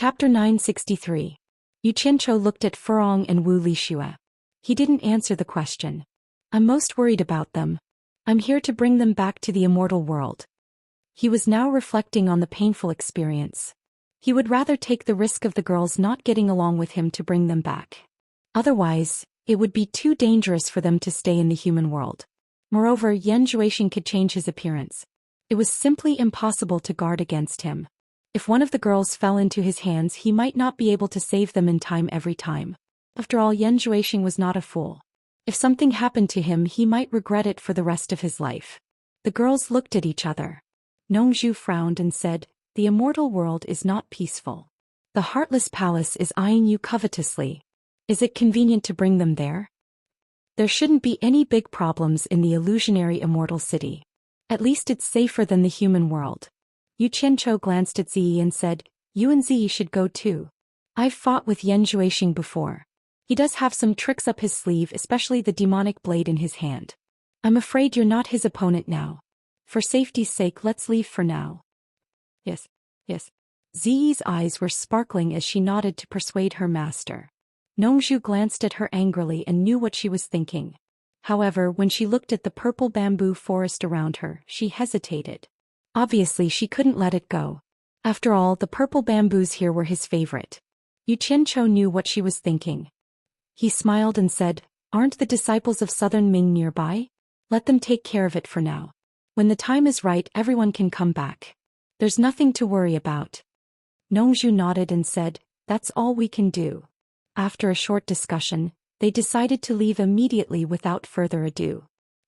Chapter 963. Yu Qianqiu looked at Furong and Wu Lixue. He didn't answer the question. I'm most worried about them. I'm here to bring them back to the immortal world. He was now reflecting on the painful experience. He would rather take the risk of the girls not getting along with him to bring them back. Otherwise, it would be too dangerous for them to stay in the human world. Moreover, Yan Zhuoxing could change his appearance. It was simply impossible to guard against him. If one of the girls fell into his hands, he might not be able to save them in time every time. After all, Yan Zhuoxing was not a fool. If something happened to him, he might regret it for the rest of his life. The girls looked at each other. Nongzhu frowned and said, "The immortal world is not peaceful. The Heartless Palace is eyeing you covetously. Is it convenient to bring them there? There shouldn't be any big problems in the illusionary immortal city. At least it's safer than the human world." Yu Qianqiu glanced at Ziyi and said, "You and Ziyi should go too. I've fought with Yan Zhuoxing before. He does have some tricks up his sleeve, especially the demonic blade in his hand. I'm afraid you're not his opponent now. For safety's sake, let's leave for now." Yes. Ziyi's eyes were sparkling as she nodded to persuade her master. Nongzhu glanced at her angrily and knew what she was thinking. However, when she looked at the purple bamboo forest around her, she hesitated. Obviously, she couldn't let it go. After all, the purple bamboos here were his favorite. Yu Qianqiu knew what she was thinking. He smiled and said, "Aren't the disciples of Southern Ming nearby? Let them take care of it for now. When the time is right, everyone can come back. There's nothing to worry about." Nongzhu nodded and said, "That's all we can do." After a short discussion, they decided to leave immediately without further ado.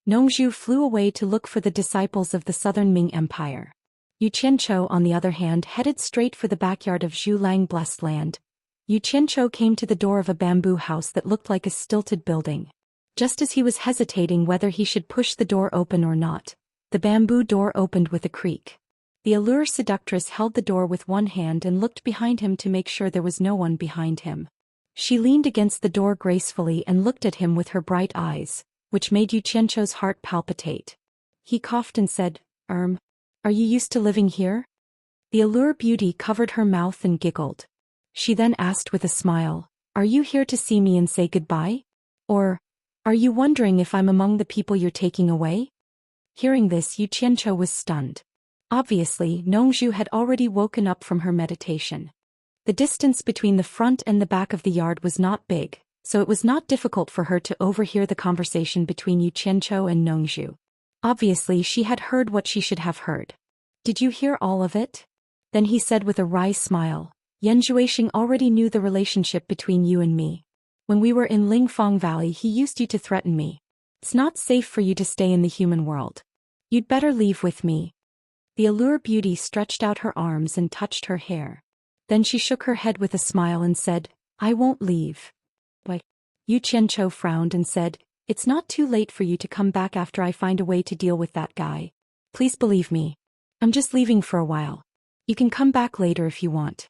Nongzhu flew away to look for the disciples of the Southern Ming Empire. Yu Qianqiu, on the other hand, headed straight for the backyard of Zhu Lang Blessed Land. Yu Qianqiu came to the door of a bamboo house that looked like a stilted building. Just as he was hesitating whether he should push the door open or not, the bamboo door opened with a creak. The allure seductress held the door with one hand and looked behind him to make sure there was no one behind him. She leaned against the door gracefully and looked at him with her bright eyes, which made Yu Qianqiu's heart palpitate. He coughed and said, Are you used to living here?" The allure beauty covered her mouth and giggled. She then asked with a smile, "Are you here to see me and say goodbye? Or, are you wondering if I'm among the people you're taking away?" Hearing this, Yu Qianqiu was stunned. Obviously, Nongzhu had already woken up from her meditation. The distance between the front and the back of the yard was not big, so it was not difficult for her to overhear the conversation between Yu Qianqiu and Nongzhu. Obviously, she had heard what she should have heard. "Did you hear all of it?" Then he said with a wry smile, "Yan Zhuoxing already knew the relationship between you and me. When we were in Lingfang Valley, he used you to threaten me. It's not safe for you to stay in the human world. You'd better leave with me." The allure beauty stretched out her arms and touched her hair. Then she shook her head with a smile and said, "I won't leave." "Why?" Yu Qianqiu frowned and said, "It's not too late for you to come back after I find a way to deal with that guy. Please believe me. I'm just leaving for a while. You can come back later if you want."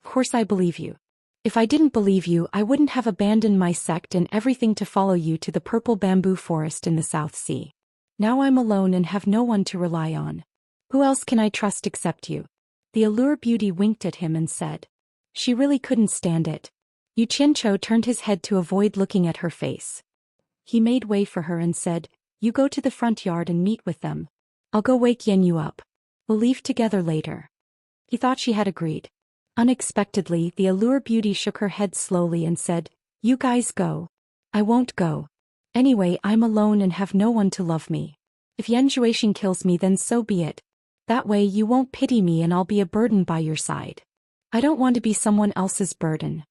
"Of course I believe you. If I didn't believe you, I wouldn't have abandoned my sect and everything to follow you to the purple bamboo forest in the South Sea. Now I'm alone and have no one to rely on. Who else can I trust except you?" The allure beauty winked at him and said. She really couldn't stand it. Yu Qianqiu turned his head to avoid looking at her face. He made way for her and said, "You go to the front yard and meet with them. I'll go wake Yu up. We'll leave together later." He thought she had agreed. Unexpectedly, the allure beauty shook her head slowly and said, "You guys go. I won't go. Anyway, I'm alone and have no one to love me. If Yan Zhuoxing kills me, then so be it. That way you won't pity me and I'll be a burden by your side. I don't want to be someone else's burden."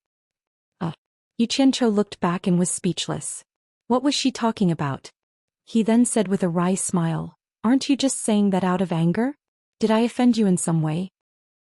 Yu Qianqiu looked back and was speechless. What was she talking about? He then said with a wry smile, "Aren't you just saying that out of anger? Did I offend you in some way?"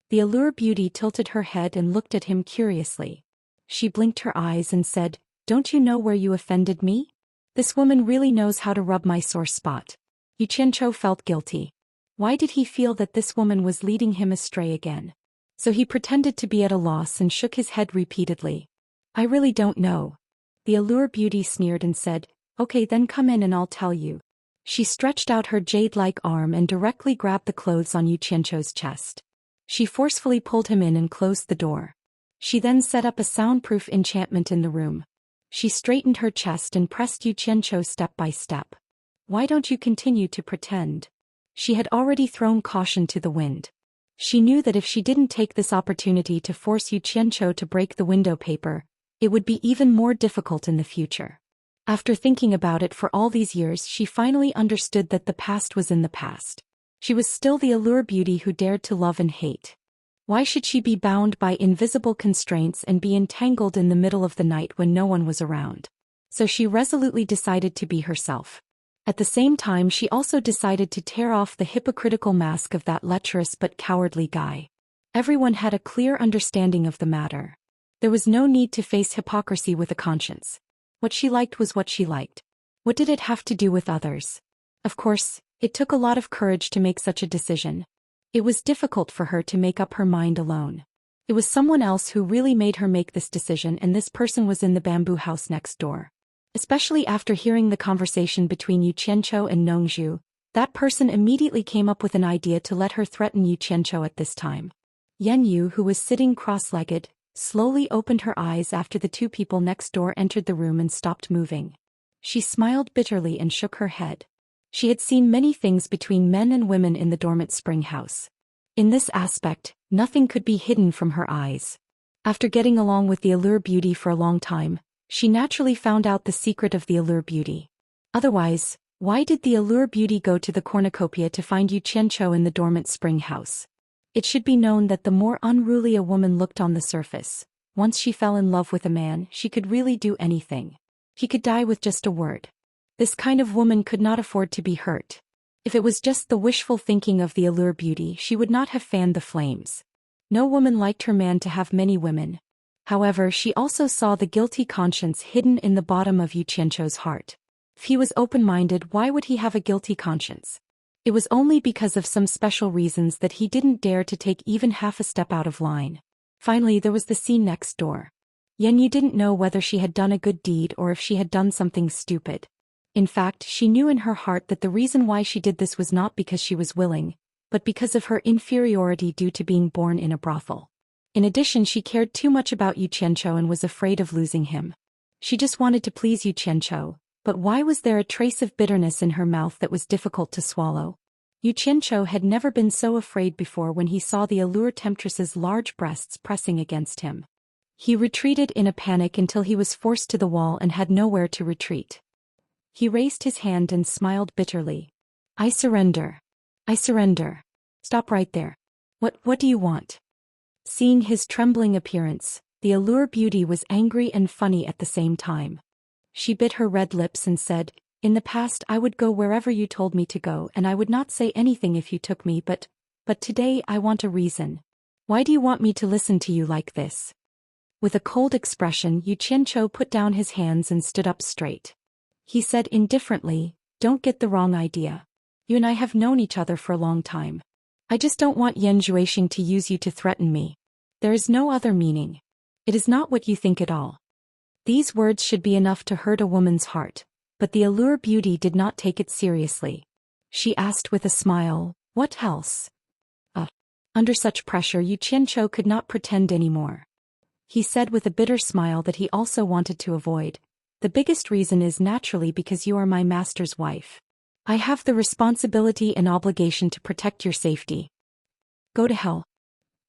The allure beauty tilted her head and looked at him curiously. She blinked her eyes and said, "Don't you know where you offended me? This woman really knows how to rub my sore spot." Yu Qianqiu felt guilty. Why did he feel that this woman was leading him astray again? So he pretended to be at a loss and shook his head repeatedly. "I really don't know." The allure beauty sneered and said, "Okay, then come in and I'll tell you." She stretched out her jade-like arm and directly grabbed the clothes on Yu Qianqiu's chest. She forcefully pulled him in and closed the door. She then set up a soundproof enchantment in the room. She straightened her chest and pressed Yu Qianqiu step by step. Why don't you continue to pretend? She had already thrown caution to the wind. She knew that if she didn't take this opportunity to force Yu Qianqiu to break the window paper, it would be even more difficult in the future. After thinking about it for all these years, she finally understood that the past was in the past. She was still the allure beauty who dared to love and hate. Why should she be bound by invisible constraints and be entangled in the middle of the night when no one was around? So she resolutely decided to be herself. At the same time, she also decided to tear off the hypocritical mask of that lecherous but cowardly guy. Everyone had a clear understanding of the matter. There was no need to face hypocrisy with a conscience. What she liked was what she liked. What did it have to do with others? Of course, it took a lot of courage to make such a decision. It was difficult for her to make up her mind alone. It was someone else who really made her make this decision, and this person was in the bamboo house next door. Especially after hearing the conversation between Yu Qianqiu and Nongzhu, that person immediately came up with an idea to let her threaten Yu Qianqiu at this time. Yan Yu, who was sitting cross-legged, slowly opened her eyes after the two people next door entered the room and stopped moving. She smiled bitterly and shook her head. She had seen many things between men and women in the dormant spring house. In this aspect, nothing could be hidden from her eyes. After getting along with the allure beauty for a long time, she naturally found out the secret of the allure beauty. Otherwise, why did the allure beauty go to the cornucopia to find Yu Qianqiu in the dormant spring house? It should be known that the more unruly a woman looked on the surface, once she fell in love with a man, she could really do anything. He could die with just a word. This kind of woman could not afford to be hurt. If it was just the wishful thinking of the allure beauty, she would not have fanned the flames. No woman liked her man to have many women. However, she also saw the guilty conscience hidden in the bottom of Yu Qianqiu's heart. If he was open-minded, why would he have a guilty conscience? It was only because of some special reasons that he didn't dare to take even half a step out of line. Finally, there was the scene next door. Yan Yu didn't know whether she had done a good deed or if she had done something stupid. In fact, she knew in her heart that the reason why she did this was not because she was willing, but because of her inferiority due to being born in a brothel. In addition, she cared too much about Yu Qianqiu and was afraid of losing him. She just wanted to please Yu Qianqiu, but why was there a trace of bitterness in her mouth that was difficult to swallow? Yu Qianqiu had never been so afraid before when he saw the allure temptress's large breasts pressing against him. He retreated in a panic until he was forced to the wall and had nowhere to retreat. He raised his hand and smiled bitterly. I surrender. I surrender. Stop right there. What do you want? Seeing his trembling appearance, the allure beauty was angry and funny at the same time. She bit her red lips and said, In the past I would go wherever you told me to go and I would not say anything if you took me, but today I want a reason. Why do you want me to listen to you like this? With a cold expression, Yu Qianqiu put down his hands and stood up straight. He said indifferently, Don't get the wrong idea. You and I have known each other for a long time. I just don't want Yan Zhuixing to use you to threaten me. There is no other meaning. It is not what you think at all. These words should be enough to hurt a woman's heart, but the allure beauty did not take it seriously. She asked with a smile, What else? Under such pressure, Yu Qianqiu could not pretend anymore. He said with a bitter smile that he also wanted to avoid. The biggest reason is naturally because you are my master's wife. I have the responsibility and obligation to protect your safety. Go to hell.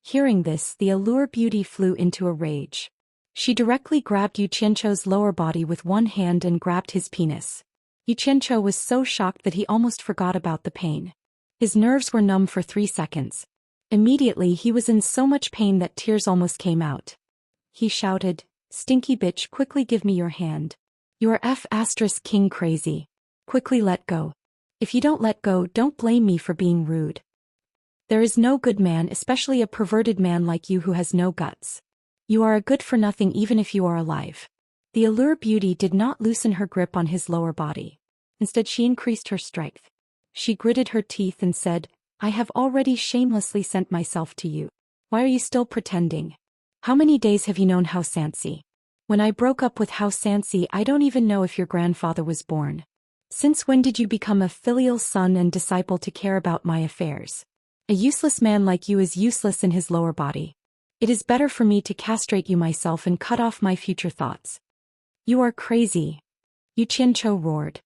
Hearing this, the allure beauty flew into a rage. She directly grabbed Yu Qianqiu's lower body with one hand and grabbed his penis. Yu Qianqiu was so shocked that he almost forgot about the pain. His nerves were numb for 3 seconds. Immediately he was in so much pain that tears almost came out. He shouted, Stinky bitch, quickly give me your hand. You are F***king crazy. Quickly let go. If you don't let go, don't blame me for being rude. There is no good man, especially a perverted man like you who has no guts. You are a good for nothing even if you are alive. The allure beauty did not loosen her grip on his lower body. Instead, she increased her strength. She gritted her teeth and said, I have already shamelessly sent myself to you. Why are you still pretending? How many days have you known Xianxia? When I broke up with Xianxia, I don't even know if your grandfather was born. Since when did you become a filial son and disciple to care about my affairs? A useless man like you is useless in his lower body. It is better for me to castrate you myself and cut off my future thoughts. You are crazy. Yu Qianzhou roared.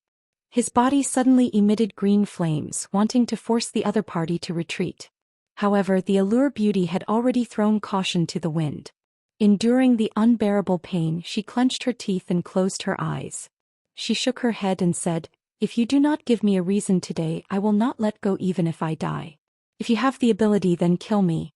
His body suddenly emitted green flames, wanting to force the other party to retreat. However, the allure beauty had already thrown caution to the wind. Enduring the unbearable pain, she clenched her teeth and closed her eyes. She shook her head and said, "If you do not give me a reason today, I will not let go even if I die. If you have the ability, then kill me."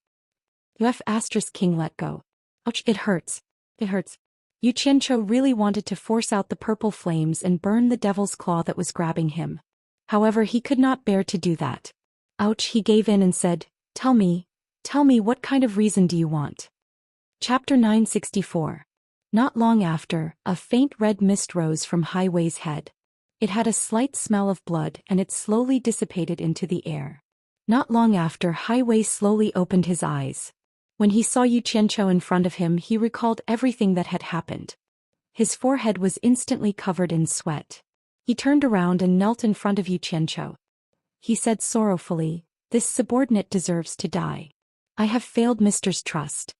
King let go. Ouch, it hurts. It hurts. Yu Qianzhou really wanted to force out the purple flames and burn the devil's claw that was grabbing him. However, he could not bear to do that. Ouch, he gave in and said, tell me what kind of reason do you want?" Chapter 964. Not long after, a faint red mist rose from Hai Wei's head. It had a slight smell of blood and it slowly dissipated into the air. Not long after, Hai Wei slowly opened his eyes. When he saw Yu Qianzhou in front of him, he recalled everything that had happened. His forehead was instantly covered in sweat. He turned around and knelt in front of Yu Qianzhou. He said sorrowfully, "This subordinate deserves to die. I have failed Mister's trust.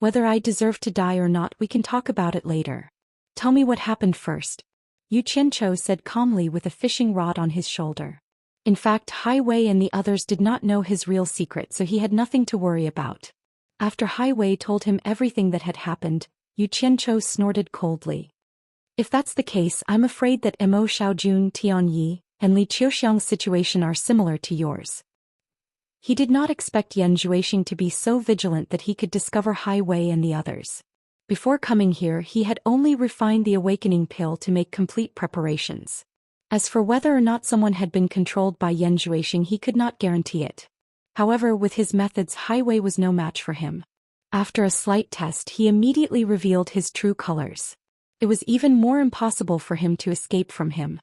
Whether I deserve to die or not, we can talk about it later. Tell me what happened first," Yu Qianzhou said calmly with a fishing rod on his shoulder. In fact, Hai Wei and the others did not know his real secret, so he had nothing to worry about. After Hai Wei told him everything that had happened, Yu Qianzhou snorted coldly. "If that's the case, I'm afraid that Mo Xiaojun, Tian Yi, and Li Qiuxiang's situation are similar to yours." He did not expect Yan Zhuixing to be so vigilant that he could discover Hai Wei and the others. Before coming here, he had only refined the awakening pill to make complete preparations. As for whether or not someone had been controlled by Yan Zhuixing, he could not guarantee it. However, with his methods, Hai Wei was no match for him. After a slight test, he immediately revealed his true colors. It was even more impossible for him to escape from him.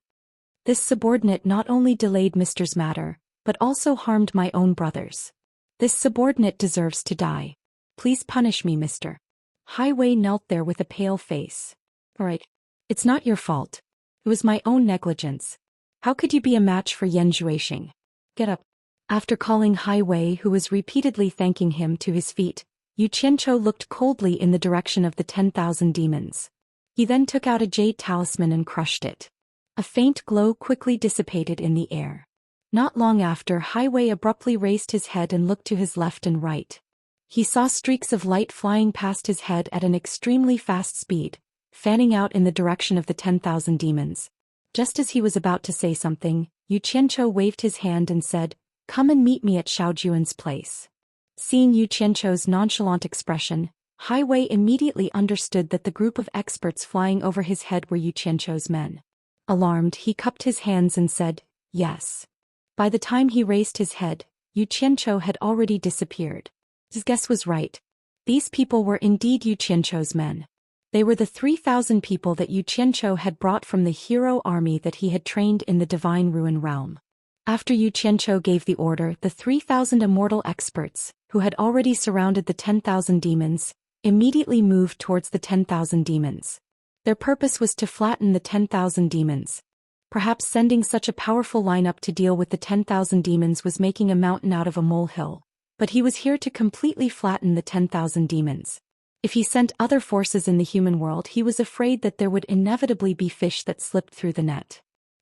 This subordinate not only delayed Mister's matter, but also harmed my own brothers. This subordinate deserves to die. Please punish me, Mister. Hai Wei knelt there with a pale face. Alright. It's not your fault. It was my own negligence. How could you be a match for Yan Zhuixing? Get up. After calling Hai Wei, who was repeatedly thanking him, to his feet, Yu Qianzhou looked coldly in the direction of the 10,000 demons. He then took out a jade talisman and crushed it. A faint glow quickly dissipated in the air. Not long after, Hai Wei abruptly raised his head and looked to his left and right. He saw streaks of light flying past his head at an extremely fast speed, fanning out in the direction of the 10,000 demons. Just as he was about to say something, Yu Qianzhou waved his hand and said, "Come and meet me at Xiaojuan's place." Seeing Yu Qianzhou's nonchalant expression, Hai Wei immediately understood that the group of experts flying over his head were Yu Qianzhou's men. Alarmed, he cupped his hands and said, "Yes." By the time he raised his head, Yu Qianzhou had already disappeared. His guess was right. These people were indeed Yu Qianzhou's men. They were the 3,000 people that Yu Qianzhou had brought from the hero army that he had trained in the Divine Ruin Realm. After Yu Qianzhou gave the order, the 3,000 immortal experts, who had already surrounded the 10,000 demons, immediately moved towards the 10,000 demons. Their purpose was to flatten the 10,000 demons. Perhaps sending such a powerful lineup to deal with the 10,000 demons was making a mountain out of a molehill, but he was here to completely flatten the 10,000 demons. If he sent other forces in the human world, he was afraid that there would inevitably be fish that slipped through the net.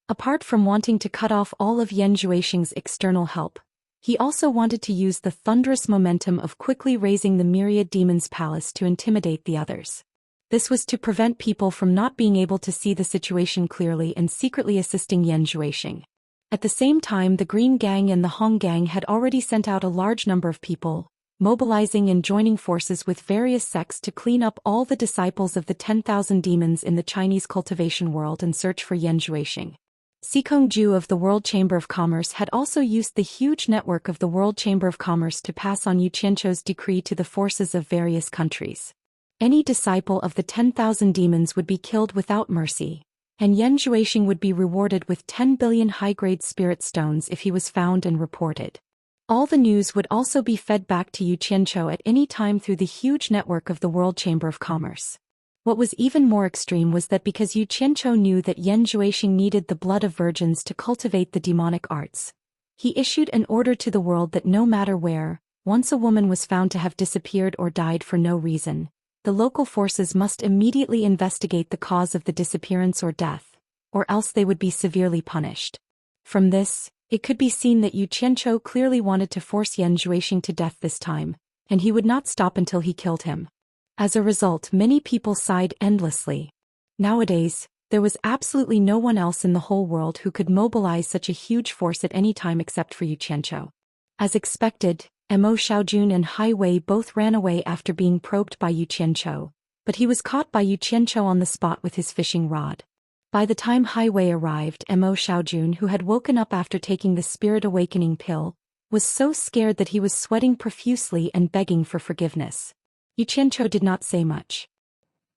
Apart from wanting to cut off all of Yan Zhuixing's external help, he also wanted to use the thunderous momentum of quickly raising the myriad demons' palace to intimidate the others. This was to prevent people from not being able to see the situation clearly and secretly assisting Yan Zhuixing. At the same time, the Green Gang and the Hong Gang had already sent out a large number of people, mobilizing and joining forces with various sects to clean up all the disciples of the 10,000 demons in the Chinese cultivation world and search for Yan Zhuixing. Sikong Ju of the World Chamber of Commerce had also used the huge network of the World Chamber of Commerce to pass on Yu Qianzhou's decree to the forces of various countries. Any disciple of the 10,000 demons would be killed without mercy, and Yan Zhuixing would be rewarded with 10 billion high-grade spirit stones if he was found and reported. All the news would also be fed back to Yu Qianzhou at any time through the huge network of the World Chamber of Commerce. What was even more extreme was that because Yu Qianzhou knew that Yan Zhuixing needed the blood of virgins to cultivate the demonic arts, He issued an order to the world that no matter where, once a woman was found to have disappeared or died for no reason, the local forces must immediately investigate the cause of the disappearance or death, or else they would be severely punished. From this, it could be seen that Xianxia clearly wanted to force Yan Zhuixing to death this time, and he would not stop until he killed him. As a result, many people sighed endlessly. Nowadays, there was absolutely no one else in the whole world who could mobilize such a huge force at any time except for Xianxia. As expected, Mo Xiaojun and Hai Wei both ran away after being probed by Xianxia, but he was caught by Xianxia on the spot with his fishing rod. By the time Hai Wei arrived, Mo Xiaojun, who had woken up after taking the spirit awakening pill, was so scared that he was sweating profusely and begging for forgiveness. Xianxia did not say much.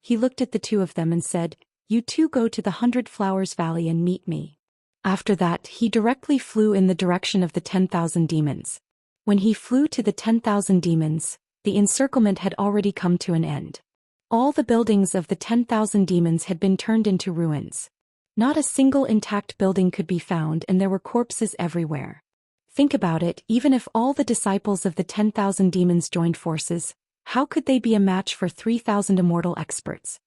He looked at the two of them and said, "You two go to the 100 Flowers Valley and meet me." After that, he directly flew in the direction of the 10,000 demons. When he flew to the 10,000 demons, the encirclement had already come to an end. All the buildings of the 10,000 demons had been turned into ruins. Not a single intact building could be found, and there were corpses everywhere. Think about it, even if all the disciples of the 10,000 demons joined forces, how could they be a match for 3,000 immortal experts?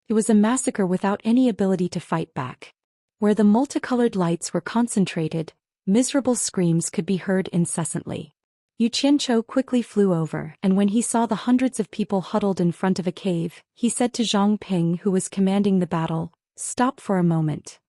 It was a massacre without any ability to fight back. Where the multicolored lights were concentrated, miserable screams could be heard incessantly. Xianxia quickly flew over, and when he saw the hundreds of people huddled in front of a cave, he said to Zhang Ping, who was commanding the battle, "Stop for a moment."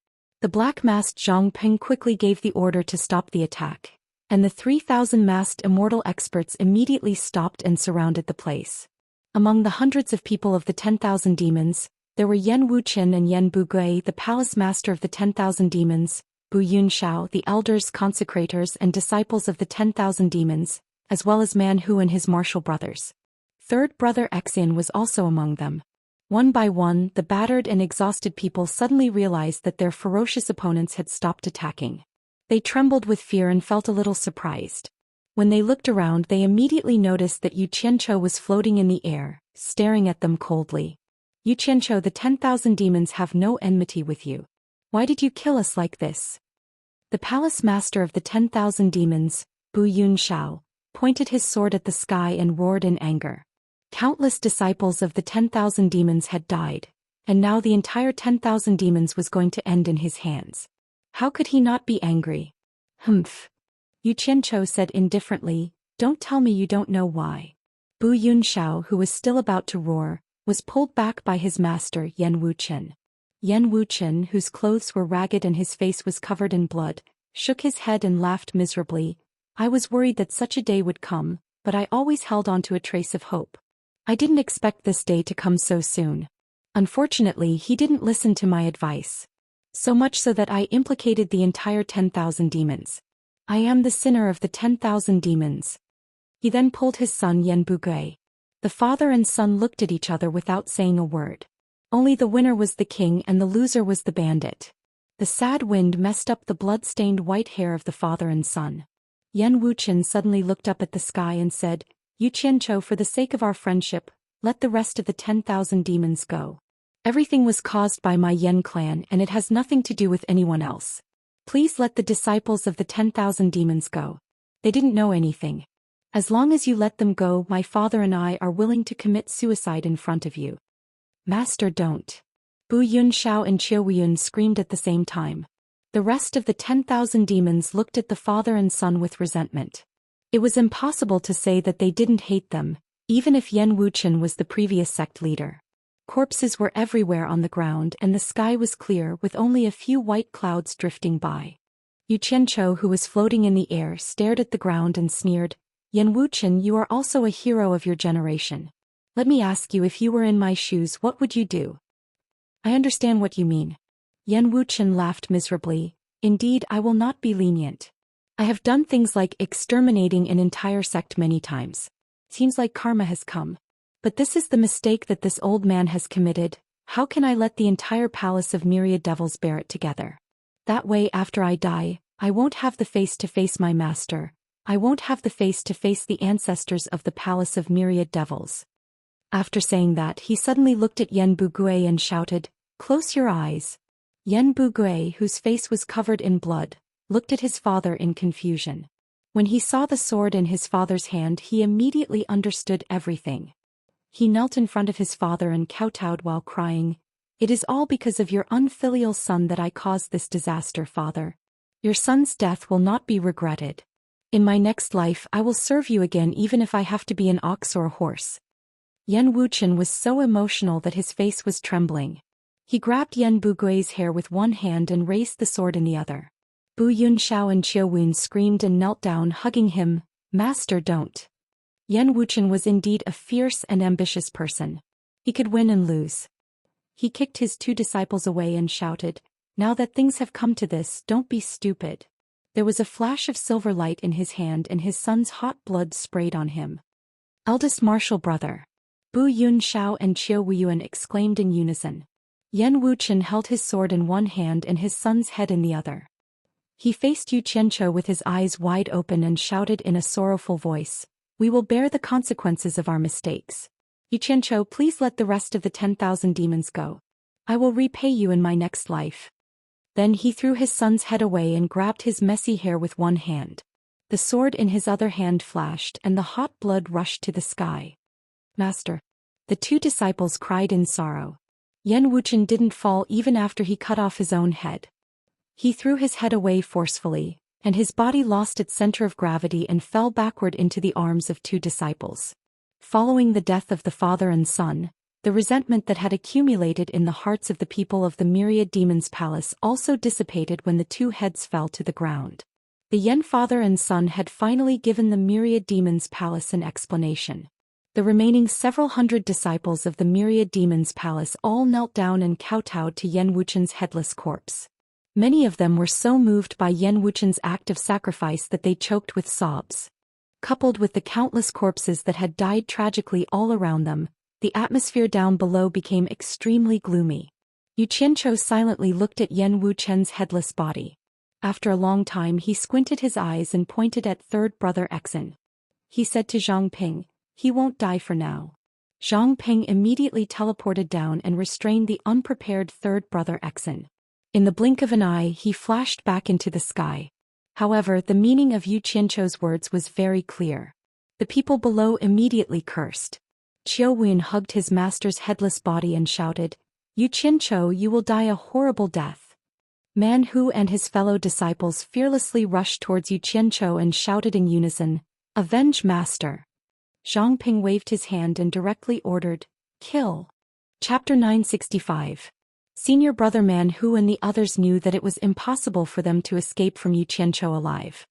The black-masked Zhang Ping quickly gave the order to stop the attack, and the 3,000 masked immortal experts immediately stopped and surrounded the place. Among the hundreds of people of the 10,000 demons, there were Yan Wuqian and Yan Bugui, the palace master of the 10,000 demons, Bu Yunxiao, the elders, consecrators, and disciples of the 10,000 demons, as well as Man Hu and his martial brothers. Third brother Xian was also among them. One by one, the battered and exhausted people suddenly realized that their ferocious opponents had stopped attacking. They trembled with fear and felt a little surprised. When they looked around, they immediately noticed that Xianxia was floating in the air, staring at them coldly. "Xianxia, the 10,000 demons have no enmity with you. Why did you kill us like this?" The palace master of the 10,000 demons, Bu Yunxiao, pointed his sword at the sky and roared in anger. Countless disciples of the 10,000 demons had died, and now the entire 10,000 demons was going to end in his hands. How could he not be angry? "Humph." Xianxia said indifferently, "Don't tell me you don't know why." Bu Yunxiao, who was still about to roar, was pulled back by his master Yan Wuqian. Yan Wuqian, whose clothes were ragged and his face was covered in blood, shook his head and laughed miserably. "I was worried that such a day would come, but I always held on to a trace of hope. I didn't expect this day to come so soon. Unfortunately, he didn't listen to my advice. So much so that I implicated the entire 10,000 demons. I am the sinner of the 10,000 demons." He then pulled his son Yan Bugui. The father and son looked at each other without saying a word. Only the winner was the king and the loser was the bandit. The sad wind messed up the blood-stained white hair of the father and son. Yan Wuqian suddenly looked up at the sky and said, "Xianxia, for the sake of our friendship, let the rest of the 10,000 demons go. Everything was caused by my Yan clan and it has nothing to do with anyone else. Please let the disciples of the 10,000 demons go. They didn't know anything. As long as you let them go, my father and I are willing to commit suicide in front of you." "Master, don't." Bu Yunxiao and Qiu Yun screamed at the same time. The rest of the 10,000 demons looked at the father and son with resentment. It was impossible to say that they didn't hate them, even if Yan Wuqian was the previous sect leader. Corpses were everywhere on the ground and the sky was clear with only a few white clouds drifting by. Xianxia, who was floating in the air, stared at the ground and sneered, "Yan Wuqian, you are also a hero of your generation. Let me ask you, if you were in my shoes, what would you do?" "I understand what you mean." Yan Wuqian laughed miserably. "Indeed, I will not be lenient. I have done things like exterminating an entire sect many times. Seems like karma has come. But this is the mistake that this old man has committed. How can I let the entire palace of myriad devils bear it together? That way, after I die, I won't have the face to face my master. I won't have the face to face the ancestors of the palace of myriad devils." After saying that, he suddenly looked at Yan Bugui and shouted, "Close your eyes." Yan Bugui, whose face was covered in blood, looked at his father in confusion. When he saw the sword in his father's hand, he immediately understood everything. He knelt in front of his father and kowtowed while crying, "It is all because of your unfilial son that I caused this disaster, father. Your son's death will not be regretted. In my next life I will serve you again even if I have to be an ox or a horse." Yan Wuqian was so emotional that his face was trembling. He grabbed Yan Bugui's hair with one hand and raised the sword in the other. Bu Yunxiao and Qiuwen screamed and knelt down, hugging him. "Master, don't." Yan Wuqian was indeed a fierce and ambitious person. He could win and lose. He kicked his two disciples away and shouted, "Now that things have come to this, don't be stupid." There was a flash of silver light in his hand and his son's hot blood sprayed on him. "Eldest martial brother." Bu Yunxiao and Qiuwen exclaimed in unison. Yan Wuqian held his sword in one hand and his son's head in the other. He faced Yu Qianzhou with his eyes wide open and shouted in a sorrowful voice, "We will bear the consequences of our mistakes. Yu Qianzhou, please let the rest of the 10,000 demons go. I will repay you in my next life." Then he threw his son's head away and grabbed his messy hair with one hand. The sword in his other hand flashed and the hot blood rushed to the sky. "Master!" The two disciples cried in sorrow. Yan Wuqian didn't fall even after he cut off his own head. He threw his head away forcefully, and his body lost its center of gravity and fell backward into the arms of two disciples. Following the death of the father and son, the resentment that had accumulated in the hearts of the people of the Myriad Demons Palace also dissipated when the two heads fell to the ground. The Yan father and son had finally given the Myriad Demons Palace an explanation. The remaining several hundred disciples of the Myriad Demons Palace all knelt down and kowtowed to Yan Wuqian's headless corpse. Many of them were so moved by Yan Wuqian's act of sacrifice that they choked with sobs. Coupled with the countless corpses that had died tragically all around them, the atmosphere down below became extremely gloomy. Yu Qianzhou silently looked at Yan Wuqian's headless body. After a long time he squinted his eyes and pointed at third brother Exin. He said to Zhang Ping, "He won't die for now." Zhang Ping immediately teleported down and restrained the unprepared third brother Exin. In the blink of an eye he flashed back into the sky. However, the meaning of Yu Qianzhou's words was very clear. The people below immediately cursed. Qiuwen hugged his master's headless body and shouted, "Yu Qianzhou, you will die a horrible death." Man Hu and his fellow disciples fearlessly rushed towards Yu Qianzhou and shouted in unison, "Avenge, master!" Zhang Ping waved his hand and directly ordered, "Kill." Chapter 965. Senior brother Man Hu and the others knew that it was impossible for them to escape from Yu Qianzhou alive.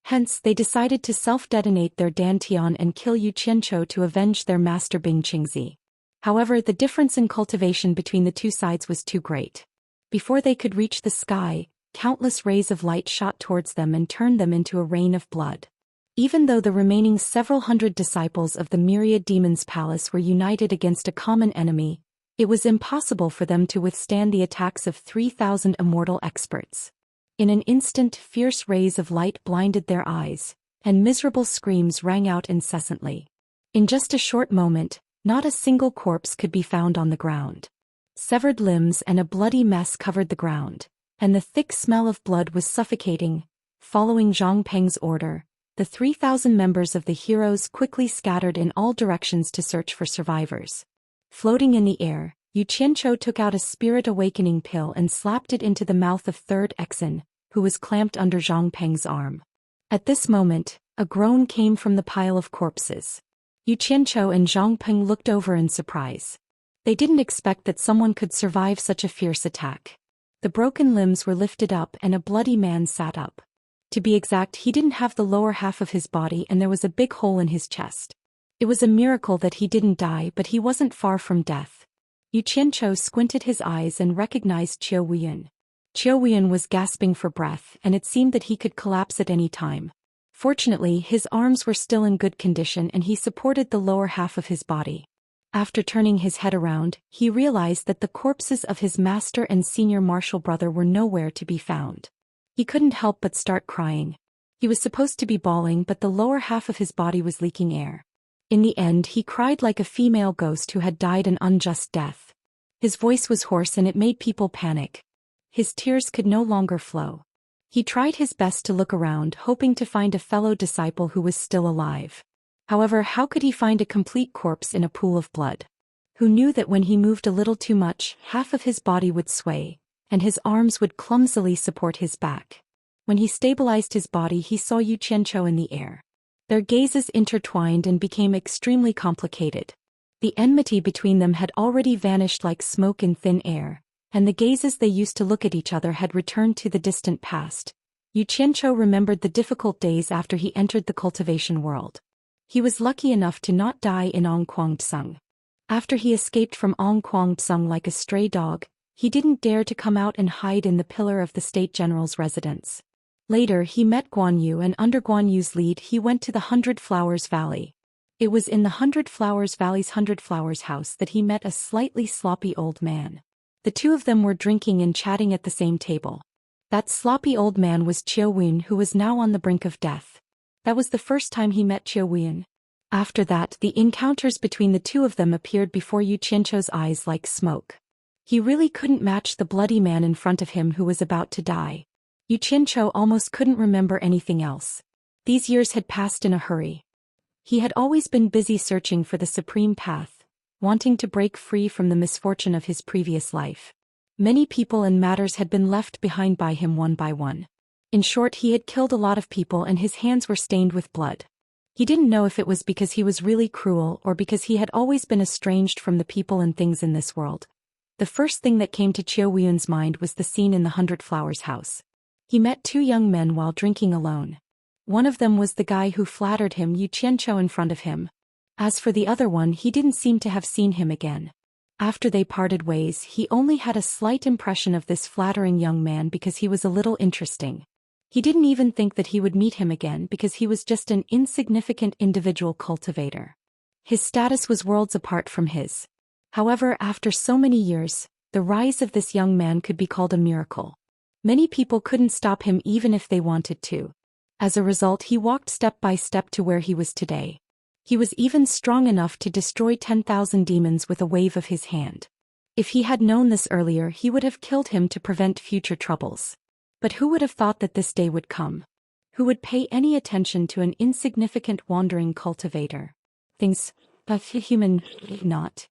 Hence they decided to self-detonate their dantian and kill Yu Qianzhou to avenge their master Bing Qingzi. However, the difference in cultivation between the two sides was too great. Before they could reach the sky, countless rays of light shot towards them and turned them into a rain of blood. Even though the remaining several hundred disciples of the Myriad Demons Palace were united against a common enemy, it was impossible for them to withstand the attacks of 3,000 immortal experts. In an instant, fierce rays of light blinded their eyes, and miserable screams rang out incessantly. In just a short moment, not a single corpse could be found on the ground. Severed limbs and a bloody mess covered the ground, and the thick smell of blood was suffocating. Following Zhang Peng's order, the 3,000 members of the heroes quickly scattered in all directions to search for survivors. Floating in the air, Yu Qianzhou took out a spirit awakening pill and slapped it into the mouth of third Exin, who was clamped under Zhang Peng's arm. At this moment, a groan came from the pile of corpses. Yu Qianzhou and Zhang Peng looked over in surprise. They didn't expect that someone could survive such a fierce attack. The broken limbs were lifted up and a bloody man sat up. To be exact, he didn't have the lower half of his body and there was a big hole in his chest. It was a miracle that he didn't die, but he wasn't far from death. Yu Qianzhou squinted his eyes and recognized Qiuwen. Qiuwen was gasping for breath and it seemed that he could collapse at any time. Fortunately, his arms were still in good condition and he supported the lower half of his body. After turning his head around, he realized that the corpses of his master and senior martial brother were nowhere to be found. He couldn't help but start crying. He was supposed to be bawling, but the lower half of his body was leaking air. In the end, he cried like a female ghost who had died an unjust death. His voice was hoarse and it made people panic. His tears could no longer flow. He tried his best to look around, hoping to find a fellow disciple who was still alive. However, how could he find a complete corpse in a pool of blood? Who knew that when he moved a little too much, half of his body would sway, and his arms would clumsily support his back. When he stabilized his body, he saw Xianxia in the air. Their gazes intertwined and became extremely complicated. The enmity between them had already vanished like smoke in thin air, and the gazes they used to look at each other had returned to the distant past. Xianxia remembered the difficult days after he entered the cultivation world. He was lucky enough to not die in Ongquang. After he escaped from Ongquang like a stray dog, he didn't dare to come out and hide in the pillar of the state general's residence. Later he met Guan Yu, and under Guan Yu's lead he went to the Hundred Flowers Valley. It was in the Hundred Flowers Valley's Hundred Flowers house that he met a slightly sloppy old man. The two of them were drinking and chatting at the same table. That sloppy old man was Qiu Wen, who was now on the brink of death. That was the first time he met Qiu Wen. After that, the encounters between the two of them appeared before Xianxia's eyes like smoke. He really couldn't match the bloody man in front of him who was about to die. Xianxia almost couldn't remember anything else. These years had passed in a hurry. He had always been busy searching for the supreme path, wanting to break free from the misfortune of his previous life. Many people and matters had been left behind by him one by one. In short, he had killed a lot of people and his hands were stained with blood. He didn't know if it was because he was really cruel or because he had always been estranged from the people and things in this world. The first thing that came to Qiu Wen's mind was the scene in the Hundred Flowers house. He met two young men while drinking alone. One of them was the guy who flattered him, Xianxia, in front of him. As for the other one, he didn't seem to have seen him again. After they parted ways, he only had a slight impression of this flattering young man because he was a little interesting. He didn't even think that he would meet him again because he was just an insignificant individual cultivator. His status was worlds apart from his. However, after so many years, the rise of this young man could be called a miracle. Many people couldn't stop him even if they wanted to. As a result, he walked step by step to where he was today. He was even strong enough to destroy 10,000 demons with a wave of his hand. If he had known this earlier, he would have killed him to prevent future troubles. But who would have thought that this day would come? Who would pay any attention to an insignificant wandering cultivator? Things, but human, not.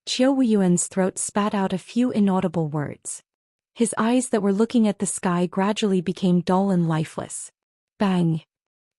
Qiu Wen's throat spat out a few inaudible words. His eyes that were looking at the sky gradually became dull and lifeless. Bang!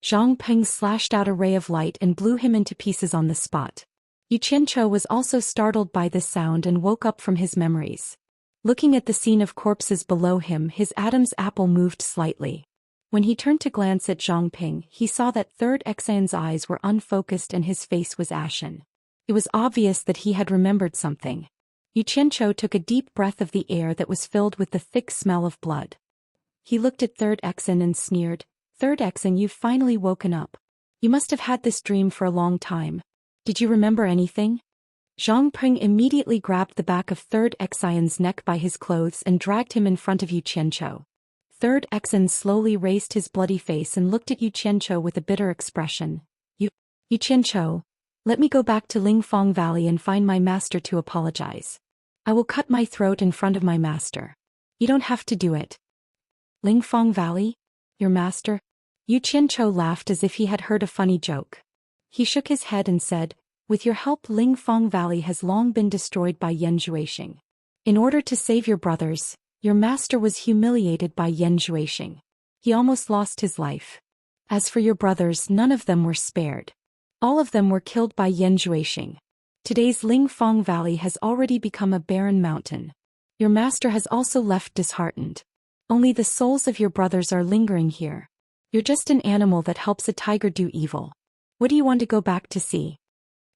Zhang Peng slashed out a ray of light and blew him into pieces on the spot. Xianxia was also startled by this sound and woke up from his memories. Looking at the scene of corpses below him, his Adam's apple moved slightly. When he turned to glance at Zhang Peng, he saw that Third Xian's eyes were unfocused and his face was ashen. It was obvious that he had remembered something. Xianxia took a deep breath of the air that was filled with the thick smell of blood. He looked at Third Xian and sneered, "Third Xian, you've finally woken up. You must have had this dream for a long time. Did you remember anything?" Zhang Peng immediately grabbed the back of Third Xian's neck by his clothes and dragged him in front of Xianxia. Third Xian slowly raised his bloody face and looked at Xianxia with a bitter expression. Xianxia, let me go back to Lingfang Valley and find my master to apologize. I will cut my throat in front of my master. You don't have to do it." "Lingfang Valley? Your master?" Xianxia laughed as if he had heard a funny joke. He shook his head and said, "With your help, Lingfang Valley has long been destroyed by Yan Zhuixing. In order to save your brothers, your master was humiliated by Yan Zhuixing. He almost lost his life. As for your brothers, none of them were spared. All of them were killed by Yan Zhuixing. Today's Lingfang Valley has already become a barren mountain. Your master has also left disheartened. Only the souls of your brothers are lingering here. You're just an animal that helps a tiger do evil. What do you want to go back to see?"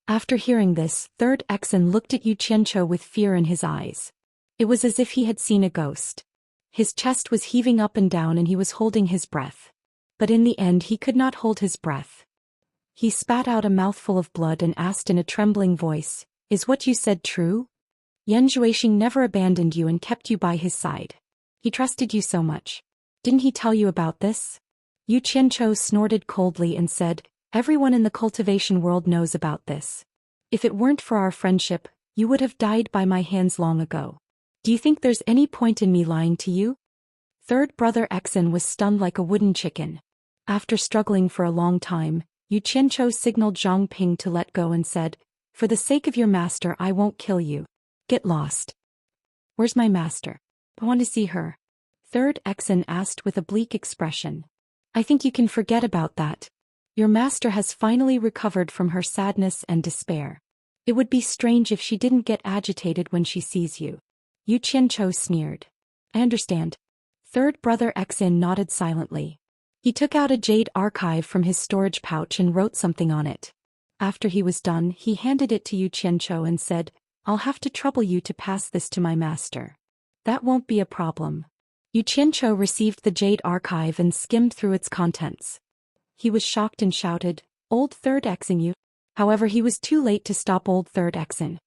After hearing this, Third Xian looked at Xianxia with fear in his eyes. It was as if he had seen a ghost. His chest was heaving up and down and he was holding his breath. But in the end he could not hold his breath. He spat out a mouthful of blood and asked in a trembling voice, "Is what you said true? Yan Zhuixing never abandoned you and kept you by his side. He trusted you so much. Didn't he tell you about this?" Xianxia snorted coldly and said, "Everyone in the cultivation world knows about this. If it weren't for our friendship, you would have died by my hands long ago. Do you think there's any point in me lying to you?" Third brother Exin was stunned like a wooden chicken. After struggling for a long time, Yu Qianzhou signaled Zhang Ping to let go and said, "For the sake of your master, I won't kill you. Get lost." "Where's my master? I want to see her." Third Exin asked with a bleak expression. "I think you can forget about that. Your master has finally recovered from her sadness and despair. It would be strange if she didn't get agitated when she sees you." Yu Qianzhou sneered. "I understand." Third brother Exin nodded silently. He took out a jade archive from his storage pouch and wrote something on it. After he was done, he handed it to Yu Qianzhou and said, "I'll have to trouble you to pass this to my master." "That won't be a problem." Yu Qianzhou received the jade archive and skimmed through its contents. He was shocked and shouted, "Old Third Exin you!" However, he was too late to stop Old Third Exin.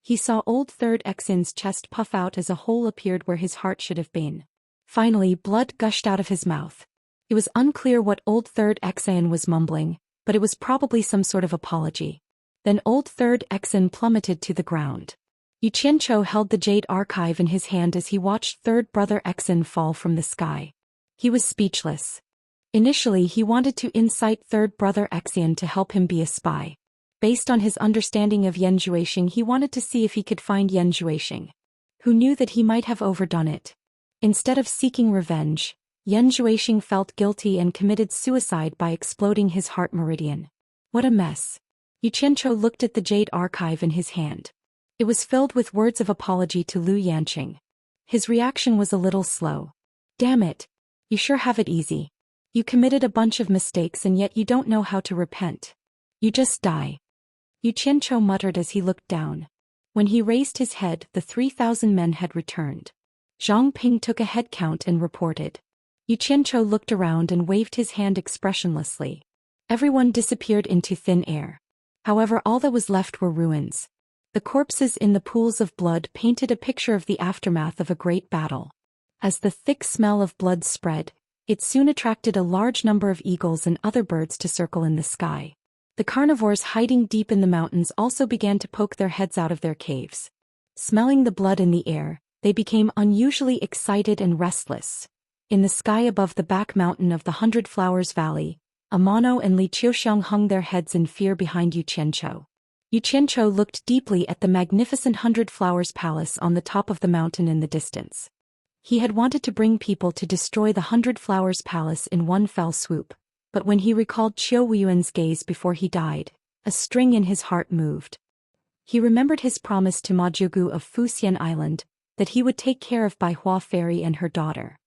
He saw Old Third Exin's chest puff out as a hole appeared where his heart should have been. Finally, blood gushed out of his mouth. It was unclear what Old Third Exin was mumbling, but it was probably some sort of apology. Then Old Third Exin plummeted to the ground. Yu Qianzhou held the jade archive in his hand as he watched Third brother Exin fall from the sky. He was speechless. Initially, he wanted to incite Third brother Exin to help him be a spy. Based on his understanding of Yan Zhuixing, he wanted to see if he could find Yan Zhuixing, who knew that he might have overdone it. Instead of seeking revenge, Yan Zhuixing felt guilty and committed suicide by exploding his heart meridian. What a mess. Yu Qianzhou looked at the jade archive in his hand. It was filled with words of apology to Lu Yanqing. His reaction was a little slow. "Damn it. You sure have it easy. You committed a bunch of mistakes and yet you don't know how to repent. You just die." Yu Qianzhou muttered as he looked down. When he raised his head, the 3,000 men had returned. Zhang Ping took a head count and reported. Yu Qianzhou looked around and waved his hand expressionlessly. Everyone disappeared into thin air. However, all that was left were ruins. The corpses in the pools of blood painted a picture of the aftermath of a great battle. As the thick smell of blood spread, it soon attracted a large number of eagles and other birds to circle in the sky. The carnivores hiding deep in the mountains also began to poke their heads out of their caves. Smelling the blood in the air, they became unusually excited and restless. In the sky above the back mountain of the 100 Flowers Valley, Amano and Li Qiuxiang hung their heads in fear behind Yu Qianzhou. Yu Qianzhou looked deeply at the magnificent 100 Flowers Palace on the top of the mountain in the distance. He had wanted to bring people to destroy the 100 Flowers Palace in one fell swoop, but when he recalled Qiu Weiyuan's gaze before he died, a string in his heart moved. He remembered his promise to Ma Jiugu of Fuxian Island, that he would take care of Baihua Fairy and her daughter.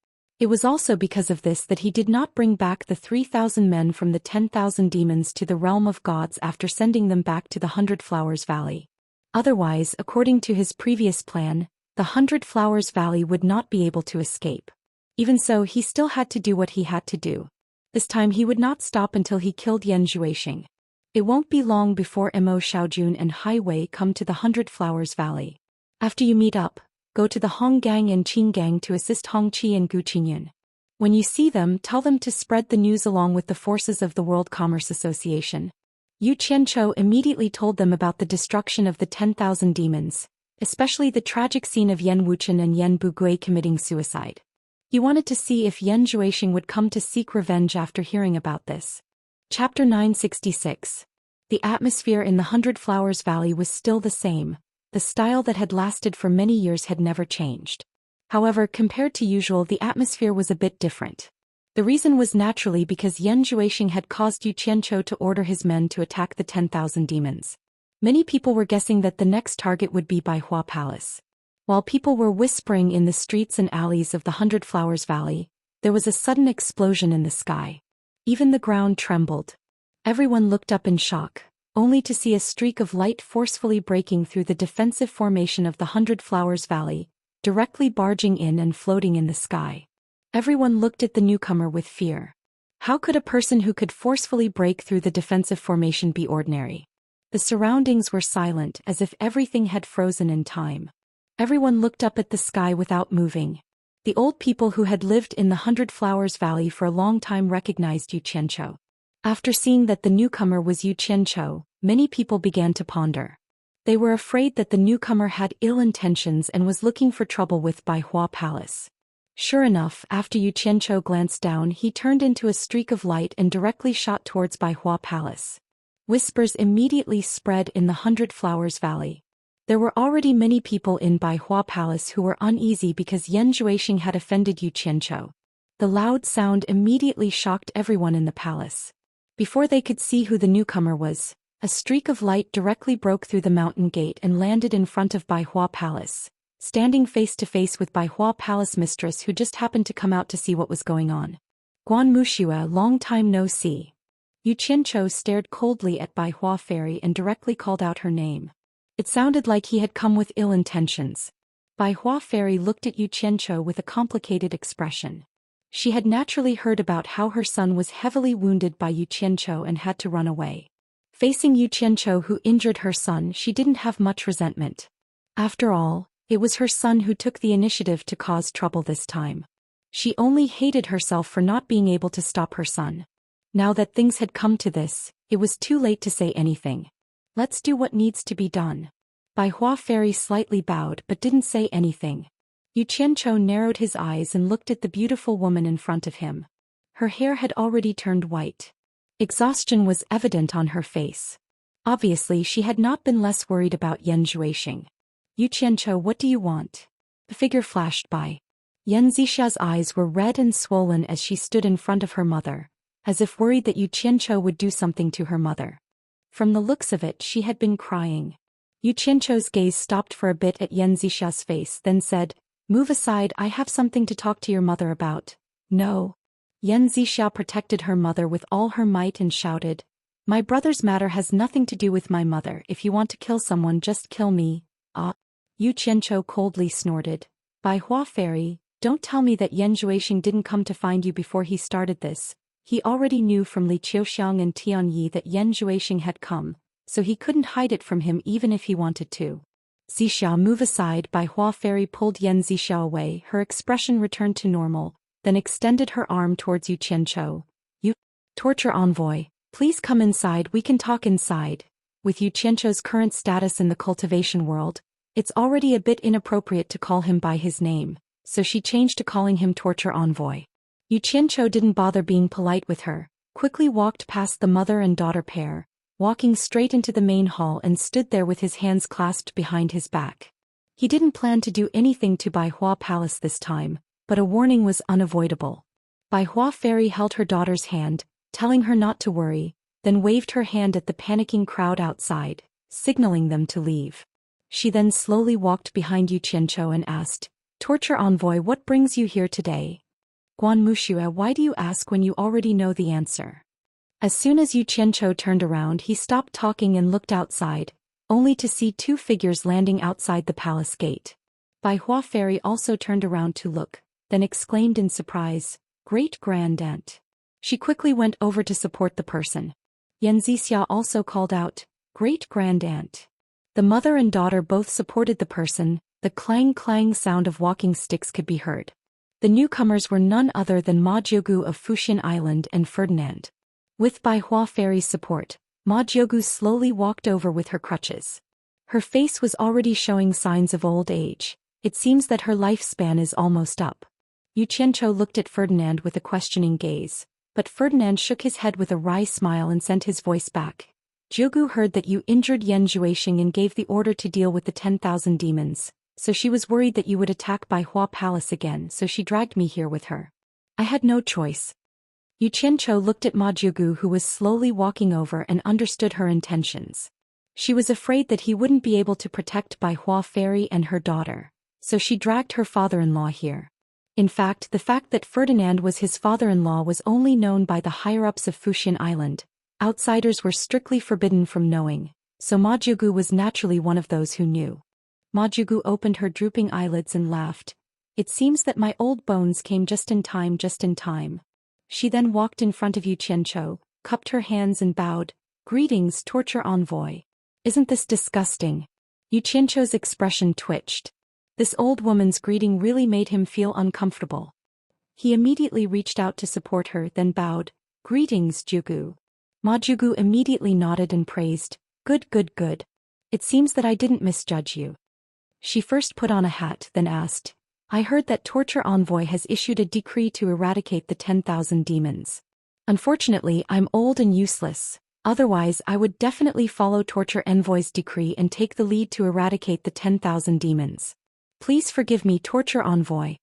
It was also because of this that he did not bring back the 3,000 men from the 10,000 demons to the realm of gods after sending them back to the 100 Flowers Valley. Otherwise, according to his previous plan, the 100 Flowers Valley would not be able to escape. Even so, he still had to do what he had to do. This time he would not stop until he killed Yan Zhuixing. It won't be long before Mo Xiaojun and Hai Wei come to the 100 Flowers Valley. After you meet up, go to the Hong Gang and Qin Gang to assist Hong Qi and Gu Qingyun. When you see them, tell them to spread the news along with the forces of the World Commerce Association. Yu Qianzhou immediately told them about the destruction of the 10,000 demons, especially the tragic scene of Yan Wuchen and Yan Bugui committing suicide. He wanted to see if Yan Zhuixing would come to seek revenge after hearing about this. Chapter 966. The atmosphere in the 100 Flowers Valley was still the same. The style that had lasted for many years had never changed. However, compared to usual, the atmosphere was a bit different. The reason was naturally because Yan Zhuixing had caused Yu Qianzhou to order his men to attack the 10,000 demons. Many people were guessing that the next target would be Baihua Palace. While people were whispering in the streets and alleys of the 100 Flowers Valley, there was a sudden explosion in the sky. Even the ground trembled. Everyone looked up in shock, only to see a streak of light forcefully breaking through the defensive formation of the 100 Flowers Valley, directly barging in and floating in the sky. Everyone looked at the newcomer with fear. How could a person who could forcefully break through the defensive formation be ordinary? The surroundings were silent, as if everything had frozen in time. Everyone looked up at the sky without moving. The old people who had lived in the 100 Flowers Valley for a long time recognized Yu Qianzhou. After seeing that the newcomer was Yu Qianzhou, many people began to ponder. They were afraid that the newcomer had ill intentions and was looking for trouble with Baihua Palace. Sure enough, after Yu Qianzhou glanced down, he turned into a streak of light and directly shot towards Baihua Palace. Whispers immediately spread in the Hundred Flowers Valley. There were already many people in Baihua Palace who were uneasy because Yan Zhuixing had offended Yu Qianzhou. The loud sound immediately shocked everyone in the palace. Before they could see who the newcomer was, a streak of light directly broke through the mountain gate and landed in front of Baihua Palace, standing face to face with Baihua Palace mistress who just happened to come out to see what was going on. Guan Muxia, long time no see. Yu Qianzhou stared coldly at Baihua Fairy and directly called out her name. It sounded like he had come with ill intentions. Baihua Fairy looked at Yu Qianzhou with a complicated expression. She had naturally heard about how her son was heavily wounded by Yu Qianzhou and had to run away. Facing Yu Qianzhou who injured her son, she didn't have much resentment. After all, it was her son who took the initiative to cause trouble this time. She only hated herself for not being able to stop her son. Now that things had come to this, it was too late to say anything. Let's do what needs to be done. Baihua Fairy slightly bowed but didn't say anything. Yu Qianzhou narrowed his eyes and looked at the beautiful woman in front of him. Her hair had already turned white. Exhaustion was evident on her face. Obviously she had not been less worried about Yan Zhuixing. Yu Qianzhou, what do you want? The figure flashed by. Yan Zixia's eyes were red and swollen as she stood in front of her mother, as if worried that Yu Qianzhou would do something to her mother. From the looks of it, she had been crying. Yu Qianzhou's gaze stopped for a bit at Yan Zixia's face, then said, "Move aside, I have something to talk to your mother about." "No." Yan Zixia protected her mother with all her might and shouted, "My brother's matter has nothing to do with my mother. If you want to kill someone, just kill me." "Ah." Yu Qianzhou coldly snorted. "Baihua Fairy, don't tell me that Yan Zhuixing didn't come to find you before he started this. He already knew from Li Qiuxiang and Tian Yi that Yan Zhuixing had come, so he couldn't hide it from him even if he wanted to." "Zixia, move aside." Baihua Fairy pulled Yan Zixia away. Her expression returned to normal, then extended her arm towards Yu Qianzhou. "You, torture envoy, please come inside, we can talk inside." With Yu Qianzhou's current status in the cultivation world, it's already a bit inappropriate to call him by his name, so she changed to calling him torture envoy. Yu Qianzhou didn't bother being polite with her, quickly walked past the mother and daughter pair, walking straight into the main hall and stood there with his hands clasped behind his back. He didn't plan to do anything to Baihua Palace this time, but a warning was unavoidable. Baihua Fairy held her daughter's hand, telling her not to worry, then waved her hand at the panicking crowd outside, signaling them to leave. She then slowly walked behind Yu Qianzhou and asked, "Torture envoy, what brings you here today?" "Guan Muxia, why do you ask when you already know the answer?" As soon as Yu Qianzhou turned around, he stopped talking and looked outside, only to see two figures landing outside the palace gate. Baihua Fairy also turned around to look, then exclaimed in surprise, "Great-grand-aunt." She quickly went over to support the person. Yan Zixia also called out, "Great-grand-aunt." The mother and daughter both supported the person. The clang-clang sound of walking sticks could be heard. The newcomers were none other than Ma Jiugu of Fuxian Island and Ferdinand. With Baihua Fairy's support, Ma Jiugu slowly walked over with her crutches. Her face was already showing signs of old age. It seems that her lifespan is almost up. Yu Qianzhou looked at Ferdinand with a questioning gaze, but Ferdinand shook his head with a wry smile and sent his voice back. "Jiugu heard that you injured Yan Zhuixing and gave the order to deal with the 10,000 demons, so she was worried that you would attack Baihua Palace again, so she dragged me here with her. I had no choice." Yu Qianzhou looked at Ma Jiugu, who was slowly walking over, and understood her intentions. She was afraid that he wouldn't be able to protect Baihua Fairy and her daughter, so she dragged her father-in-law here. In fact, the fact that Ferdinand was his father-in-law was only known by the higher-ups of Fuxian Island. Outsiders were strictly forbidden from knowing, so Ma Jiugu was naturally one of those who knew. Ma Jiugu opened her drooping eyelids and laughed. "It seems that my old bones came just in time, just in time." She then walked in front of Yu Qianzhou, cupped her hands and bowed. "Greetings, torture envoy." "Isn't this disgusting?" Yu Qianzhou's expression twitched. This old woman's greeting really made him feel uncomfortable. He immediately reached out to support her, then bowed. "Greetings, Jiugu." Ma Jiugu immediately nodded and praised. "Good, good, good. It seems that I didn't misjudge you." She first put on a hat, then asked, I heard that Torture Envoy has issued a decree to eradicate the 10,000 demons. Unfortunately, I'm old and useless. Otherwise, I would definitely follow Torture Envoy's decree and take the lead to eradicate the 10,000 demons. Please forgive me, Torture Envoy.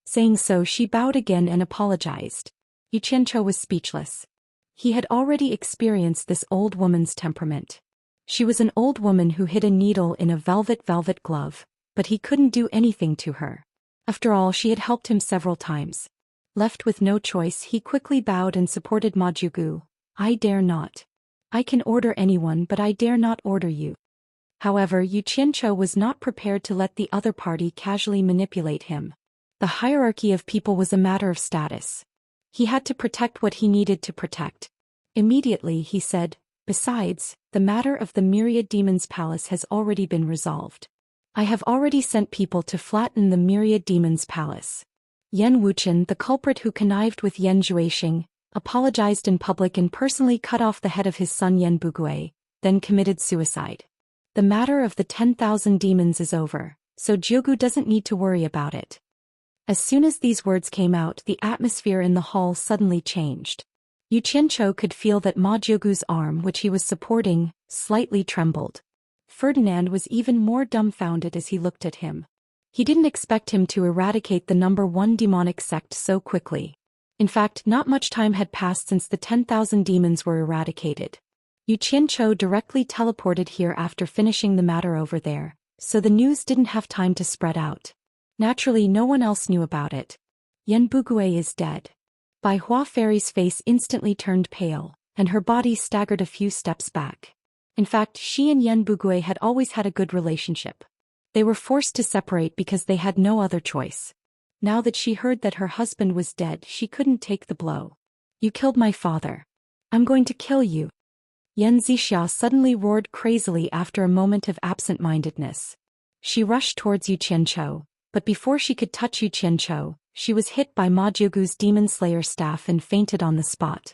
Saying so, she bowed again and apologized. Xianxia was speechless. He had already experienced this old woman's temperament. She was an old woman who hid a needle in a velvet glove, but he couldn't do anything to her. After all, she had helped him several times. Left with no choice, he quickly bowed and supported Majugu. I dare not. I can order anyone, but I dare not order you. However, Xianxia was not prepared to let the other party casually manipulate him. The hierarchy of people was a matter of status. He had to protect what he needed to protect. Immediately he said, besides, the matter of the Myriad Demons Palace has already been resolved. I have already sent people to flatten the Myriad Demons Palace. Yan Wuxian, the culprit who connived with Yan Zhuixing, apologized in public and personally cut off the head of his son Yan Bugui, then committed suicide. The matter of the 10,000 demons is over, so Jiugu doesn't need to worry about it. As soon as these words came out, the atmosphere in the hall suddenly changed. Xianxia could feel that Ma Jiugu's arm, which he was supporting, slightly trembled. Ferdinand was even more dumbfounded as he looked at him. He didn't expect him to eradicate the #1 demonic sect so quickly. In fact, not much time had passed since the 10,000 demons were eradicated. Xianxia directly teleported here after finishing the matter over there, so the news didn't have time to spread out. Naturally, no one else knew about it. Yan Bugui is dead. Bai Hua Fairy's face instantly turned pale, and her body staggered a few steps back. In fact, she and Yan Bugui had always had a good relationship. They were forced to separate because they had no other choice. Now that she heard that her husband was dead, she couldn't take the blow. You killed my father. I'm going to kill you. Yan Zixia suddenly roared crazily after a moment of absent-mindedness. She rushed towards Xianxia, but before she could touch Xianxia, she was hit by Ma Jiugu's Demon Slayer staff and fainted on the spot.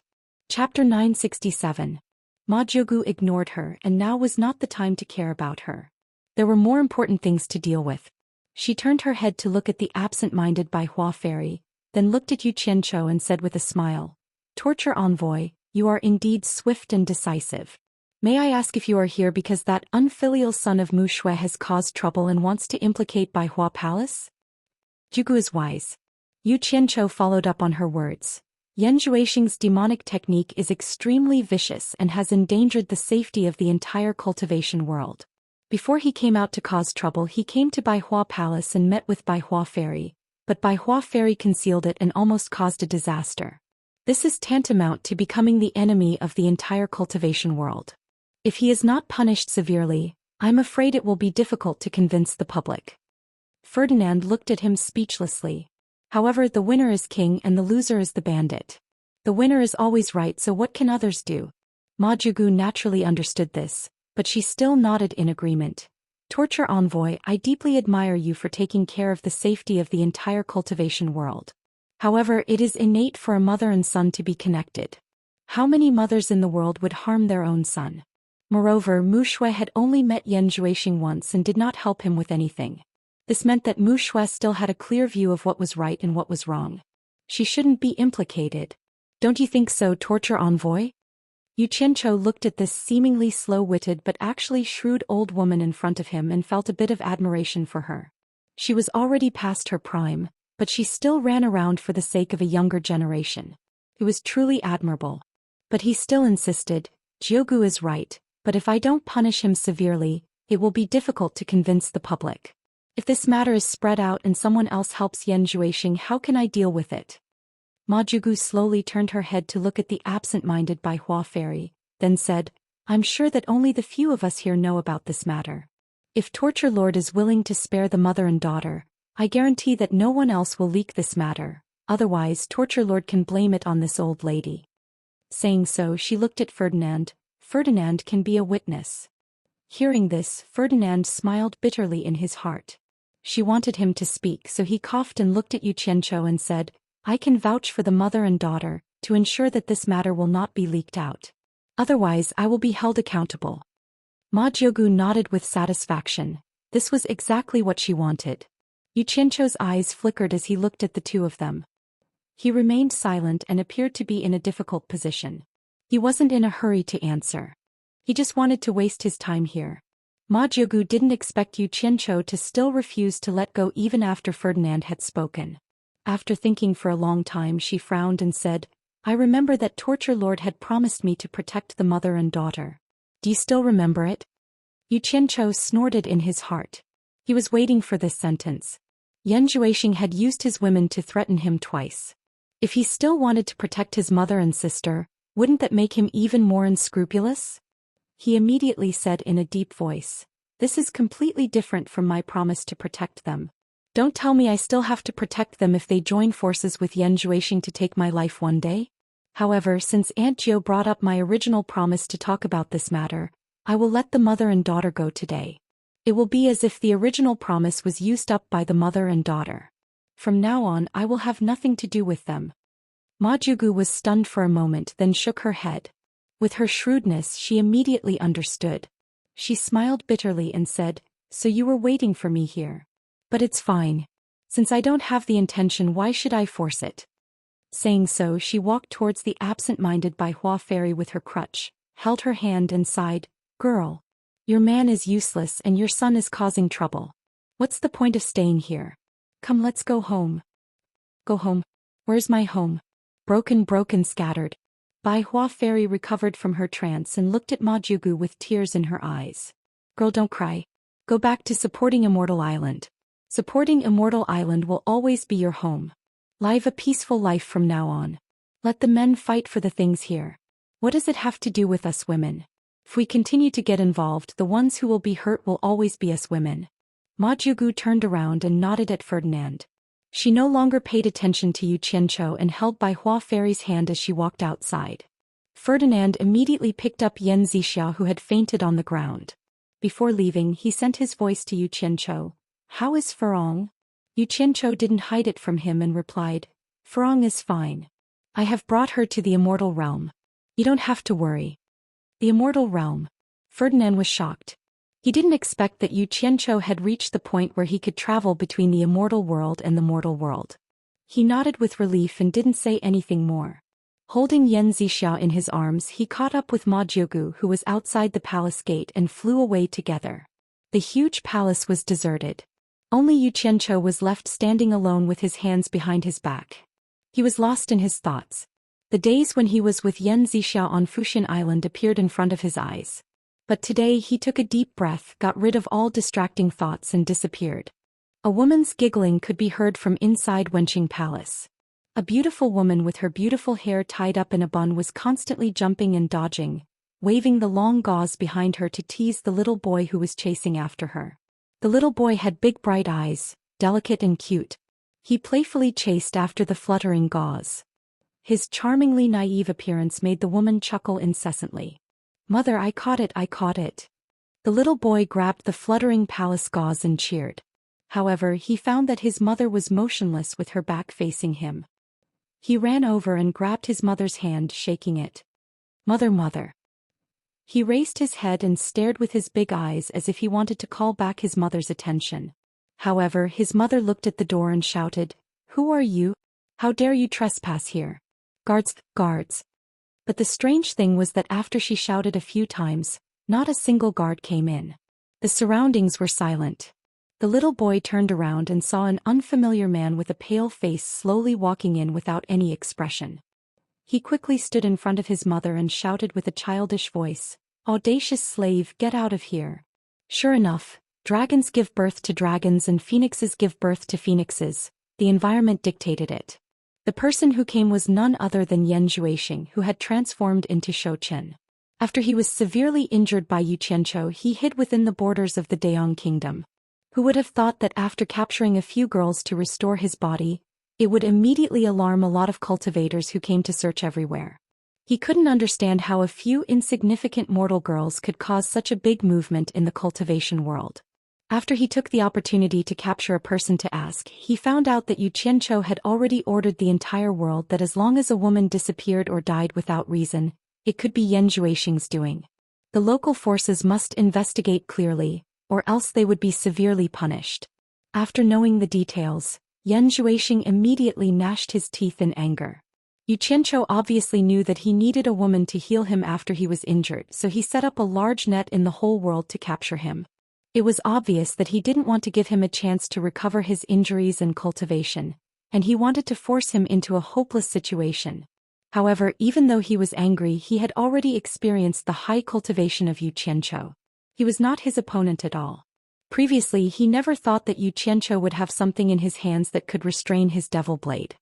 Chapter 967. Ma Jiugu ignored her, and now was not the time to care about her. There were more important things to deal with. She turned her head to look at the absent-minded Bai Hua Fairy, then looked at Xianxia and said with a smile, Torture Envoy, you are indeed swift and decisive. May I ask if you are here because that unfilial son of Mu Shui has caused trouble and wants to implicate Bai Hua Palace? Jiugu is wise. Xianxia followed up on her words. Yan Zhuixing's demonic technique is extremely vicious and has endangered the safety of the entire cultivation world. Before he came out to cause trouble, he came to Bai Hua Palace and met with Bai Hua Fairy, but Bai Hua Fairy concealed it and almost caused a disaster. This is tantamount to becoming the enemy of the entire cultivation world. If he is not punished severely, I'm afraid it will be difficult to convince the public. Ferdinand looked at him speechlessly. However, the winner is king and the loser is the bandit. The winner is always right, so what can others do? Ma Jiugu naturally understood this, but she still nodded in agreement. Torture Envoy, I deeply admire you for taking care of the safety of the entire cultivation world. However, it is innate for a mother and son to be connected. How many mothers in the world would harm their own son? Moreover, Mu Shui had only met Yan Zhuixing once and did not help him with anything. This meant that Mu Shui still had a clear view of what was right and what was wrong. She shouldn't be implicated. Don't you think so, Torture Envoy? Xianxia looked at this seemingly slow-witted but actually shrewd old woman in front of him and felt a bit of admiration for her. She was already past her prime, but she still ran around for the sake of a younger generation. It was truly admirable. But he still insisted, Jiugu is right, but if I don't punish him severely, it will be difficult to convince the public. If this matter is spread out and someone else helps Yan Zhuixing, how can I deal with it? Ma Jiugu slowly turned her head to look at the absent-minded Bai Hua Fairy, then said, I'm sure that only the few of us here know about this matter. If Torture Lord is willing to spare the mother and daughter, I guarantee that no one else will leak this matter, otherwise Torture Lord can blame it on this old lady. Saying so, she looked at Ferdinand. Ferdinand can be a witness. Hearing this, Ferdinand smiled bitterly in his heart. She wanted him to speak, so he coughed and looked at Xianxia and said, I can vouch for the mother and daughter, to ensure that this matter will not be leaked out. Otherwise, I will be held accountable. Ma Jiugu nodded with satisfaction. This was exactly what she wanted. Yu Qianchou's eyes flickered as he looked at the two of them. He remained silent and appeared to be in a difficult position. He wasn't in a hurry to answer. He just wanted to waste his time here. Ma Jiugu didn't expect Yu Qianchou to still refuse to let go even after Ferdinand had spoken. After thinking for a long time, she frowned and said, I remember that Torture Lord had promised me to protect the mother and daughter. Do you still remember it? Yu Qianchou snorted in his heart. He was waiting for this sentence. Yan Zhuixing had used his women to threaten him twice. If he still wanted to protect his mother and sister, wouldn't that make him even more unscrupulous? He immediately said in a deep voice, This is completely different from my promise to protect them. Don't tell me I still have to protect them if they join forces with Yan Zhuixing to take my life one day. However, since Aunt Jiu brought up my original promise to talk about this matter, I will let the mother and daughter go today. It will be as if the original promise was used up by the mother and daughter. From now on I will have nothing to do with them. Ma Jiugu was stunned for a moment, then shook her head. With her shrewdness she immediately understood. She smiled bitterly and said, So you were waiting for me here. But it's fine. Since I don't have the intention, why should I force it? Saying so, she walked towards the absent-minded Bai Hua fairy with her crutch, held her hand and sighed, Girl. Your man is useless and your son is causing trouble. What's the point of staying here? Come, let's go home. Go home? Where's my home? Broken, scattered. Bai Hua fairy recovered from her trance and looked at Ma Jiugu with tears in her eyes. Girl, don't cry. Go back to supporting Immortal Island. Supporting Immortal Island will always be your home. Live a peaceful life from now on. Let the men fight for the things here. What does it have to do with us women? If we continue to get involved, the ones who will be hurt will always be us women. Ma Jiugu turned around and nodded at Ferdinand. She no longer paid attention to Yu Qianchou and held Bai Hua fairy's hand as she walked outside. Ferdinand immediately picked up Yan Zixia, who had fainted on the ground. Before leaving, he sent his voice to Yu Qianchou. How is Ferong? Yu Qianchou didn't hide it from him and replied, Ferong is fine. I have brought her to the Immortal Realm. You don't have to worry. The Immortal Realm. Ferdinand was shocked. He didn't expect that Yu Qianchou had reached the point where he could travel between the immortal world and the mortal world. He nodded with relief and didn't say anything more. Holding Yan Zixia in his arms, he caught up with Ma Jiugu, who was outside the palace gate, and flew away together. The huge palace was deserted. Only Yu Qianchou was left standing alone with his hands behind his back. He was lost in his thoughts. The days when he was with Yan Zixia on Fuxian Island appeared in front of his eyes. But today he took a deep breath, got rid of all distracting thoughts and disappeared. A woman's giggling could be heard from inside Wenqing Palace. A beautiful woman with her beautiful hair tied up in a bun was constantly jumping and dodging, waving the long gauze behind her to tease the little boy who was chasing after her. The little boy had big bright eyes, delicate and cute. He playfully chased after the fluttering gauze. His charmingly naive appearance made the woman chuckle incessantly. Mother, I caught it, I caught it. The little boy grabbed the fluttering palace gauze and cheered. However, he found that his mother was motionless with her back facing him. He ran over and grabbed his mother's hand, shaking it. Mother, mother. He raised his head and stared with his big eyes as if he wanted to call back his mother's attention. However, his mother looked at the door and shouted, Who are you? How dare you trespass here? Guards, guards. But the strange thing was that after she shouted a few times, not a single guard came in. The surroundings were silent. The little boy turned around and saw an unfamiliar man with a pale face slowly walking in without any expression. He quickly stood in front of his mother and shouted with a childish voice, Audacious slave, get out of here. Sure enough, dragons give birth to dragons and phoenixes give birth to phoenixes. The environment dictated it. The person who came was none other than Yan Zhuixing, who had transformed into Zhou Xian. After he was severely injured by Yu Qianchou, he hid within the borders of the Daoist kingdom. Who would have thought that after capturing a few girls to restore his body, it would immediately alarm a lot of cultivators who came to search everywhere. He couldn't understand how a few insignificant mortal girls could cause such a big movement in the cultivation world. After he took the opportunity to capture a person to ask, he found out that Yu Qianchou had already ordered the entire world that as long as a woman disappeared or died without reason, it could be Yan Zhuixing's doing. The local forces must investigate clearly, or else they would be severely punished. After knowing the details, Yan Zhuixing immediately gnashed his teeth in anger. Yu Qianzhou obviously knew that he needed a woman to heal him after he was injured, so he set up a large net in the whole world to capture him. It was obvious that he didn't want to give him a chance to recover his injuries and cultivation, and he wanted to force him into a hopeless situation. However, even though he was angry, he had already experienced the high cultivation of Yu Qianzhou. He was not his opponent at all. Previously, he never thought that Yu Qianzhou would have something in his hands that could restrain his devil blade.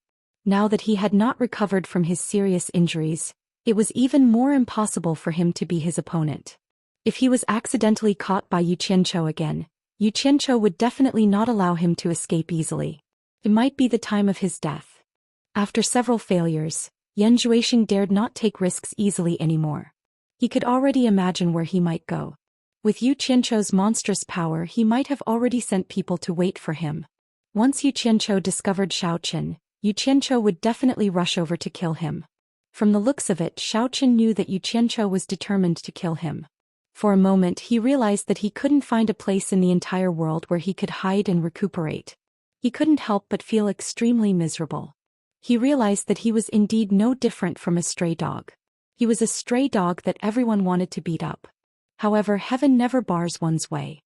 Now that he had not recovered from his serious injuries, it was even more impossible for him to be his opponent. If he was accidentally caught by Yu Qianzhou again, Yu Qianzhou would definitely not allow him to escape easily. It might be the time of his death. After several failures, Yan Zhuixing dared not take risks easily anymore. He could already imagine where he might go. With Yu Qianzhou's monstrous power, he might have already sent people to wait for him. Once Yu Qianzhou discovered Xiaoqian, Yu Qianzhou would definitely rush over to kill him. From the looks of it, Xiaoqian knew that Yu Qianzhou was determined to kill him. For a moment he realized that he couldn't find a place in the entire world where he could hide and recuperate. He couldn't help but feel extremely miserable. He realized that he was indeed no different from a stray dog. He was a stray dog that everyone wanted to beat up. However, heaven never bars one's way.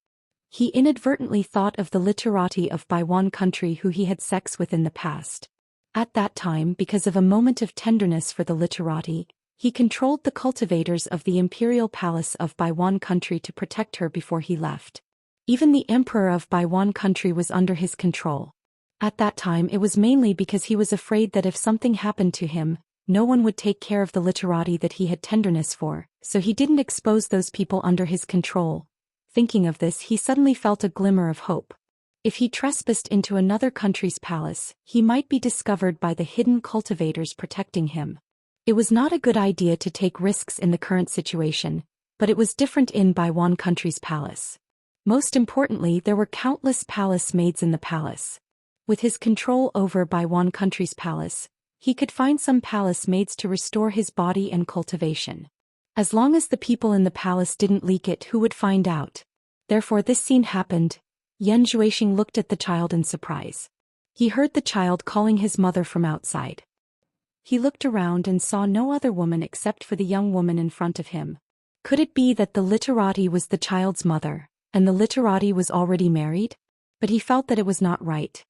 He inadvertently thought of the literati of Baiwan country who he had sex with in the past. At that time, because of a moment of tenderness for the literati, he controlled the cultivators of the imperial palace of Baiwan country to protect her before he left. Even the emperor of Baiwan country was under his control. At that time it was mainly because he was afraid that if something happened to him, no one would take care of the literati that he had tenderness for, so he didn't expose those people under his control. Thinking of this, he suddenly felt a glimmer of hope. If he trespassed into another country's palace, he might be discovered by the hidden cultivators protecting him. It was not a good idea to take risks in the current situation, but it was different in Baiwan country's palace. Most importantly, there were countless palace maids in the palace. With his control over Baiwan country's palace, he could find some palace maids to restore his body and cultivation. As long as the people in the palace didn't leak it, who would find out? Therefore this scene happened. Yan Zhuixing looked at the child in surprise. He heard the child calling his mother from outside. He looked around and saw no other woman except for the young woman in front of him. Could it be that the literati was the child's mother, and the literati was already married? But he felt that it was not right.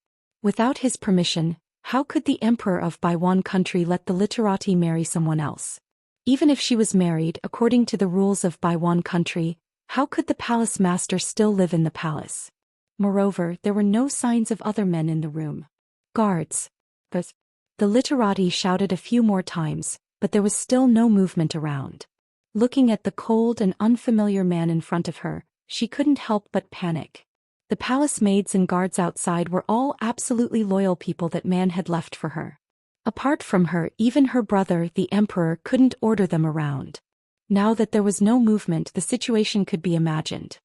Without his permission, how could the emperor of Baiwan country let the literati marry someone else? Even if she was married according to the rules of Baiwan country, how could the palace master still live in the palace? Moreover, there were no signs of other men in the room. Guards! The literati shouted a few more times, but there was still no movement around. Looking at the cold and unfamiliar man in front of her, she couldn't help but panic. The palace maids and guards outside were all absolutely loyal people that man had left for her. Apart from her, even her brother, the emperor, couldn't order them around. Now that there was no movement, the situation could be imagined.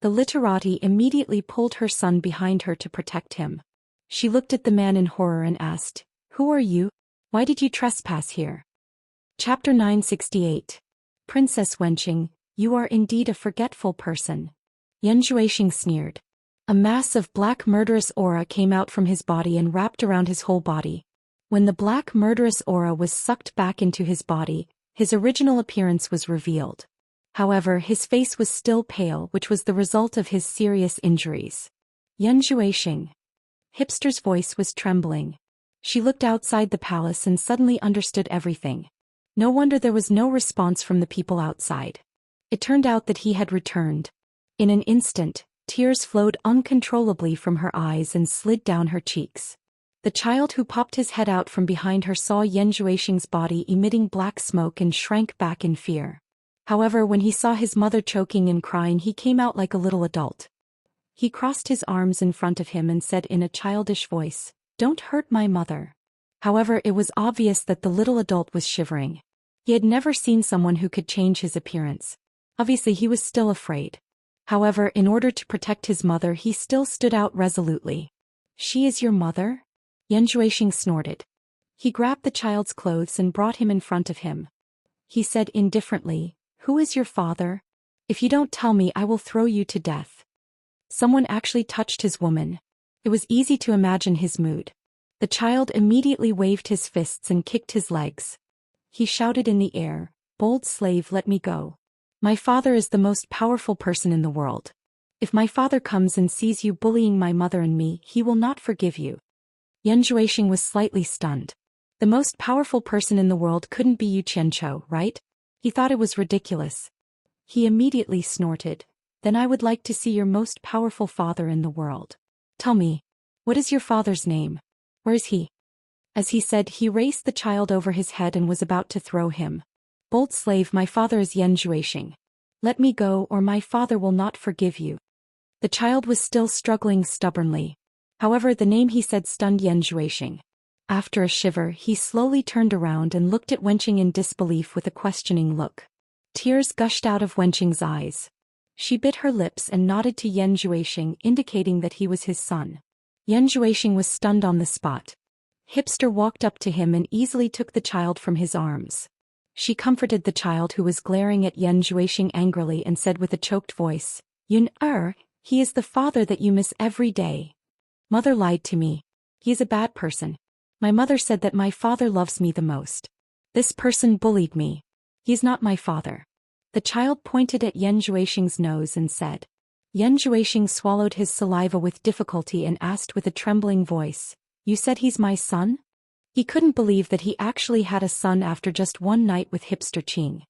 The literati immediately pulled her son behind her to protect him. She looked at the man in horror and asked, "Who are you? Why did you trespass here?" Chapter 968. Princess Wenqing, you are indeed a forgetful person. Yan Zhuixing sneered. A mass of black murderous aura came out from his body and wrapped around his whole body. When the black murderous aura was sucked back into his body, his original appearance was revealed. However, his face was still pale, which was the result of his serious injuries. Yan Zhuixing. Hipster's voice was trembling. She looked outside the palace and suddenly understood everything. No wonder there was no response from the people outside. It turned out that he had returned. In an instant, tears flowed uncontrollably from her eyes and slid down her cheeks. The child who popped his head out from behind her saw Yan Zhuixing's body emitting black smoke and shrank back in fear. However, when he saw his mother choking and crying, he came out like a little adult. He crossed his arms in front of him and said in a childish voice, "Don't hurt my mother." However, it was obvious that the little adult was shivering. He had never seen someone who could change his appearance. Obviously, he was still afraid. However, in order to protect his mother, he still stood out resolutely. "She is your mother?" Yan Zhuixing snorted. He grabbed the child's clothes and brought him in front of him. He said indifferently, "Who is your father? If you don't tell me, I will throw you to death." Someone actually touched his woman. It was easy to imagine his mood. The child immediately waved his fists and kicked his legs. He shouted in the air, "Bold slave, let me go. My father is the most powerful person in the world. If my father comes and sees you bullying my mother and me, he will not forgive you." Yan Zhuixing was slightly stunned. The most powerful person in the world couldn't be Yu Qianzhou, right? He thought it was ridiculous. He immediately snorted, "Then I would like to see your most powerful father in the world. Tell me, what is your father's name? Where is he?" As he said, he raised the child over his head and was about to throw him. "Bold slave, my father is Yan Zhuixing. Let me go or my father will not forgive you." The child was still struggling stubbornly. However, the name he said stunned Yan Zhuixing. After a shiver, he slowly turned around and looked at Wenqing in disbelief with a questioning look. Tears gushed out of Wenqing's eyes. She bit her lips and nodded to Yan Zhuixing, indicating that he was his son. Yan Zhuixing was stunned on the spot. Hipster walked up to him and easily took the child from his arms. She comforted the child who was glaring at Yan Zhuixing angrily and said with a choked voice, "Yun, he is the father that you miss every day. Mother lied to me. He is a bad person. My mother said that my father loves me the most. This person bullied me. He is not my father." The child pointed at Yan Zhuixing's nose and said. Yan Zhuixing swallowed his saliva with difficulty and asked with a trembling voice, "You said he's my son?" He couldn't believe that he actually had a son after just one night with Hipster Qing.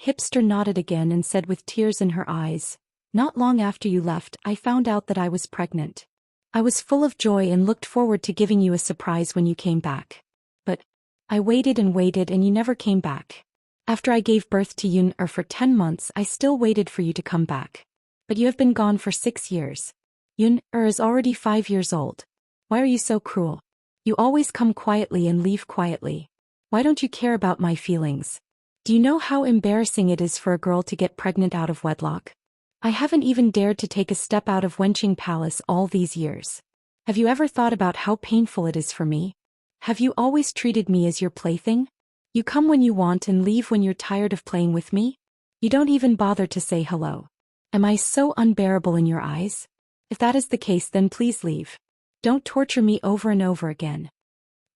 Hipster nodded again and said with tears in her eyes, "Not long after you left, I found out that I was pregnant. I was full of joy and looked forward to giving you a surprise when you came back. But I waited and waited and you never came back. After I gave birth to Yun for 10 months, I still waited for you to come back. But you have been gone for 6 years. Yun is already 5 years old. Why are you so cruel? You always come quietly and leave quietly. Why don't you care about my feelings? Do you know how embarrassing it is for a girl to get pregnant out of wedlock? I haven't even dared to take a step out of Wenqing Palace all these years. Have you ever thought about how painful it is for me? Have you always treated me as your plaything? You come when you want and leave when you're tired of playing with me? You don't even bother to say hello. Am I so unbearable in your eyes? If that is the case, then please leave. Don't torture me over and over again."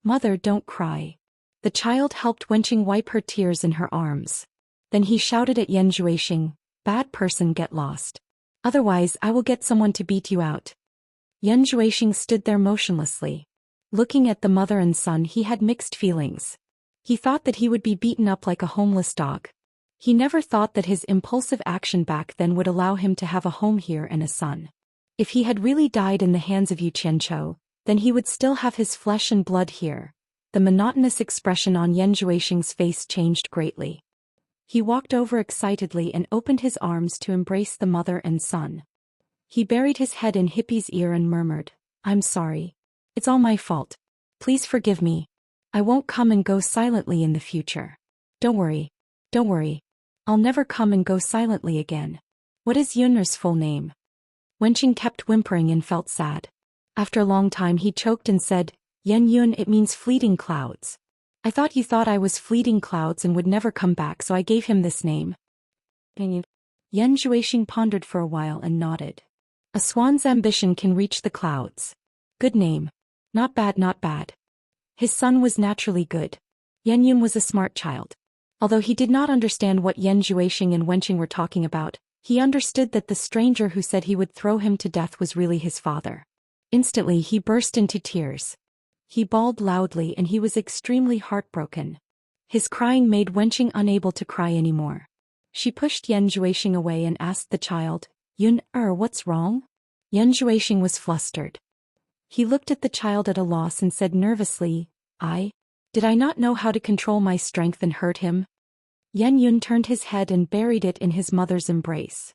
"Mother, don't cry." The child helped Wenqing wipe her tears in her arms. Then he shouted at Yan Zhuixing, "Bad person, get lost. Otherwise I will get someone to beat you out." Yan Zhuixing stood there motionlessly. Looking at the mother and son, he had mixed feelings. He thought that he would be beaten up like a homeless dog. He never thought that his impulsive action back then would allow him to have a home here and a son. If he had really died in the hands of Yu Qianzhou, then he would still have his flesh and blood here. The monotonous expression on Yan Zhuixing's face changed greatly. He walked over excitedly and opened his arms to embrace the mother and son. He buried his head in Hippie's ear and murmured, "I'm sorry. It's all my fault. Please forgive me. I won't come and go silently in the future. Don't worry. Don't worry. I'll never come and go silently again." "What is Yun's full name?" Wenqing kept whimpering and felt sad. After a long time he choked and said, "Yan Yun, it means fleeting clouds. I thought you thought I was fleeting clouds and would never come back, so I gave him this name." Yan Zhuixing pondered for a while and nodded. "A swan's ambition can reach the clouds. Good name. Not bad, not bad." His son was naturally good. Yan Yun was a smart child. Although he did not understand what Yan Zhuixing and Wenqing were talking about, he understood that the stranger who said he would throw him to death was really his father. Instantly he burst into tears. He bawled loudly and he was extremely heartbroken. His crying made Wenqing unable to cry anymore. She pushed Yan Zhuixing away and asked the child, "Yun, what's wrong?" Yan Zhuixing was flustered. He looked at the child at a loss and said nervously, Did I not know how to control my strength and hurt him?" Yan Yun turned his head and buried it in his mother's embrace.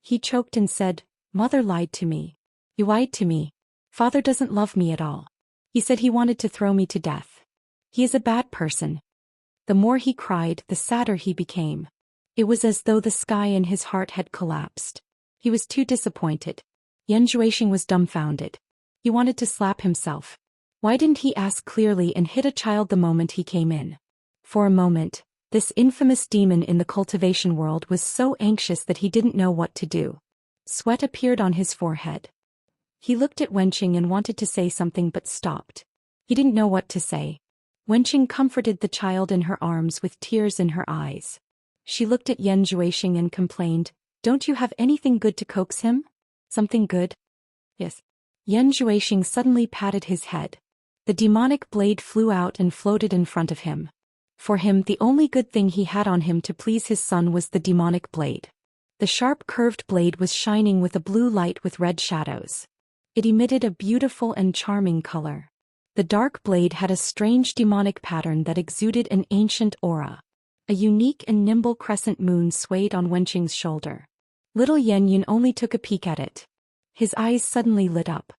He choked and said, "Mother lied to me. You lied to me. Father doesn't love me at all. He said he wanted to throw me to death. He is a bad person." The more he cried, the sadder he became. It was as though the sky in his heart had collapsed. He was too disappointed. Yan Zhuixing was dumbfounded. He wanted to slap himself. Why didn't he ask clearly and hit a child the moment he came in? For a moment, this infamous demon in the cultivation world was so anxious that he didn't know what to do. Sweat appeared on his forehead. He looked at Wenqing and wanted to say something but stopped. He didn't know what to say. Wenqing comforted the child in her arms with tears in her eyes. She looked at Yan Zhuixing and complained, "Don't you have anything good to coax him? Something good?" "Yes." Yan Zhuixing suddenly patted his head. The demonic blade flew out and floated in front of him. For him, the only good thing he had on him to please his son was the demonic blade. The sharp curved blade was shining with a blue light with red shadows. It emitted a beautiful and charming color. The dark blade had a strange demonic pattern that exuded an ancient aura. A unique and nimble crescent moon swayed on Wenqing's shoulder. Little Yan Yun only took a peek at it. His eyes suddenly lit up.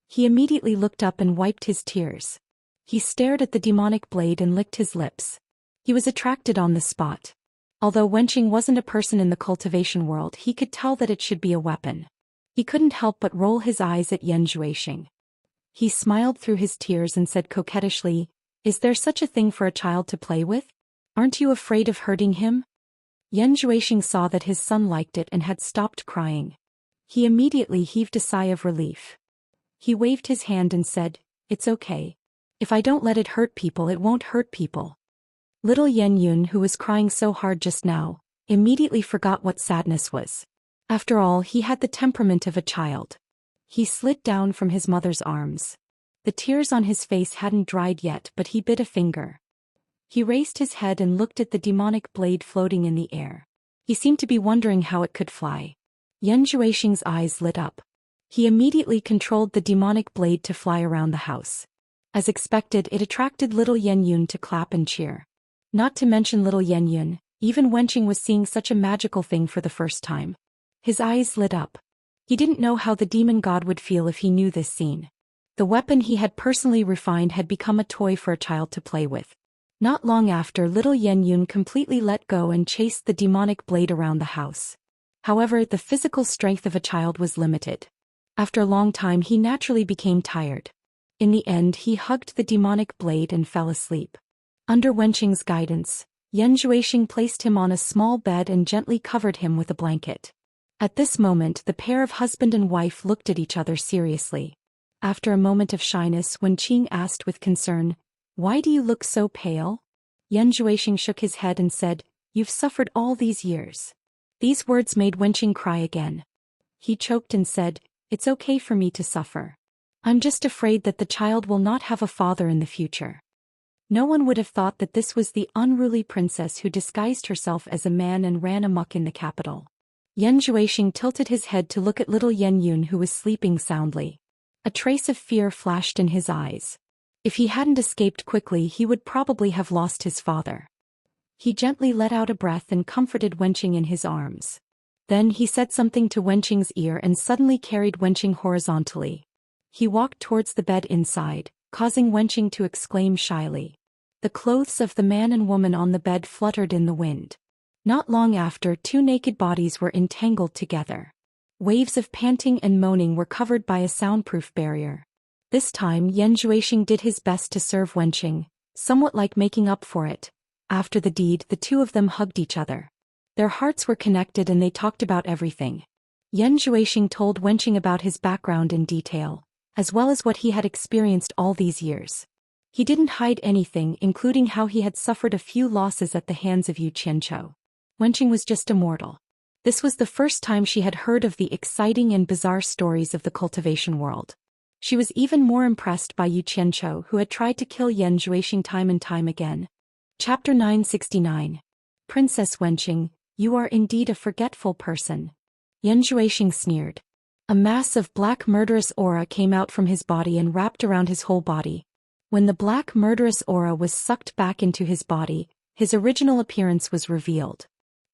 He immediately looked up and wiped his tears. He stared at the demonic blade and licked his lips. He was attracted on the spot. Although Wenqing wasn't a person in the cultivation world, he could tell that it should be a weapon. He couldn't help but roll his eyes at Yan Zhuixing. He smiled through his tears and said coquettishly, "Is there such a thing for a child to play with? Aren't you afraid of hurting him?" Yan Zhuixing saw that his son liked it and had stopped crying. He immediately heaved a sigh of relief. He waved his hand and said, "It's okay. If I don't let it hurt people, it won't hurt people." Little Yan Yun, who was crying so hard just now, immediately forgot what sadness was. After all, he had the temperament of a child. He slid down from his mother's arms. The tears on his face hadn't dried yet, but he bit a finger. He raised his head and looked at the demonic blade floating in the air. He seemed to be wondering how it could fly. Yan Zhuixing's eyes lit up. He immediately controlled the demonic blade to fly around the house. As expected, it attracted little Yan Yun to clap and cheer. Not to mention little Yan Yun, even Wenqing was seeing such a magical thing for the first time. His eyes lit up. He didn't know how the demon god would feel if he knew this scene. The weapon he had personally refined had become a toy for a child to play with. Not long after, little Yan Yun completely let go and chased the demonic blade around the house. However, the physical strength of a child was limited. After a long time, he naturally became tired. In the end, he hugged the demonic blade and fell asleep. Under Wenqing's guidance, Yan Zhuixing placed him on a small bed and gently covered him with a blanket. At this moment, the pair of husband and wife looked at each other seriously. After a moment of shyness, Wenqing asked with concern, "Why do you look so pale?" Yan Zhuixing shook his head and said, "You've suffered all these years." These words made Wenqing cry again. He choked and said, "It's okay for me to suffer. I'm just afraid that the child will not have a father in the future." No one would have thought that this was the unruly princess who disguised herself as a man and ran amok in the capital. Yan Zhuixing tilted his head to look at little Yan Yun, who was sleeping soundly. A trace of fear flashed in his eyes. If he hadn't escaped quickly, he would probably have lost his father. He gently let out a breath and comforted Wenqing in his arms. Then he said something to Wenqing's ear and suddenly carried Wenqing horizontally. He walked towards the bed inside, causing Wenqing to exclaim shyly. The clothes of the man and woman on the bed fluttered in the wind. Not long after, two naked bodies were entangled together. Waves of panting and moaning were covered by a soundproof barrier. This time, Yan Zhuixing did his best to serve Wenqing, somewhat like making up for it. After the deed, the two of them hugged each other. Their hearts were connected and they talked about everything. Yan Zhuixing told Wenqing about his background in detail, as well as what he had experienced all these years. He didn't hide anything, including how he had suffered a few losses at the hands of Xianxia. Wenqing was just a mortal. This was the first time she had heard of the exciting and bizarre stories of the cultivation world. She was even more impressed by Xianxia, who had tried to kill Yan Zhuixing time and time again. Chapter 969. Princess Wenqing, you are indeed a forgetful person. Yan Zhuixing sneered. A mass of black murderous aura came out from his body and wrapped around his whole body. When the black murderous aura was sucked back into his body, his original appearance was revealed.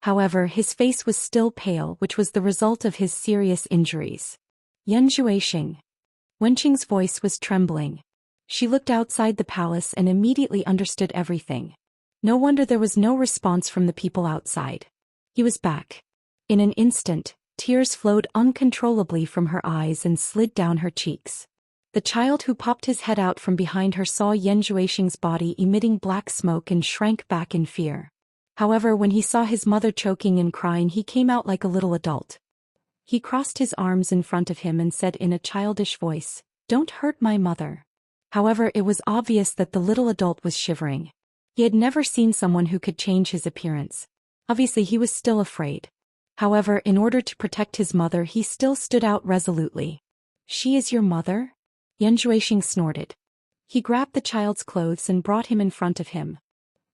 However, his face was still pale, which was the result of his serious injuries. Yan Zhuixing. Wenqing's voice was trembling. She looked outside the palace and immediately understood everything. No wonder there was no response from the people outside. He was back. In an instant, tears flowed uncontrollably from her eyes and slid down her cheeks. The child who popped his head out from behind her saw Yan Zhuixing's body emitting black smoke and shrank back in fear. However, when he saw his mother choking and crying, he came out like a little adult. He crossed his arms in front of him and said in a childish voice, "Don't hurt my mother." However, it was obvious that the little adult was shivering. He had never seen someone who could change his appearance. Obviously, he was still afraid. However, in order to protect his mother, he still stood out resolutely. "She is your mother?" Yan Zhuixing snorted. He grabbed the child's clothes and brought him in front of him.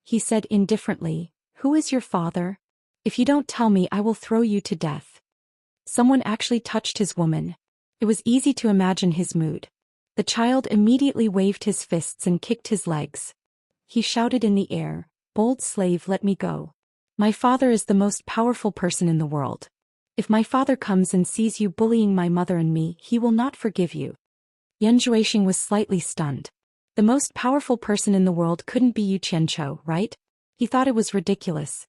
He said indifferently, "Who is your father? If you don't tell me, I will throw you to death." Someone actually touched his woman. It was easy to imagine his mood. The child immediately waved his fists and kicked his legs. He shouted in the air, "Bold slave, let me go. My father is the most powerful person in the world. If my father comes and sees you bullying my mother and me, he will not forgive you." Yan Zhuixing was slightly stunned. The most powerful person in the world couldn't be Yu Qianchou, right? He thought it was ridiculous.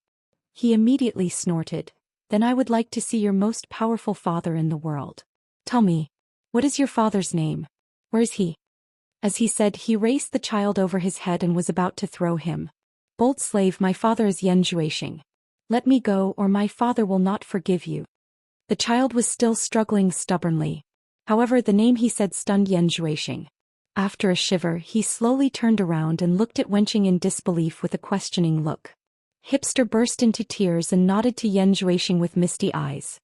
He immediately snorted, "Then I would like to see your most powerful father in the world. Tell me, what is your father's name? Where is he?" As he said, he raised the child over his head and was about to throw him. "Bold slave, my father is Yan Zhuixing. Let me go or my father will not forgive you." The child was still struggling stubbornly. However, the name he said stunned Yan Zhuixing. After a shiver, he slowly turned around and looked at Wenqing in disbelief with a questioning look. Hipster burst into tears and nodded to Yan Zhuixing with misty eyes.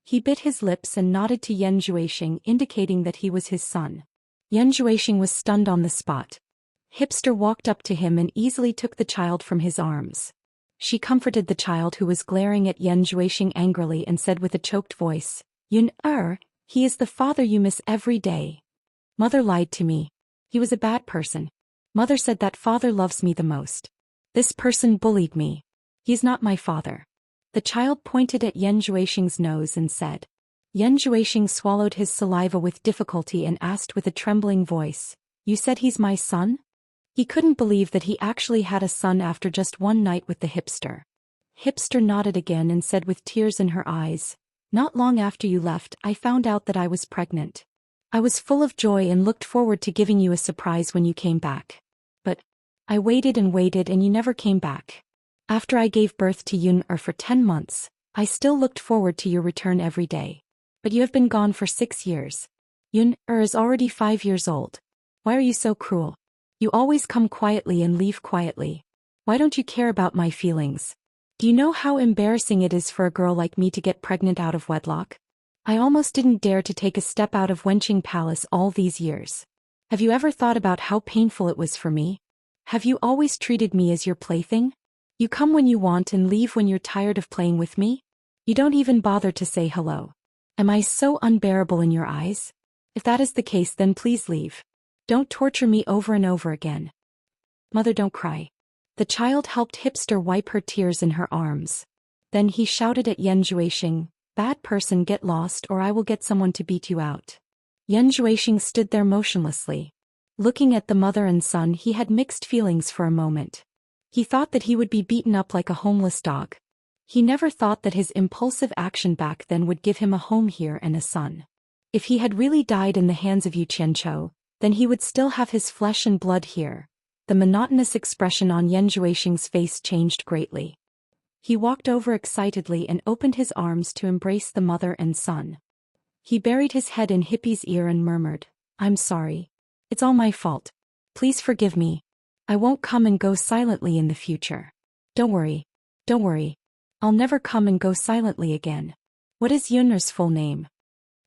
He bit his lips and nodded to Yan Zhuixing, indicating that he was his son. Yan Zhuixing was stunned on the spot. Hipster walked up to him and easily took the child from his arms. She comforted the child who was glaring at Yan Zhuixing angrily and said with a choked voice, "Yun, he is the father you miss every day. Mother lied to me. He was a bad person. Mother said that father loves me the most. This person bullied me. He's not my father." The child pointed at Yan Zhuixing's nose and said. Yan Zhuixing swallowed his saliva with difficulty and asked with a trembling voice, "You said he's my son?" He couldn't believe that he actually had a son after just one night with the hipster. Hipster nodded again and said with tears in her eyes, "Not long after you left, I found out that I was pregnant. I was full of joy and looked forward to giving you a surprise when you came back. But I waited and waited and you never came back. After I gave birth to Yun for 10 months, I still looked forward to your return every day. But you have been gone for 6 years. Yun is already 5 years old. Why are you so cruel? You always come quietly and leave quietly. Why don't you care about my feelings? Do you know how embarrassing it is for a girl like me to get pregnant out of wedlock? I almost didn't dare to take a step out of Wenqing Palace all these years. Have you ever thought about how painful it was for me? Have you always treated me as your plaything? You come when you want and leave when you're tired of playing with me? You don't even bother to say hello. Am I so unbearable in your eyes? If that is the case, then please leave. Don't torture me over and over again." "Mother, don't cry." The child helped Hipster wipe her tears in her arms. Then he shouted at Yan Zhuixing, "Bad person, get lost or I will get someone to beat you out." Yan Zhuixing stood there motionlessly. Looking at the mother and son, he had mixed feelings for a moment. He thought that he would be beaten up like a homeless dog. He never thought that his impulsive action back then would give him a home here and a son. If he had really died in the hands of Yu Qianchou, then he would still have his flesh and blood here. The monotonous expression on Yan Zhuixing's face changed greatly. He walked over excitedly and opened his arms to embrace the mother and son. He buried his head in Hippie's ear and murmured, "I'm sorry. It's all my fault. Please forgive me. I won't come and go silently in the future. Don't worry. Don't worry. I'll never come and go silently again." "What is Yun's full name?"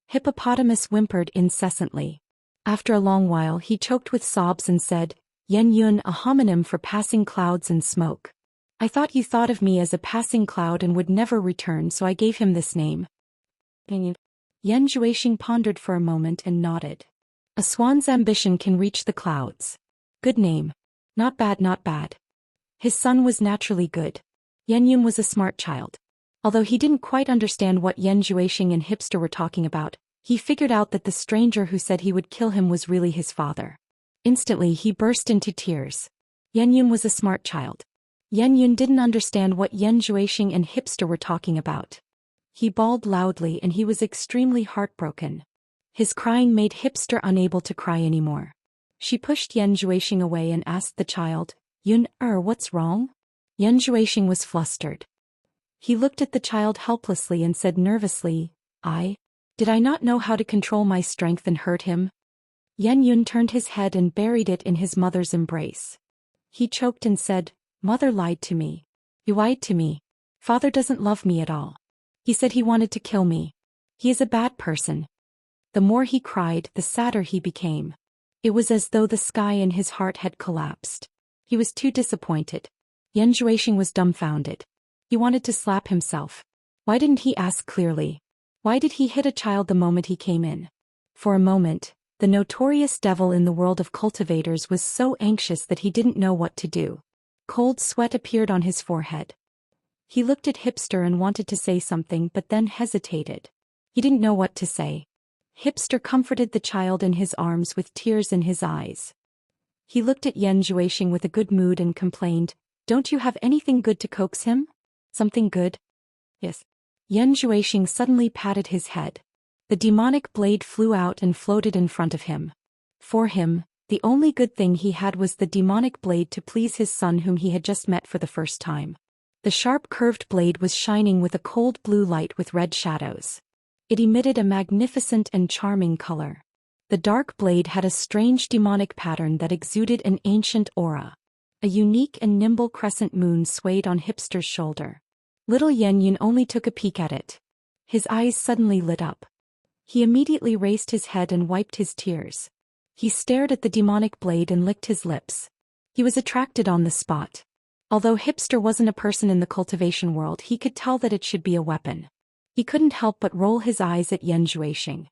Hippopotamus whimpered incessantly. After a long while he choked with sobs and said, "Yan Yun, a homonym for passing clouds and smoke. I thought you thought of me as a passing cloud and would never return, so I gave him this name." Yan Zhuixing pondered for a moment and nodded. "A swan's ambition can reach the clouds. Good name. Not bad, not bad." His son was naturally good. Yan Yun was a smart child. Although he didn't quite understand what Yan Zhuixing and Hipster were talking about, he figured out that the stranger who said he would kill him was really his father. Instantly he burst into tears. Yan Yun was a smart child. Yan Yun didn't understand what Yan Zhuixing and Hipster were talking about. He bawled loudly and he was extremely heartbroken. His crying made Hipster unable to cry anymore. She pushed Yan Zhuixing away and asked the child, "Yun, what's wrong?" Yan Zhuixing was flustered. He looked at the child helplessly and said nervously, Did I not know how to control my strength and hurt him? Yan Yun turned his head and buried it in his mother's embrace. He choked and said, "Mother lied to me. You lied to me. Father doesn't love me at all. He said he wanted to kill me. He is a bad person." The more he cried, the sadder he became. It was as though the sky in his heart had collapsed. He was too disappointed. Yan Juexing was dumbfounded. He wanted to slap himself. Why didn't he ask clearly? Why did he hit a child the moment he came in? For a moment, the notorious devil in the world of cultivators was so anxious that he didn't know what to do. Cold sweat appeared on his forehead. He looked at Hipster and wanted to say something but then hesitated. He didn't know what to say. Hipster comforted the child in his arms with tears in his eyes. He looked at Yan Juexing with a good mood and complained, "Don't you have anything good to coax him? Something good?" "Yes." Yan Juexing suddenly patted his head. The demonic blade flew out and floated in front of him. For him, the only good thing he had was the demonic blade to please his son whom he had just met for the first time. The sharp curved blade was shining with a cold blue light with red shadows. It emitted a magnificent and charming color. The dark blade had a strange demonic pattern that exuded an ancient aura. A unique and nimble crescent moon swayed on Hipster's shoulder. Little Yan Yun only took a peek at it. His eyes suddenly lit up. He immediately raised his head and wiped his tears. He stared at the demonic blade and licked his lips. He was attracted on the spot. Although Hipster wasn't a person in the cultivation world, he could tell that it should be a weapon. He couldn't help but roll his eyes at Yan Juexing.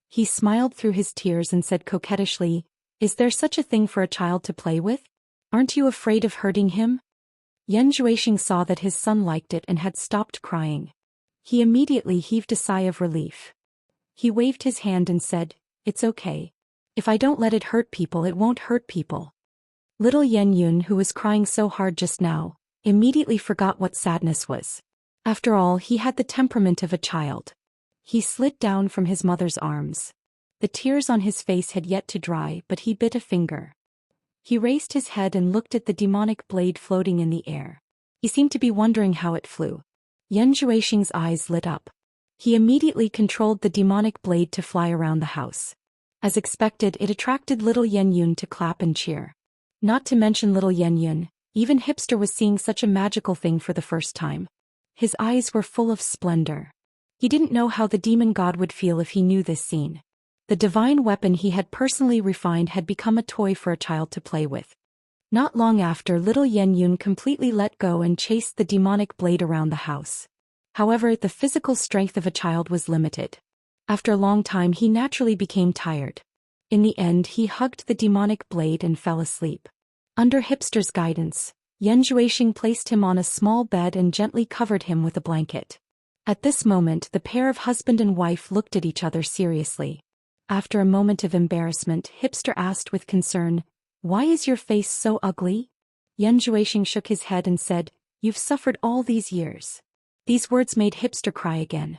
He smiled through his tears and said coquettishly, "Is there such a thing for a child to play with? Aren't you afraid of hurting him?" Yan Juexing saw that his son liked it and had stopped crying. He immediately heaved a sigh of relief. He waved his hand and said, "It's okay. If I don't let it hurt people, it won't hurt people." Little Yan Yun, who was crying so hard just now, immediately forgot what sadness was. After all, he had the temperament of a child. He slid down from his mother's arms. The tears on his face had yet to dry, but he bit a finger. He raised his head and looked at the demonic blade floating in the air. He seemed to be wondering how it flew. Yan Juexing's eyes lit up. He immediately controlled the demonic blade to fly around the house. As expected, it attracted little Yan Yun to clap and cheer. Not to mention little Yan Yun, even Hipster was seeing such a magical thing for the first time. His eyes were full of splendor. He didn't know how the demon god would feel if he knew this scene. The divine weapon he had personally refined had become a toy for a child to play with. Not long after, little Yan Yun completely let go and chased the demonic blade around the house. However, the physical strength of a child was limited. After a long time, he naturally became tired. In the end, he hugged the demonic blade and fell asleep. Under Hipster's guidance, Yan Juexing placed him on a small bed and gently covered him with a blanket. At this moment, the pair of husband and wife looked at each other seriously. After a moment of embarrassment, Hipster asked with concern, "Why is your face so ugly?" Yan Juexing shook his head and said, "You've suffered all these years." These words made Hipster cry again.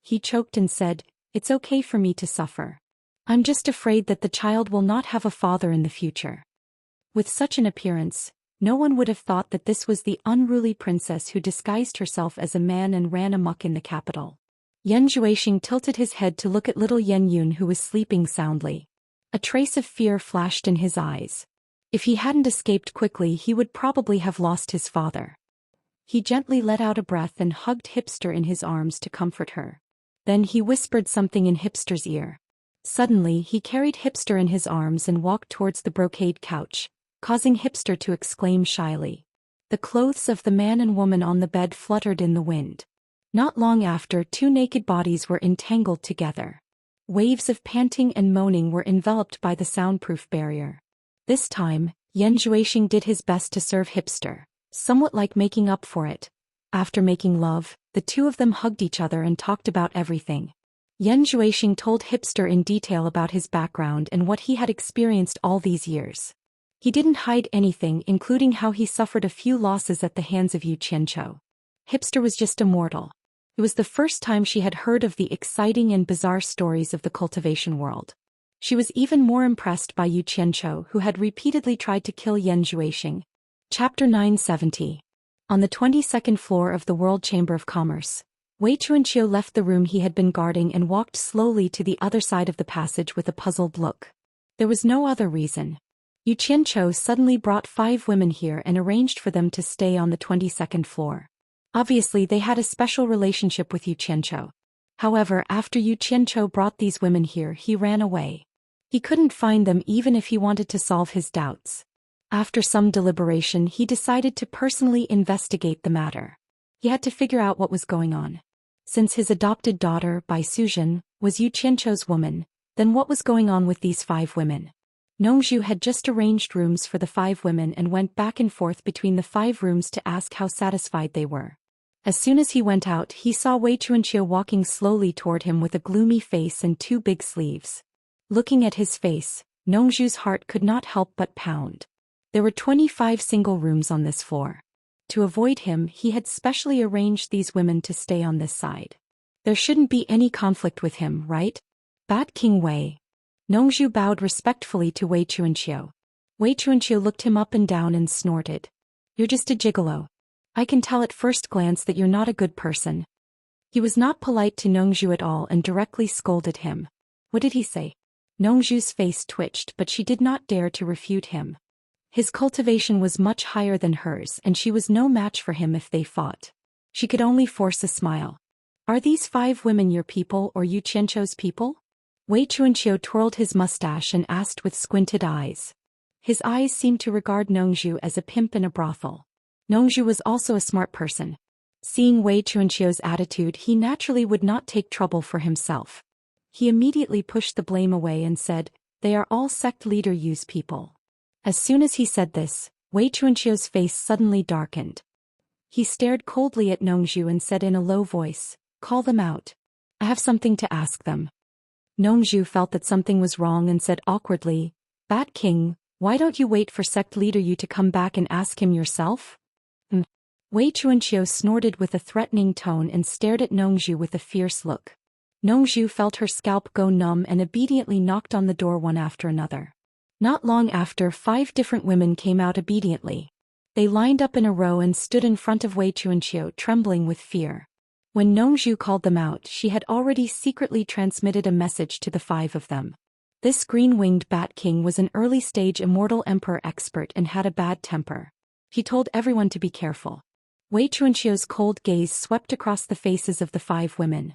He choked and said, "It's okay for me to suffer. I'm just afraid that the child will not have a father in the future." With such an appearance, no one would have thought that this was the unruly princess who disguised herself as a man and ran amok in the capital. Yan Juexing tilted his head to look at little Yan Yun, who was sleeping soundly. A trace of fear flashed in his eyes. If he hadn't escaped quickly, he would probably have lost his father. He gently let out a breath and hugged Hipster in his arms to comfort her. Then he whispered something in Hipster's ear. Suddenly, he carried Hipster in his arms and walked towards the brocade couch, causing Hipster to exclaim shyly. The clothes of the man and woman on the bed fluttered in the wind. Not long after, two naked bodies were entangled together. Waves of panting and moaning were enveloped by the soundproof barrier. This time, Yan Juexing did his best to serve Hipster, somewhat like making up for it. After making love, the two of them hugged each other and talked about everything. Yan Juexing told Hipster in detail about his background and what he had experienced all these years. He didn't hide anything, including how he suffered a few losses at the hands of Xianxia. Hipster was just immortal. It was the first time she had heard of the exciting and bizarre stories of the cultivation world. She was even more impressed by Xianxia, who had repeatedly tried to kill Yan Juexing. Chapter 970. On the 22nd floor of the World Chamber of Commerce, Wei Chuanqiu left the room he had been guarding and walked slowly to the other side of the passage with a puzzled look. There was no other reason. Yu Qianqiu suddenly brought 5 women here and arranged for them to stay on the 22nd floor. Obviously they had a special relationship with Yu Qianqiu. However, after Yu Qianqiu brought these women here, he ran away. He couldn't find them even if he wanted to solve his doubts. After some deliberation, he decided to personally investigate the matter. He had to figure out what was going on. Since his adopted daughter, Bai Suzhen, was Yu Qianqiu's woman, then what was going on with these 5 women? Nongzhu had just arranged rooms for the 5 women and went back and forth between the 5 rooms to ask how satisfied they were. As soon as he went out, he saw Wei Chuanqiu walking slowly toward him with a gloomy face and 2 big sleeves. Looking at his face, Nongzhu's heart could not help but pound. There were 25 single rooms on this floor. To avoid him, he had specially arranged these women to stay on this side. There shouldn't be any conflict with him, right? Bat King Wei. Nongzhu bowed respectfully to Wei Chuanqiu. Wei Chuanqiu looked him up and down and snorted. You're just a gigolo. I can tell at first glance that you're not a good person. He was not polite to Nongzhu at all and directly scolded him. What did he say? Nongzhu's face twitched, but she did not dare to refute him. His cultivation was much higher than hers and she was no match for him if they fought. She could only force a smile. Are these 5 women your people or Yu Qianqiu's people? Wei Chuanqiu twirled his mustache and asked with squinted eyes. His eyes seemed to regard Nongzhu as a pimp in a brothel. Nongzhu was also a smart person. Seeing Wei Chuanqiu's attitude, he naturally would not take trouble for himself. He immediately pushed the blame away and said, they are all sect leader Yu's people. As soon as he said this, Wei Chuanqiu's face suddenly darkened. He stared coldly at Nongzhu and said in a low voice, call them out. I have something to ask them. Nongzhu felt that something was wrong and said awkwardly, Bat King, why don't you wait for sect leader Yu to come back and ask him yourself? Wei Chuanqiu snorted with a threatening tone and stared at Nongzhu with a fierce look. Nongzhu felt her scalp go numb and obediently knocked on the door one after another. Not long after, 5 different women came out obediently. They lined up in a row and stood in front of Wei Chuanqiu, trembling with fear. When Nongzhu called them out, she had already secretly transmitted a message to the 5 of them. This green-winged Bat King was an early-stage Immortal Emperor expert and had a bad temper. He told everyone to be careful. Wei Chuanqiu's cold gaze swept across the faces of the 5 women.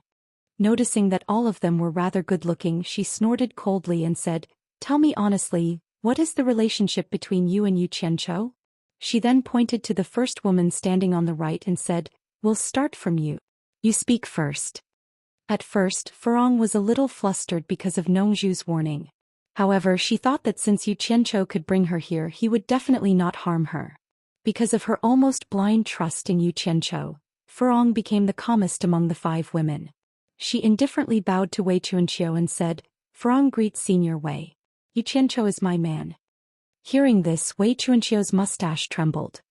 Noticing that all of them were rather good-looking, she snorted coldly and said, tell me honestly, what is the relationship between you and Yu Qianqiu? She then pointed to the first woman standing on the right and said, we'll start from you. You speak first. At first, Furong was a little flustered because of Nongzhu's warning. However, she thought that since Yu Qianqiu could bring her here, he would definitely not harm her. Because of her almost blind trust in Yu Qianqiu, Furong became the calmest among the 5 women. She indifferently bowed to Wei Chuanqiu and said, Furong greets Senior Wei. Yu Qianqiu is my man. Hearing this, Wei Chuanqiu's mustache trembled.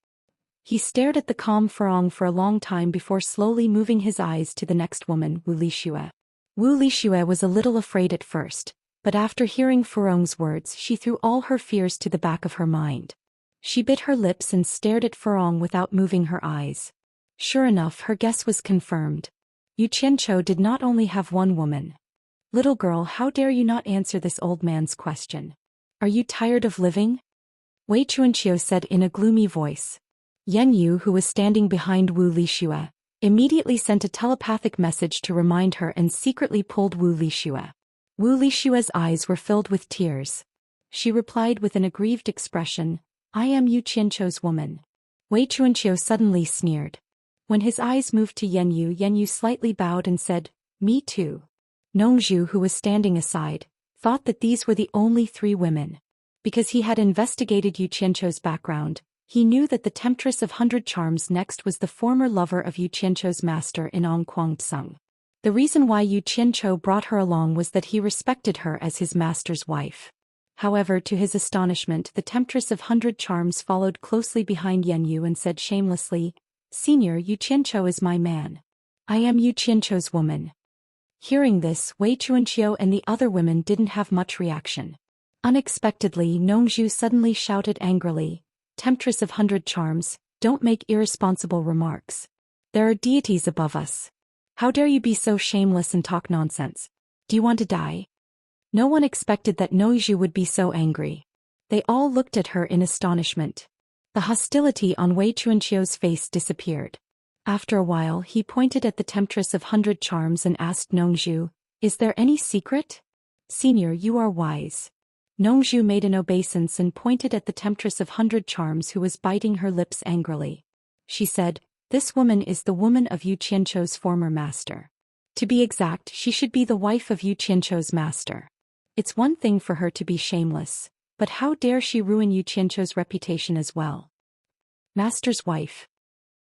He stared at the calm Furong for a long time before slowly moving his eyes to the next woman, Wu Lixue. Wu Lixue was a little afraid at first, but after hearing Furong's words, she threw all her fears to the back of her mind. She bit her lips and stared at Furong without moving her eyes. Sure enough, her guess was confirmed. Yu Qianqiu did not only have one woman. Little girl, how dare you not answer this old man's question? Are you tired of living? Wei Chuanqiu said in a gloomy voice. Yan Yu, who was standing behind Wu Lixue, immediately sent a telepathic message to remind her and secretly pulled Wu Lixue. Wu Lixue's eyes were filled with tears. She replied with an aggrieved expression, I am Yu Qianqiu's woman. Wei Chuanqiu suddenly sneered. When his eyes moved to Yan Yu slightly bowed and said, me too. Nongzhu, who was standing aside, thought that these were the only 3 women. Because he had investigated Yu Qianqiu's background, he knew that the Temptress of 100 Charms next was the former lover of Yu Qianqiu's master in Kuang-tsung. The reason why Yu Qianqiu brought her along was that he respected her as his master's wife. However, to his astonishment, the Temptress of 100 Charms followed closely behind Yan Yu and said shamelessly, Senior, Yu Qianqiu is my man. I am Yu Qianqiu's woman. Hearing this, Wei Chuanqiu and the other women didn't have much reaction. Unexpectedly, Nongzhu suddenly shouted angrily, Temptress of 100 Charms, don't make irresponsible remarks. There are deities above us. How dare you be so shameless and talk nonsense? Do you want to die? No one expected that Nongzhu would be so angry. They all looked at her in astonishment. The hostility on Wei Chuanqiu's face disappeared. After a while he pointed at the Temptress of 100 Charms and asked Nongzhu, "Is there any secret?" "Senior, you are wise." Nongzhu made an obeisance and pointed at the Temptress of 100 Charms who was biting her lips angrily. She said, "This woman is the woman of Yu Qianchou's former master. To be exact, she should be the wife of Yu Qianchou's master. It's one thing for her to be shameless, but how dare she ruin Yu Qianchou's reputation as well?" Master's wife.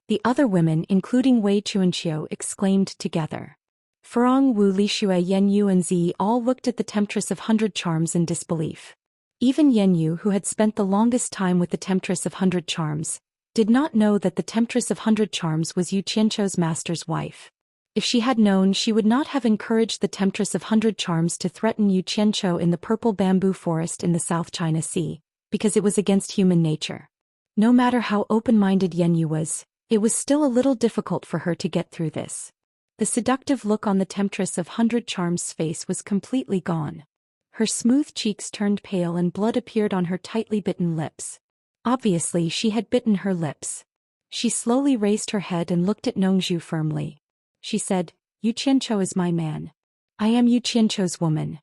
The other women, including Wei Chuanqiu, exclaimed together. Furong, Wu Lixue, Yan Yu and Zi all looked at the Temptress of 100 Charms in disbelief. Even Yan Yu, who had spent the longest time with the Temptress of 100 Charms, did not know that the Temptress of 100 Charms was Yu Qianchou's master's wife. If she had known, she would not have encouraged the Temptress of 100 Charms to threaten Yu Qianchou in the purple bamboo forest in the South China Sea, because it was against human nature. No matter how open-minded Yan Yu was, it was still a little difficult for her to get through this. The seductive look on the Temptress of 100 Charms' face was completely gone. Her smooth cheeks turned pale and blood appeared on her tightly bitten lips. Obviously she had bitten her lips. She slowly raised her head and looked at Nongzhu firmly. She said, "Yu Qianchou is my man. I am Yu Qianchou's woman."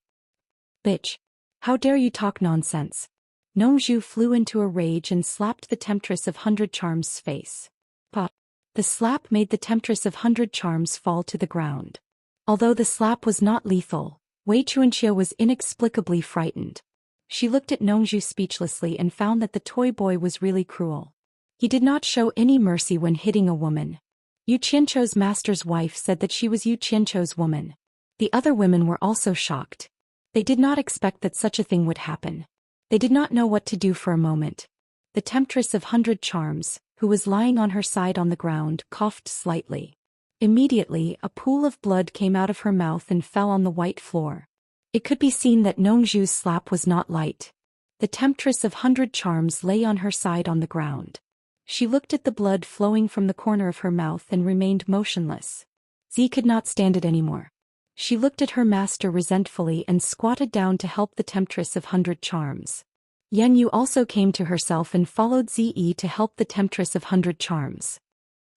"Bitch. How dare you talk nonsense?" Nongzhu flew into a rage and slapped the Temptress of 100 Charms' face. Pah! The slap made the Temptress of 100 Charms fall to the ground. Although the slap was not lethal, Wei Chuanqiu was inexplicably frightened. She looked at Nongzhu speechlessly and found that the toy boy was really cruel. He did not show any mercy when hitting a woman. Yu Qianchou's master's wife said that she was Yu Qianchou's woman. The other women were also shocked. They did not expect that such a thing would happen. They did not know what to do for a moment. The Temptress of 100 Charms, who was lying on her side on the ground, coughed slightly. Immediately, a pool of blood came out of her mouth and fell on the white floor. It could be seen that Nongzhu's slap was not light. The Temptress of 100 Charms lay on her side on the ground. She looked at the blood flowing from the corner of her mouth and remained motionless. Zi could not stand it anymore. She looked at her master resentfully and squatted down to help the Temptress of 100 Charms. Yan Yu also came to herself and followed Zi to help the Temptress of 100 Charms.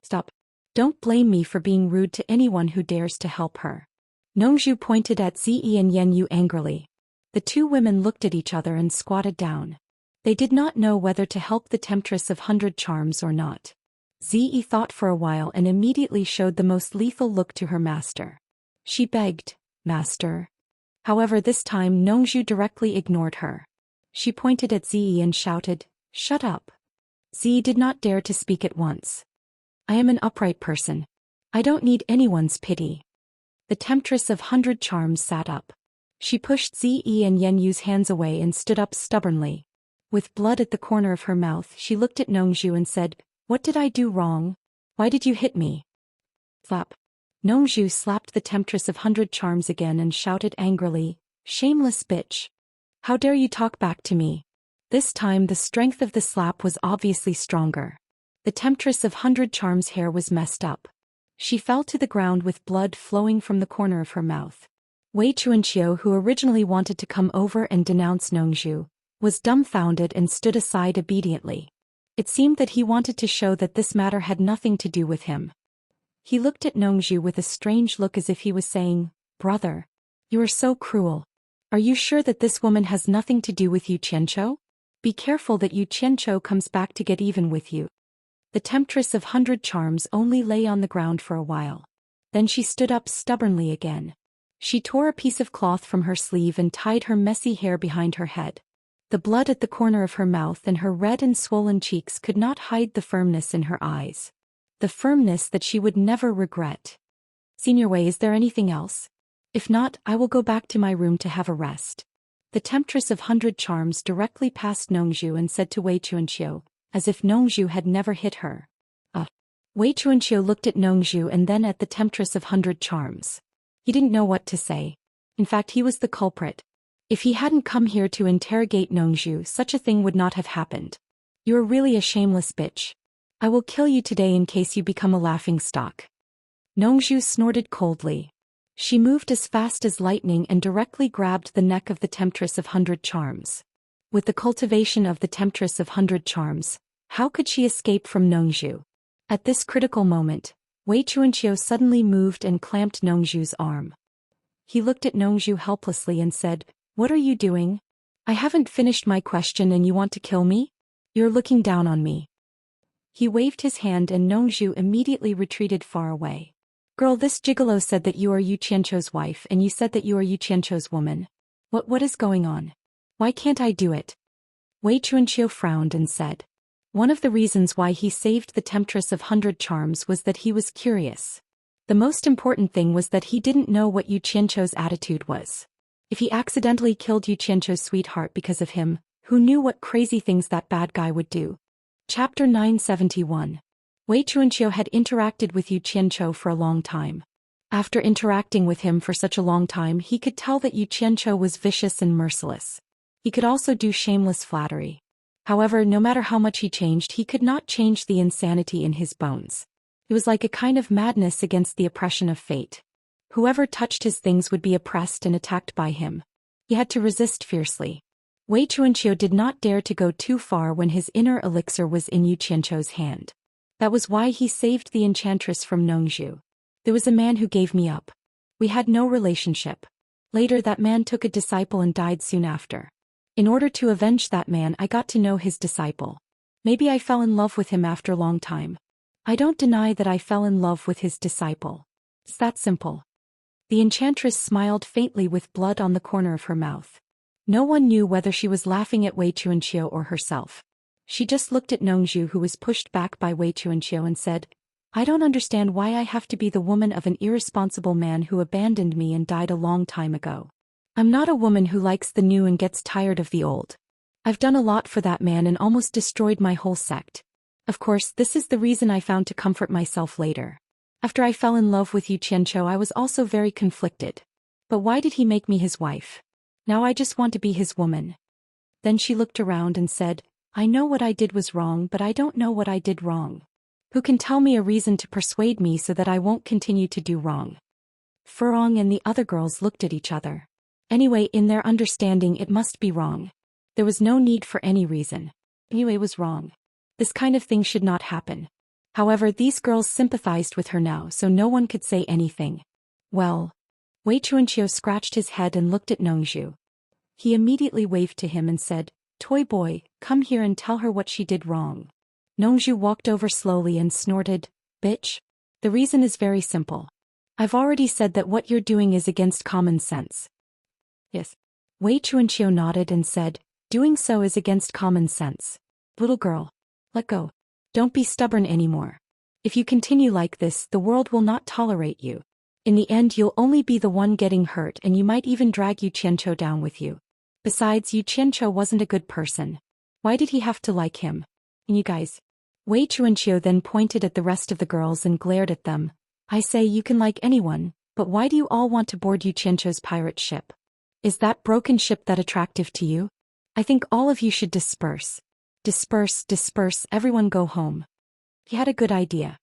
"Stop. Don't blame me for being rude to anyone who dares to help her." Nongzhu pointed at Zi and Yan Yu angrily. The two women looked at each other and squatted down. They did not know whether to help the Temptress of 100 Charms or not. Zi thought for a while and immediately showed the most lethal look to her master. She begged, "Master." However, this time Nongzhu directly ignored her. She pointed at Zi and shouted, "Shut up." Zi did not dare to speak at once. "I am an upright person. I don't need anyone's pity." The Temptress of 100 Charms sat up. She pushed Zi and Yan Yu's hands away and stood up stubbornly. With blood at the corner of her mouth, she looked at Nongzhu and said, "What did I do wrong? Why did you hit me?" Slap. Nongzhu slapped the Temptress of 100 Charms again and shouted angrily, "Shameless bitch. How dare you talk back to me?" This time the strength of the slap was obviously stronger. The Temptress of 100 Charms' hair was messed up. She fell to the ground with blood flowing from the corner of her mouth. Wei Chuanqiu, who originally wanted to come over and denounce Nongzhu, was dumbfounded and stood aside obediently. It seemed that he wanted to show that this matter had nothing to do with him. He looked at Nongzhu with a strange look as if he was saying, "Brother, you are so cruel. Are you sure that this woman has nothing to do with Yu Qianchou? Be careful that Yu Qianchou comes back to get even with you." The Temptress of 100 Charms only lay on the ground for a while. Then she stood up stubbornly again. She tore a piece of cloth from her sleeve and tied her messy hair behind her head. The blood at the corner of her mouth and her red and swollen cheeks could not hide the firmness in her eyes. The firmness that she would never regret. "Senior Wei, is there anything else? If not, I will go back to my room to have a rest." The Temptress of 100 Charms directly passed Nongzhu and said to Wei Chuanqiu, as if Nongzhu had never hit her. Wei Chuanqiu looked at Nongzhu and then at the Temptress of 100 Charms. He didn't know what to say. In fact, he was the culprit. If he hadn't come here to interrogate Nongzhu, such a thing would not have happened. "You're really a shameless bitch. I will kill you today in case you become a laughingstock." Nongzhu snorted coldly. She moved as fast as lightning and directly grabbed the neck of the Temptress of 100 Charms. With the cultivation of the Temptress of 100 Charms, how could she escape from Nongzhu? At this critical moment, Wei Chuanqiu suddenly moved and clamped Nongzhu's arm. He looked at Nongzhu helplessly and said, "What are you doing? I haven't finished my question and you want to kill me? You're looking down on me." He waved his hand and Nongzhu immediately retreated far away. "Girl, this gigolo said that you are Yu Qianqiu's wife and you said that you are Yu Qianqiu's woman. What is going on? Why can't I do it?" Wei Chuanqiu frowned and said. One of the reasons why he saved the Temptress of 100 Charms was that he was curious. The most important thing was that he didn't know what Yu Qianqiu's attitude was. If he accidentally killed Yu Qianqiu's sweetheart because of him, who knew what crazy things that bad guy would do? Chapter 971. Wei Chuanqiu had interacted with Yu Qianqiu for a long time. After interacting with him for such a long time, he could tell that Yu Qianqiu was vicious and merciless. He could also do shameless flattery. However, no matter how much he changed, he could not change the insanity in his bones. It was like a kind of madness against the oppression of fate. Whoever touched his things would be oppressed and attacked by him. He had to resist fiercely. Wei Chuanqiu did not dare to go too far when his inner elixir was in Yu Qianqiu's hand. That was why he saved the enchantress from Nongzhu. There was a man who gave me up. We had no relationship. Later that man took a disciple and died soon after. In order to avenge that man, I got to know his disciple. Maybe I fell in love with him after a long time. I don't deny that I fell in love with his disciple. It's that simple. The enchantress smiled faintly with blood on the corner of her mouth. No one knew whether she was laughing at Wei Chuanqiu or herself. She just looked at Nongzhu, who was pushed back by Wei Chuanqiu, and said, "I don't understand why I have to be the woman of an irresponsible man who abandoned me and died a long time ago. I'm not a woman who likes the new and gets tired of the old. I've done a lot for that man and almost destroyed my whole sect. Of course, this is the reason I found to comfort myself later. After I fell in love with Yu Qianqiu, I was also very conflicted. But why did he make me his wife? Now I just want to be his woman." Then she looked around and said, "I know what I did was wrong, but I don't know what I did wrong. Who can tell me a reason to persuade me so that I won't continue to do wrong?" Furong and the other girls looked at each other. Anyway, in their understanding, it must be wrong. There was no need for any reason. Anyway, it was wrong. This kind of thing should not happen. However, these girls sympathized with her now, so no one could say anything. Well, Wei Chuanqiu scratched his head and looked at Nongzhu. He immediately waved to him and said, "Toy boy, come here and tell her what she did wrong." Nongzhu walked over slowly and snorted, "Bitch. The reason is very simple. I've already said that what you're doing is against common sense." "Yes." Wei Chuanqiu nodded and said, "Doing so is against common sense. Little girl, let go. Don't be stubborn anymore. If you continue like this, the world will not tolerate you. In the end, you'll only be the one getting hurt, and you might even drag Yu Qianqiu down with you. Besides, Yu Qianqiu wasn't a good person. Why did he have to like him? And you guys." Wei Chuanqiu then pointed at the rest of the girls and glared at them. "I say you can like anyone, but why do you all want to board Yu Qianqiu's pirate ship? Is that broken ship that attractive to you? I think all of you should disperse. Disperse, disperse, everyone go home." He had a good idea.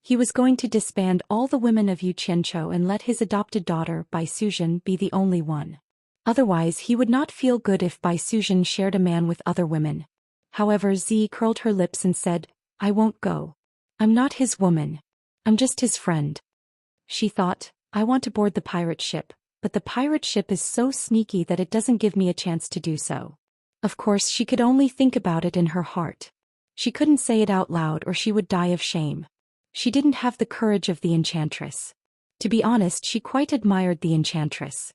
He was going to disband all the women of Yu Qianqiu and let his adopted daughter, Bai Suzhen, be the only one. Otherwise, he would not feel good if Bai Suzhen shared a man with other women. However, Z curled her lips and said, "I won't go. I'm not his woman. I'm just his friend." She thought, "I want to board the pirate ship, but the pirate ship is so sneaky that it doesn't give me a chance to do so." Of course, she could only think about it in her heart. She couldn't say it out loud or she would die of shame. She didn't have the courage of the enchantress. To be honest, she quite admired the enchantress.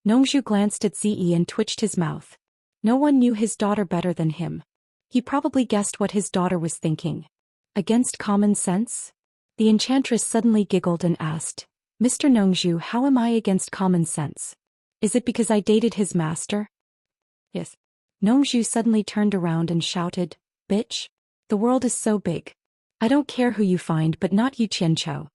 Nongzhu glanced at Zi and twitched his mouth. No one knew his daughter better than him. He probably guessed what his daughter was thinking. Against common sense? The enchantress suddenly giggled and asked, "Mr. Nongzhu, how am I against common sense? Is it because I dated his master?" "Yes." Nongzhu suddenly turned around and shouted, "Bitch. The world is so big. I don't care who you find, but not Yu Qianqiu."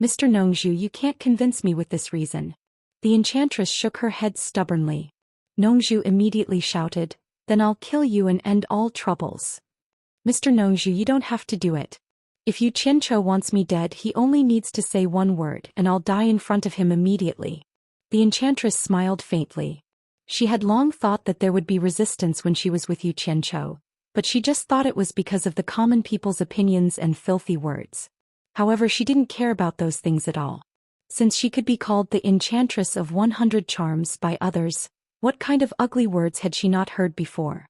"Mr. Nongzhu, you can't convince me with this reason." The enchantress shook her head stubbornly. Nongzhu immediately shouted, "Then I'll kill you and end all troubles." "Mr. Nongzhu, you don't have to do it." If Yu Qianzhou wants me dead, he only needs to say one word and I'll die in front of him immediately. The enchantress smiled faintly. She had long thought that there would be resistance when she was with Yu Qianzhou, but she just thought it was because of the common people's opinions and filthy words. However, she didn't care about those things at all. Since she could be called the Enchantress of 100 Charms by others, what kind of ugly words had she not heard before?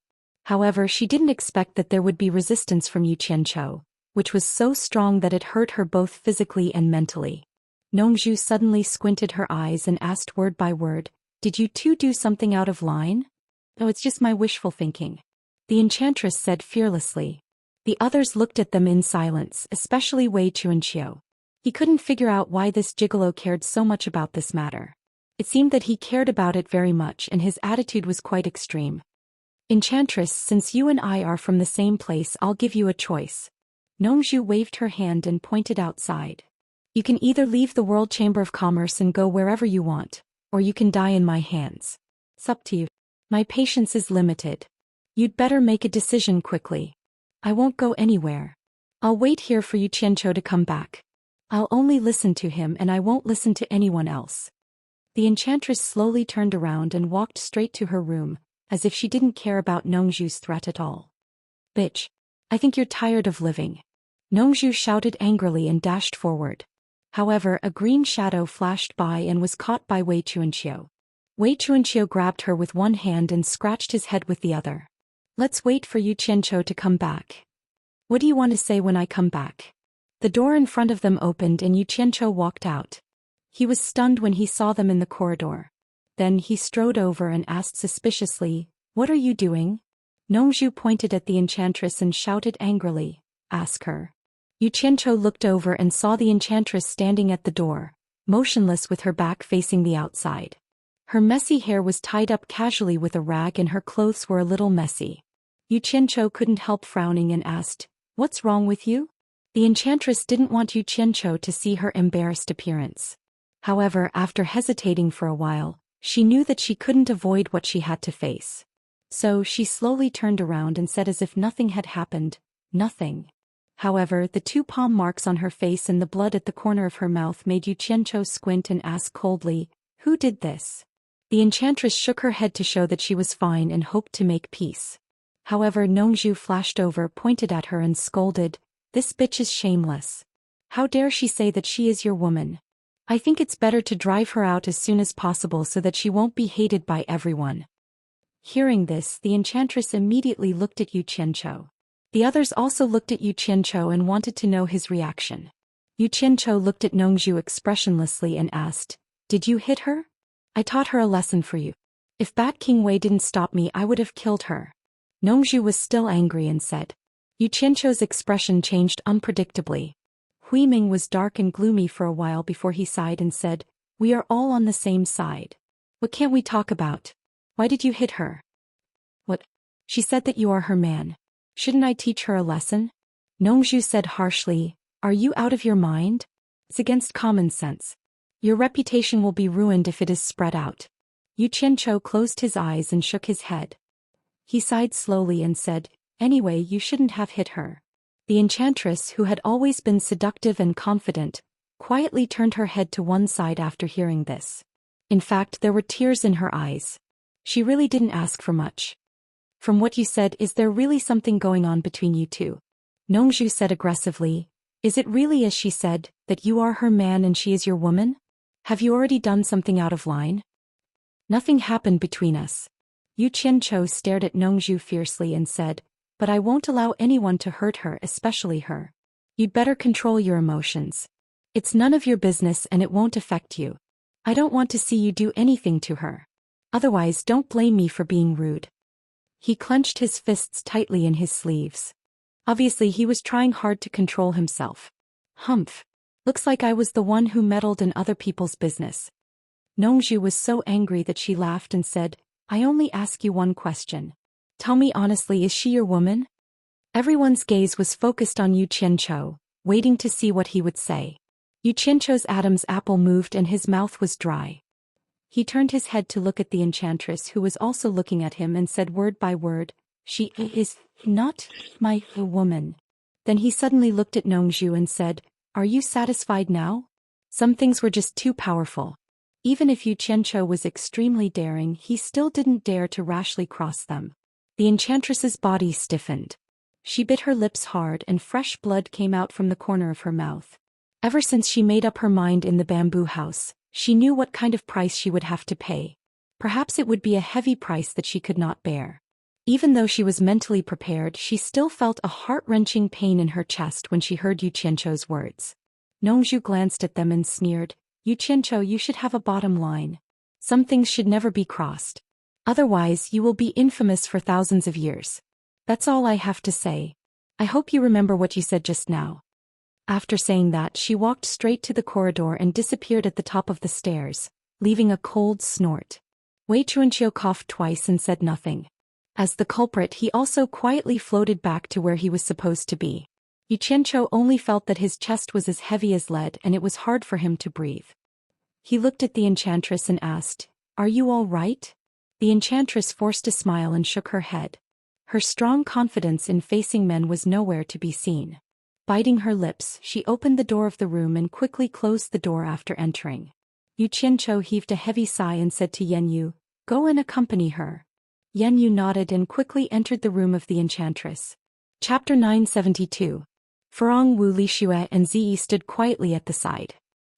However, she didn't expect that there would be resistance from Yu Qianzhou, which was so strong that it hurt her both physically and mentally. Nongzhu suddenly squinted her eyes and asked word by word, "Did you two do something out of line?" "Oh, it's just my wishful thinking," the enchantress said fearlessly. The others looked at them in silence, especially Wei Chuanqiu. He couldn't figure out why this gigolo cared so much about this matter. It seemed that he cared about it very much and his attitude was quite extreme. "Enchantress, since you and I are from the same place, I'll give you a choice." Nongzhu waved her hand and pointed outside. "You can either leave the World Chamber of Commerce and go wherever you want, or you can die in my hands. It's up to you. My patience is limited. You'd better make a decision quickly." "I won't go anywhere. I'll wait here for Yu Qianzhou to come back. I'll only listen to him and I won't listen to anyone else." The enchantress slowly turned around and walked straight to her room, as if she didn't care about Nongzhu's threat at all. "Bitch. I think you're tired of living." Nongzhu shouted angrily and dashed forward. However, a green shadow flashed by and was caught by Wei Chuanqiu. Wei Chuanqiu grabbed her with one hand and scratched his head with the other. "Let's wait for Yu Qianzhou to come back. What do you want to say when I come back?" The door in front of them opened and Yu Qianzhou walked out. He was stunned when he saw them in the corridor. Then he strode over and asked suspiciously, "What are you doing?" Nongzhu pointed at the enchantress and shouted angrily, "Ask her." Yu Qianzhou looked over and saw the enchantress standing at the door, motionless with her back facing the outside. Her messy hair was tied up casually with a rag and her clothes were a little messy. Yu Qianzhou couldn't help frowning and asked, "What's wrong with you?" The enchantress didn't want Yu Qianzhou to see her embarrassed appearance. However, after hesitating for a while, she knew that she couldn't avoid what she had to face. So she slowly turned around and said as if nothing had happened, "Nothing." However, the two palm marks on her face and the blood at the corner of her mouth made Yu Qianzhou squint and ask coldly, "Who did this?" The enchantress shook her head to show that she was fine and hoped to make peace. However, Nongzhu flashed over, pointed at her and scolded, "This bitch is shameless. How dare she say that she is your woman? I think it's better to drive her out as soon as possible so that she won't be hated by everyone." Hearing this, the enchantress immediately looked at Yu Qianzhou. The others also looked at Yu Qianzhou and wanted to know his reaction. Yu Qianzhou looked at Nongzhu expressionlessly and asked, "Did you hit her?" "I taught her a lesson for you. If Bat King Wei didn't stop me, I would have killed her." Nongzhu was still angry and said. Yu Qianzhou's expression changed unpredictably. Hui Ming was dark and gloomy for a while before he sighed and said, "We are all on the same side. What can't we talk about? Why did you hit her?" "What? She said that you are her man. Shouldn't I teach her a lesson?" Nongzhu said harshly, "Are you out of your mind? It's against common sense. Your reputation will be ruined if it is spread out." Yu Qianzhou closed his eyes and shook his head. He sighed slowly and said, "Anyway, you shouldn't have hit her." The enchantress, who had always been seductive and confident, quietly turned her head to one side after hearing this. In fact, there were tears in her eyes. She really didn't ask for much. "From what you said, is there really something going on between you two?" Nongzhu said aggressively, "Is it really as she said, that you are her man and she is your woman? Have you already done something out of line?" "Nothing happened between us." Yu Qianzhou stared at Nongzhu fiercely and said, "But I won't allow anyone to hurt her, especially her. You'd better control your emotions. It's none of your business and it won't affect you. I don't want to see you do anything to her. Otherwise, don't blame me for being rude." He clenched his fists tightly in his sleeves. Obviously, he was trying hard to control himself. "Humph. Looks like I was the one who meddled in other people's business." Nongzhu was so angry that she laughed and said, "I only ask you one question. Tell me honestly, is she your woman?" Everyone's gaze was focused on Yu Qianzhou, waiting to see what he would say. Yu Qianzhou's Adam's apple moved and his mouth was dry. He turned his head to look at the enchantress, who was also looking at him, and said word by word, "She is not my woman." Then he suddenly looked at Nongzhu and said, "Are you satisfied now?" Some things were just too powerful. Even if Yu Qianzhou was extremely daring, he still didn't dare to rashly cross them. The enchantress's body stiffened. She bit her lips hard and fresh blood came out from the corner of her mouth. Ever since she made up her mind in the bamboo house, she knew what kind of price she would have to pay. Perhaps it would be a heavy price that she could not bear. Even though she was mentally prepared, she still felt a heart-wrenching pain in her chest when she heard Yu Qianzhou's words. Nongzhu glanced at them and sneered, "Yu Qianzhou, you should have a bottom line. Some things should never be crossed. Otherwise, you will be infamous for thousands of years. That's all I have to say. I hope you remember what you said just now." After saying that, she walked straight to the corridor and disappeared at the top of the stairs, leaving a cold snort. Wei Chuanqiu coughed twice and said nothing. As the culprit, he also quietly floated back to where he was supposed to be. Yu Qianzhou only felt that his chest was as heavy as lead and it was hard for him to breathe. He looked at the enchantress and asked, "Are you all right?" The enchantress forced a smile and shook her head. Her strong confidence in facing men was nowhere to be seen. Biting her lips, she opened the door of the room and quickly closed the door after entering. Yu Qianzhou heaved a heavy sigh and said to Yanyu, "Go and accompany her." Yanyu nodded and quickly entered the room of the enchantress. Chapter 972. Furong, Wu Lixue and Ziyi stood quietly at the side.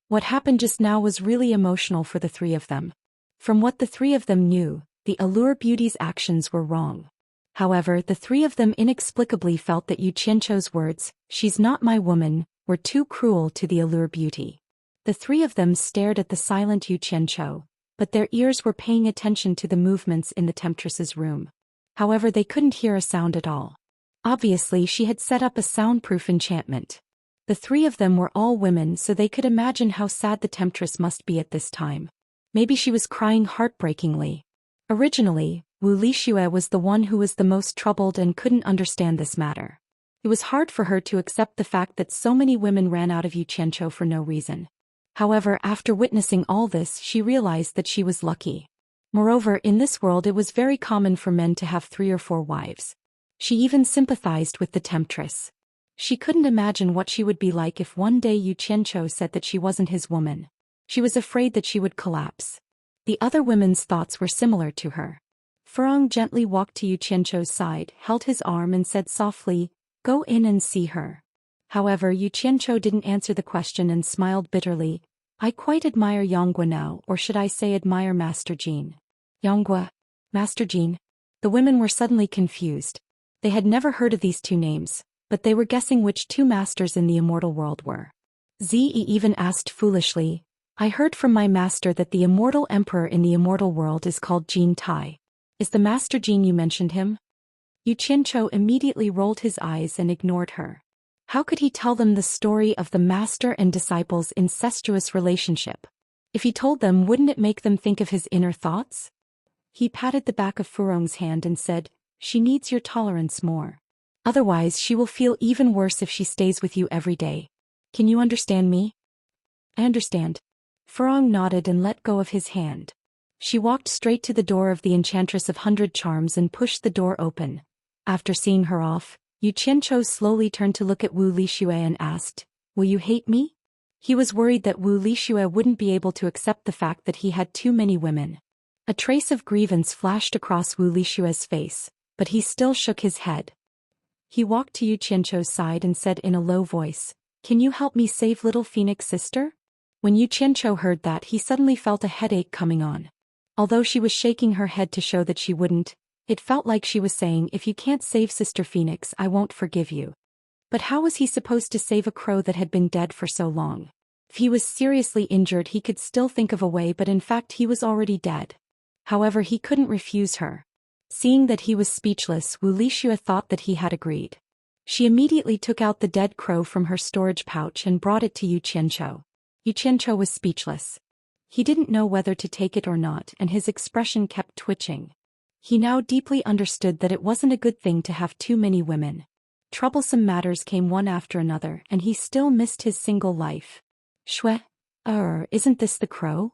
What happened just now was really emotional for the three of them. From what the three of them knew, the Allure Beauty's actions were wrong. However, the three of them inexplicably felt that Yu Qianzhou's words, "She's not my woman," were too cruel to the Allure Beauty. The three of them stared at the silent Yu Qianzhou, but their ears were paying attention to the movements in the temptress's room. However, they couldn't hear a sound at all. Obviously, she had set up a soundproof enchantment. The three of them were all women, so they could imagine how sad the temptress must be at this time. Maybe she was crying heartbreakingly. Originally, Wu Lixue was the one who was the most troubled and couldn't understand this matter. It was hard for her to accept the fact that so many women ran out of Yu Qianzhou for no reason. However, after witnessing all this, she realized that she was lucky. Moreover, in this world it was very common for men to have 3 or 4 wives. She even sympathized with the temptress. She couldn't imagine what she would be like if one day Yu Qianzhou said that she wasn't his woman. She was afraid that she would collapse. The other women's thoughts were similar to her. Furong gently walked to Yu Qianzhou's side, held his arm and said softly, "Go in and see her." However, Yu Qianzhou didn't answer the question and smiled bitterly. "I quite admire Yonggua now, or should I say admire Master Jean." Yonggua? Master Jean? The women were suddenly confused. They had never heard of these 2 names, but they were guessing which 2 masters in the immortal world were. Ziyi even asked foolishly, "I heard from my master that the immortal emperor in the immortal world is called Jean Tai. Is the Master Jean you mentioned him?" Yu Qianzhou immediately rolled his eyes and ignored her. How could he tell them the story of the master and disciple's incestuous relationship? If he told them, wouldn't it make them think of his inner thoughts? He patted the back of Furong's hand and said, "She needs your tolerance more. Otherwise she will feel even worse if she stays with you every day. Can you understand me?" "I understand." Furong nodded and let go of his hand. She walked straight to the door of the Enchantress of 100 Charms and pushed the door open. After seeing her off, Yu Qianzhou slowly turned to look at Wu Lixue and asked, "Will you hate me?" He was worried that Wu Lixue wouldn't be able to accept the fact that he had too many women. A trace of grievance flashed across Wu Lixue's face, but he still shook his head. He walked to Yu Qianzhou's side and said in a low voice, "Can you help me save little Phoenix sister?" When Yu Qianzhou heard that, he suddenly felt a headache coming on. Although she was shaking her head to show that she wouldn't, it felt like she was saying, "If you can't save Sister Phoenix, I won't forgive you." But how was he supposed to save a crow that had been dead for so long? If he was seriously injured, he could still think of a way, but in fact he was already dead. However, he couldn't refuse her. Seeing that he was speechless, Wu Lixue thought that he had agreed. She immediately took out the dead crow from her storage pouch and brought it to Yu Qianzhou. Yu Qianzhou was speechless. He didn't know whether to take it or not, and his expression kept twitching. He now deeply understood that it wasn't a good thing to have too many women. Troublesome matters came one after another, and he still missed his single life. Shwe? Isn't this the crow?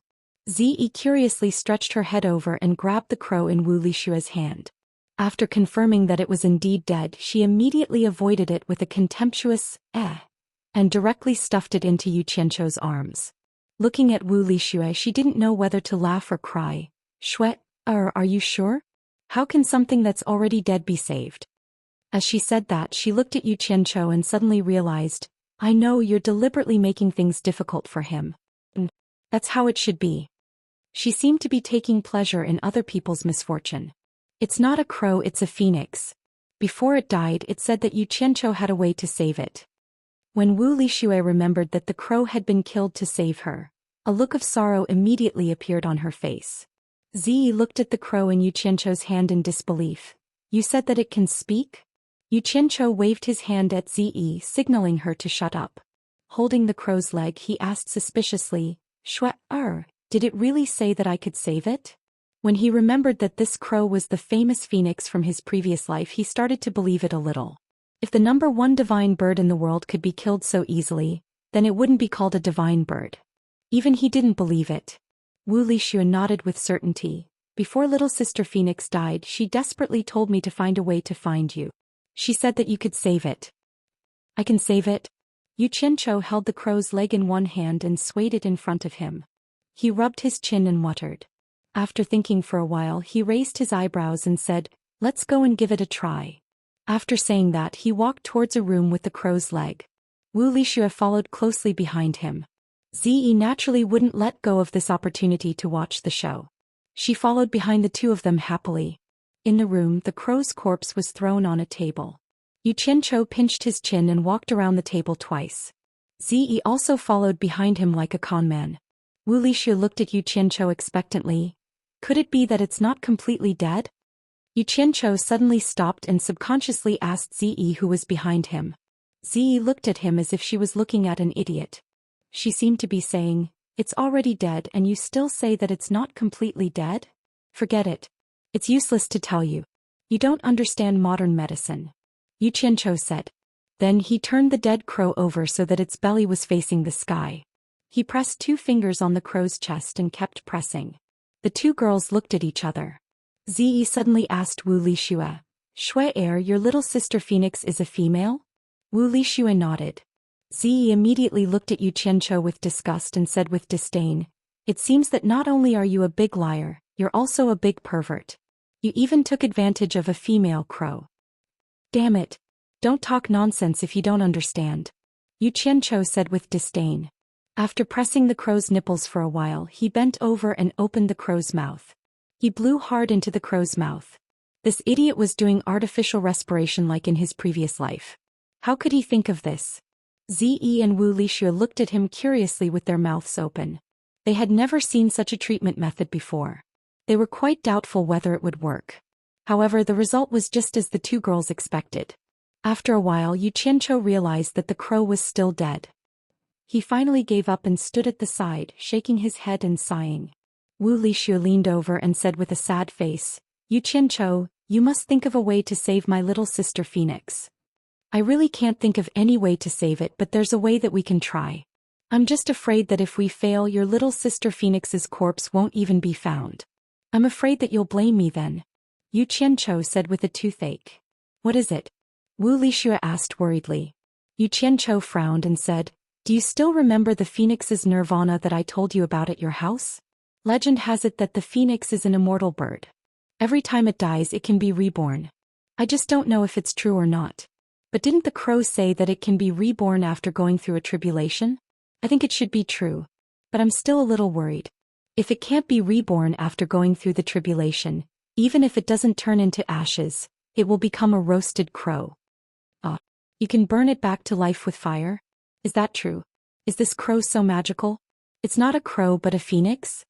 Ziyi curiously stretched her head over and grabbed the crow in Wu Lixue's hand. After confirming that it was indeed dead, she immediately avoided it with a contemptuous, and directly stuffed it into Yu Qianchou's arms. Looking at Wu Lixue, she didn't know whether to laugh or cry. Shui, are you sure? How can something that's already dead be saved? As she said that, she looked at Yu Qianchou and suddenly realized, I know you're deliberately making things difficult for him. That's how it should be. She seemed to be taking pleasure in other people's misfortune. It's not a crow, it's a phoenix. Before it died, it said that Yu Qianchou had a way to save it. When Wu Lixue remembered that the crow had been killed to save her, a look of sorrow immediately appeared on her face. Ziyi looked at the crow in Yu Qianchou's hand in disbelief. You said that it can speak? Yu Qianchou waved his hand at Ziyi, signaling her to shut up. Holding the crow's leg, he asked suspiciously, Shui, did it really say that I could save it? When he remembered that this crow was the famous phoenix from his previous life, he started to believe it a little. If the number one divine bird in the world could be killed so easily, then it wouldn't be called a divine bird. Even he didn't believe it. Wu Lixue nodded with certainty. Before little sister Phoenix died, she desperately told me to find a way to find you. She said that you could save it. I can save it? Yu Qianchou held the crow's leg in one hand and swayed it in front of him. He rubbed his chin and muttered. After thinking for a while, he raised his eyebrows and said, Let's go and give it a try. After saying that, he walked towards a room with the crow's leg. Wu Lixue followed closely behind him. Ziyi naturally wouldn't let go of this opportunity to watch the show. She followed behind the two of them happily. In the room, the crow's corpse was thrown on a table. Yu Qianchou pinched his chin and walked around the table twice. Ziyi also followed behind him like a conman. Wu Lixue looked at Yu Qianchou expectantly. Could it be that it's not completely dead? Yu Qianchou suddenly stopped and subconsciously asked Ziyi who was behind him. Ziyi looked at him as if she was looking at an idiot. She seemed to be saying, It's already dead and you still say that it's not completely dead? Forget it. It's useless to tell you. You don't understand modern medicine. Yu Qianchou said. Then he turned the dead crow over so that its belly was facing the sky. He pressed 2 fingers on the crow's chest and kept pressing. The 2 girls looked at each other. Ziyi suddenly asked Wu Lixue, Shui, your little sister Phoenix is a female? Wu Lixue nodded. Ziyi immediately looked at Yu Qianchou with disgust and said with disdain, It seems that not only are you a big liar, you're also a big pervert. You even took advantage of a female crow. Damn it. Don't talk nonsense if you don't understand. Yu Qianchou said with disdain. After pressing the crow's nipples for a while, he bent over and opened the crow's mouth. He blew hard into the crow's mouth. This idiot was doing artificial respiration like in his previous life. How could he think of this? Ziyi and Wu Lixue looked at him curiously with their mouths open. They had never seen such a treatment method before. They were quite doubtful whether it would work. However, the result was just as the 2 girls expected. After a while, Yu Qianchou realized that the crow was still dead. He finally gave up and stood at the side, shaking his head and sighing. Wu Lixue leaned over and said with a sad face, Yu Qianchou, you must think of a way to save my little sister Phoenix. I really can't think of any way to save it, but there's a way that we can try. I'm just afraid that if we fail, your little sister Phoenix's corpse won't even be found. I'm afraid that you'll blame me then. Yu Qianchou said with a toothache. What is it? Wu Lixue asked worriedly. Yu Qianchou frowned and said, Do you still remember the phoenix's nirvana that I told you about at your house? Legend has it that the phoenix is an immortal bird. Every time it dies, it can be reborn. I just don't know if it's true or not. But didn't the crow say that it can be reborn after going through a tribulation? I think it should be true. But I'm still a little worried. If it can't be reborn after going through the tribulation, even if it doesn't turn into ashes, it will become a roasted crow. You can burn it back to life with fire? Is that true? Is this crow so magical? It's not a crow but a phoenix?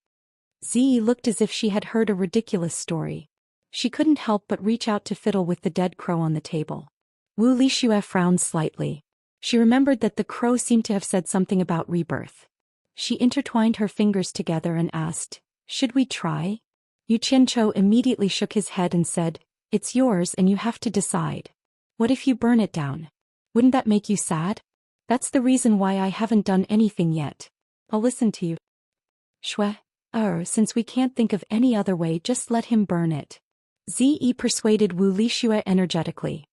Ziyi looked as if she had heard a ridiculous story. She couldn't help but reach out to fiddle with the dead crow on the table. Wu Lixue frowned slightly. She remembered that the crow seemed to have said something about rebirth. She intertwined her fingers together and asked, Should we try? Yu Qianchou immediately shook his head and said, It's yours and you have to decide. What if you burn it down? Wouldn't that make you sad? That's the reason why I haven't done anything yet. I'll listen to you. Shui, since we can't think of any other way, just let him burn it. Ze persuaded Wu Lixue energetically.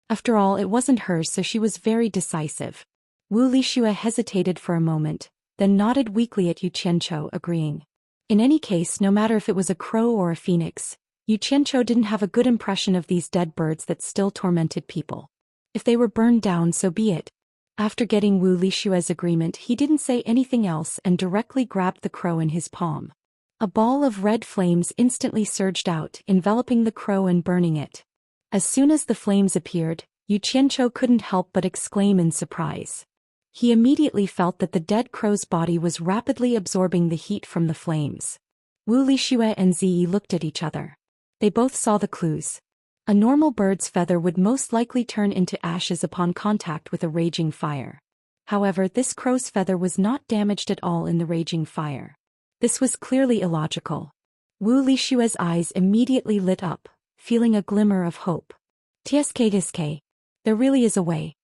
After all, it wasn't hers, so she was very decisive. Wu Lixue hesitated for a moment, then nodded weakly at Yu Qianqiu, agreeing. In any case, no matter if it was a crow or a phoenix, Yu Qianqiu didn't have a good impression of these dead birds that still tormented people. If they were burned down, so be it. After getting Wu Lixue's agreement, he didn't say anything else and directly grabbed the crow in his palm. A ball of red flames instantly surged out, enveloping the crow and burning it. As soon as the flames appeared, Yu Qianqiu couldn't help but exclaim in surprise. He immediately felt that the dead crow's body was rapidly absorbing the heat from the flames. Wu Lixue and Ziyi looked at each other. They both saw the clues. A normal bird's feather would most likely turn into ashes upon contact with a raging fire. However, this crow's feather was not damaged at all in the raging fire. This was clearly illogical. Wu Lixue's eyes immediately lit up, feeling a glimmer of hope. Tiske, there really is a way.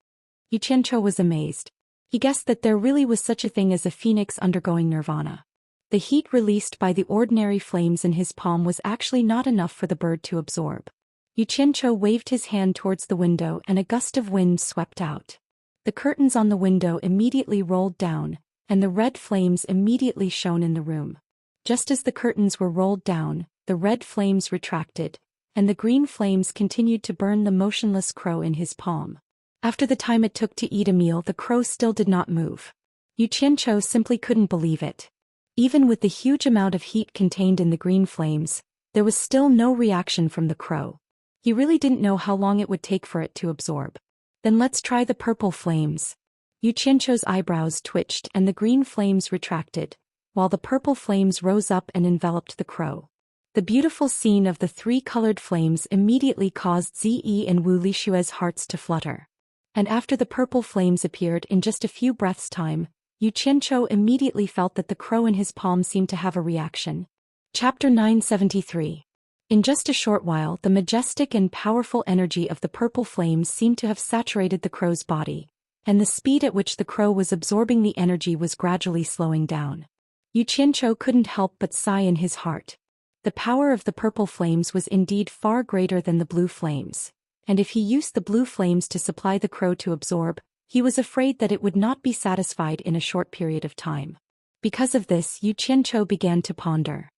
Yu Qianqiu was amazed. He guessed that there really was such a thing as a phoenix undergoing nirvana. The heat released by the ordinary flames in his palm was actually not enough for the bird to absorb. Yu Qianqiu waved his hand towards the window and a gust of wind swept out. The curtains on the window immediately rolled down, and the red flames immediately shone in the room. Just as the curtains were rolled down, the red flames retracted, and the green flames continued to burn the motionless crow in his palm. After the time it took to eat a meal, the crow still did not move. Yu Qianqiu simply couldn't believe it. Even with the huge amount of heat contained in the green flames, there was still no reaction from the crow. He really didn't know how long it would take for it to absorb. Then let's try the purple flames. Yu Qianqiu's eyebrows twitched and the green flames retracted, while the purple flames rose up and enveloped the crow. The beautiful scene of the three colored flames immediately caused Ziyi and Wu Lixue's hearts to flutter. And after the purple flames appeared in just a few breaths' time, Yu Qianqiu immediately felt that the crow in his palm seemed to have a reaction. Chapter 973. In just a short while, the majestic and powerful energy of the purple flames seemed to have saturated the crow's body, and the speed at which the crow was absorbing the energy was gradually slowing down. Yu Qianqiu couldn't help but sigh in his heart. The power of the purple flames was indeed far greater than the blue flames, and if he used the blue flames to supply the crow to absorb, he was afraid that it would not be satisfied in a short period of time. Because of this, Yu Qianqiu began to ponder.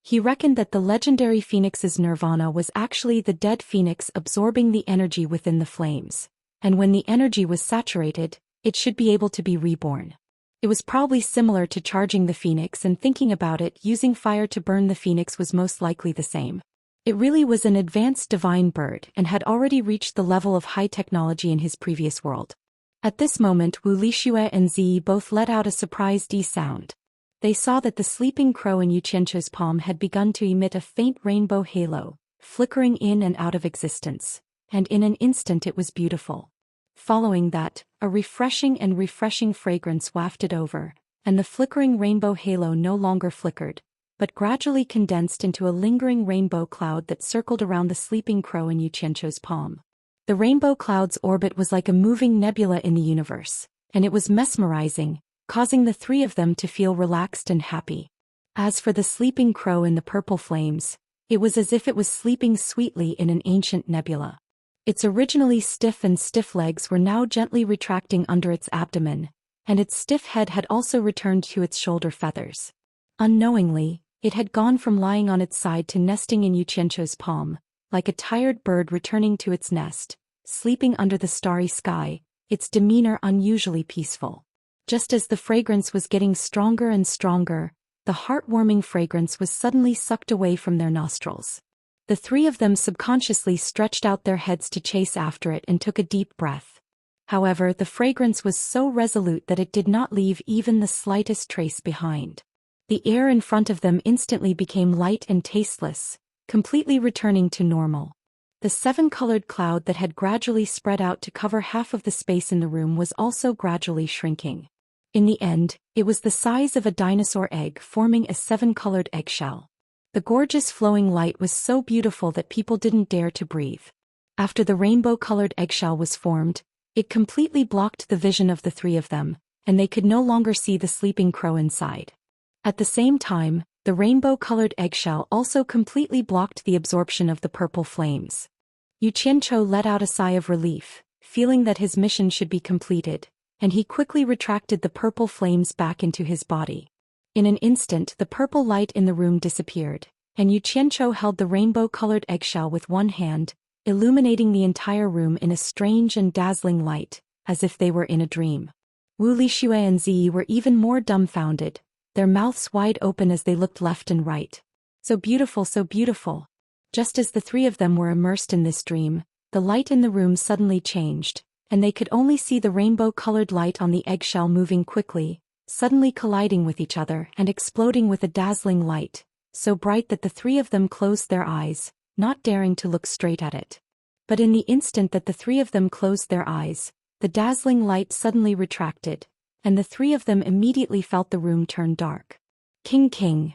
He reckoned that the legendary phoenix's nirvana was actually the dead phoenix absorbing the energy within the flames, and when the energy was saturated, it should be able to be reborn. It was probably similar to charging the phoenix, and thinking about it, using fire to burn the phoenix was most likely the same. It really was an advanced divine bird and had already reached the level of high technology in his previous world. At this moment, Wu Lixue and Ziyi both let out a surprised sound. They saw that the sleeping crow in Yu Qianqiu's palm had begun to emit a faint rainbow halo, flickering in and out of existence, and in an instant it was beautiful. Following that, a refreshing fragrance wafted over, and the flickering rainbow halo no longer flickered, but gradually condensed into a lingering rainbow cloud that circled around the sleeping crow in Yu Qianqiu's palm. The rainbow cloud's orbit was like a moving nebula in the universe, and it was mesmerizing, causing the three of them to feel relaxed and happy. As for the sleeping crow in the purple flames, it was as if it was sleeping sweetly in an ancient nebula. Its originally stiff legs were now gently retracting under its abdomen, and its stiff head had also returned to its shoulder feathers. Unknowingly, it had gone from lying on its side to nesting in Yu Qianqiu's palm, like a tired bird returning to its nest, sleeping under the starry sky, its demeanor unusually peaceful. Just as the fragrance was getting stronger and stronger, the heartwarming fragrance was suddenly sucked away from their nostrils. The three of them subconsciously stretched out their heads to chase after it and took a deep breath. However, the fragrance was so resolute that it did not leave even the slightest trace behind. The air in front of them instantly became light and tasteless, completely returning to normal. The seven-colored cloud that had gradually spread out to cover half of the space in the room was also gradually shrinking. In the end, it was the size of a dinosaur egg forming a seven-colored eggshell. The gorgeous flowing light was so beautiful that people didn't dare to breathe. After the rainbow-colored eggshell was formed, it completely blocked the vision of the three of them, and they could no longer see the sleeping crow inside. At the same time, The rainbow-colored eggshell also completely blocked the absorption of the purple flames. Yu Qianzhou let out a sigh of relief, feeling that his mission should be completed, and he quickly retracted the purple flames back into his body. In an instant the purple light in the room disappeared, and Yu Qianzhou held the rainbow-colored eggshell with one hand, illuminating the entire room in a strange and dazzling light, as if they were in a dream. Wu Lixue and Ziyi were even more dumbfounded, their mouths wide open as they looked left and right. So beautiful, so beautiful. Just as the three of them were immersed in this dream, the light in the room suddenly changed, and they could only see the rainbow-colored light on the eggshell moving quickly, suddenly colliding with each other and exploding with a dazzling light, so bright that the three of them closed their eyes, not daring to look straight at it. But in the instant that the three of them closed their eyes, the dazzling light suddenly retracted, and the three of them immediately felt the room turn dark. King King!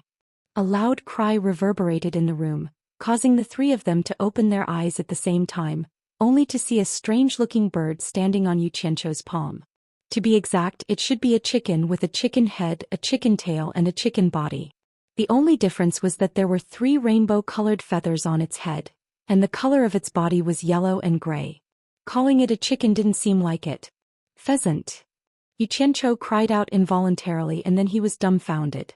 A loud cry reverberated in the room, causing the three of them to open their eyes at the same time, only to see a strange-looking bird standing on Yu Qianzhou's palm. To be exact, it should be a chicken with a chicken head, a chicken tail and a chicken body. The only difference was that there were 3 rainbow-colored feathers on its head, and the color of its body was yellow and gray. Calling it a chicken didn't seem like it. Pheasant! Yu Qianzhou cried out involuntarily, and then he was dumbfounded.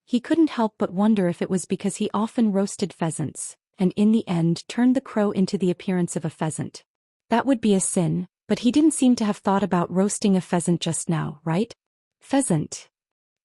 He couldn't help but wonder if it was because he often roasted pheasants, and in the end turned the crow into the appearance of a pheasant. That would be a sin, but he didn't seem to have thought about roasting a pheasant just now, right? Pheasant!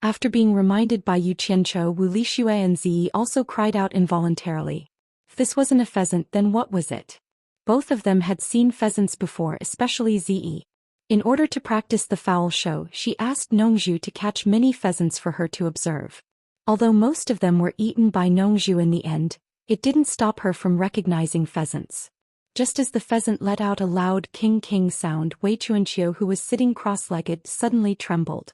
After being reminded by Yu Qianzhou, Wu Lixue and Ziyi also cried out involuntarily. If this wasn't a pheasant, then what was it? Both of them had seen pheasants before, especially Ziyi. In order to practice the fowl show, she asked Nongzhu to catch many pheasants for her to observe. Although most of them were eaten by Nongzhu in the end, it didn't stop her from recognizing pheasants. Just as the pheasant let out a loud king-king sound, Wei Chuanqiu, who was sitting cross-legged, suddenly trembled.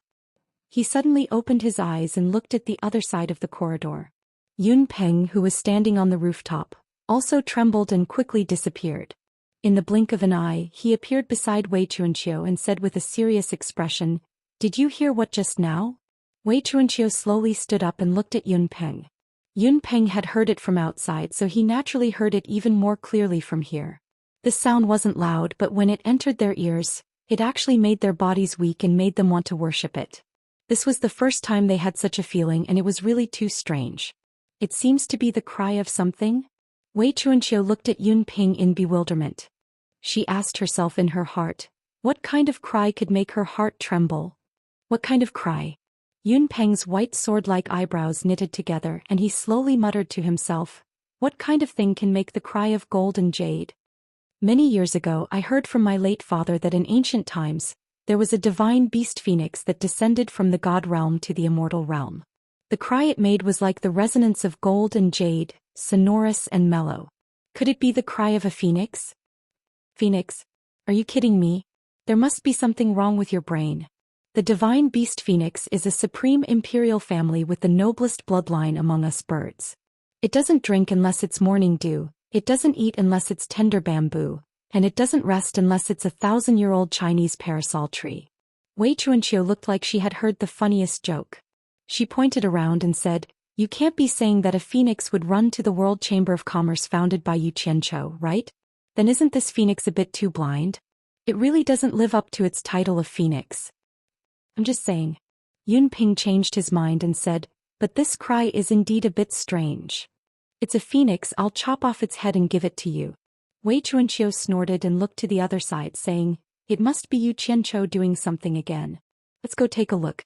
He suddenly opened his eyes and looked at the other side of the corridor. Yun Peng, who was standing on the rooftop, also trembled and quickly disappeared. In the blink of an eye, he appeared beside Wei Chuanqiu and said with a serious expression, "Did you hear what just now?" Wei Chuanqiu slowly stood up and looked at Yun Peng. Yun Peng had heard it from outside, so he naturally heard it even more clearly from here. This sound wasn't loud, but when it entered their ears, it actually made their bodies weak and made them want to worship it. This was the first time they had such a feeling, and it was really too strange. It seems to be the cry of something? Wei Chuanqiu looked at Yun Peng in bewilderment. She asked herself in her heart, what kind of cry could make her heart tremble? What kind of cry? Yun Peng's white sword-like eyebrows knitted together, and he slowly muttered to himself, what kind of thing can make the cry of gold and jade? Many years ago I heard from my late father that in ancient times, there was a divine beast phoenix that descended from the god realm to the immortal realm. The cry it made was like the resonance of gold and jade, sonorous and mellow. Could it be the cry of a phoenix? Phoenix? Are you kidding me? There must be something wrong with your brain. The divine beast phoenix is a supreme imperial family with the noblest bloodline among us birds. It doesn't drink unless it's morning dew, it doesn't eat unless it's tender bamboo, and it doesn't rest unless it's 1,000-year-old Chinese parasol tree. Wei Chuanqiu looked like she had heard the funniest joke. She pointed around and said, "You can't be saying that a phoenix would run to the World Chamber of Commerce founded by Yu Qianzhou, right? Then isn't this phoenix a bit too blind? It really doesn't live up to its title of phoenix." "I'm just saying." Yun Peng changed his mind and said, "But this cry is indeed a bit strange. It's a phoenix, I'll chop off its head and give it to you." Wei Chuanqiu snorted and looked to the other side, saying, "It must be Yu Qianzhou doing something again. Let's go take a look."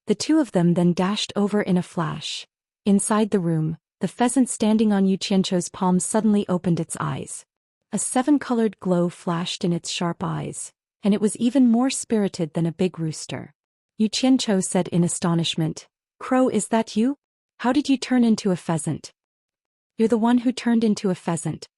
The two of them then dashed over in a flash. Inside the room, the pheasant standing on Yu Qianzhou's palm suddenly opened its eyes. A 7-colored glow flashed in its sharp eyes, and it was even more spirited than a big rooster. Yu Qianzhou said in astonishment, "Crow, is that you? How did you turn into a pheasant?" "You're the one who turned into a pheasant."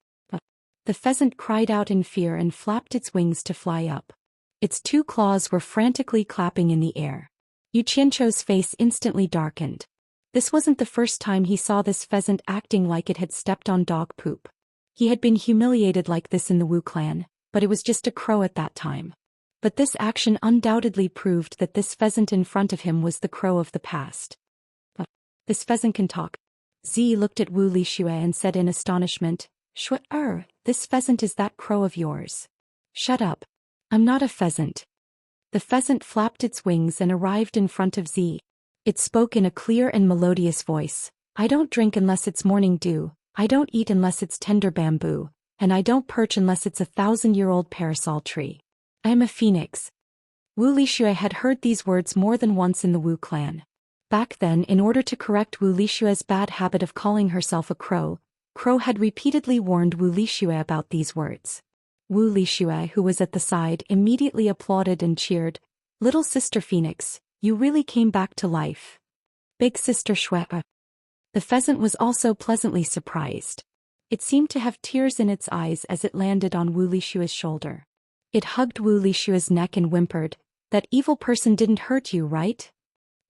The pheasant cried out in fear and flapped its wings to fly up. Its 2 claws were frantically clapping in the air. Yu Qianzhou's face instantly darkened. This wasn't the first time he saw this pheasant acting like it had stepped on dog poop. He had been humiliated like this in the Wu clan, but it was just a crow at that time. But this action undoubtedly proved that this pheasant in front of him was the crow of the past. This pheasant can talk. Z looked at Wu Lixue and said in astonishment, Shui, this pheasant is that crow of yours. Shut up. I'm not a pheasant. The pheasant flapped its wings and arrived in front of Z. It spoke in a clear and melodious voice. I don't drink unless it's morning dew, I don't eat unless it's tender bamboo, and I don't perch unless it's 1,000-year-old parasol tree. I am a phoenix. Wu Lixue had heard these words more than once in the Wu clan. Back then, in order to correct Wu Lixue's bad habit of calling herself a crow, Crow had repeatedly warned Wu Lixue about these words. Wu Lixue, who was at the side, immediately applauded and cheered, Little Sister Phoenix, you really came back to life. Big Sister Shui. The pheasant was also pleasantly surprised. It seemed to have tears in its eyes as it landed on Wu Lixue's shoulder. It hugged Wu Lixue's neck and whimpered, That evil person didn't hurt you, right?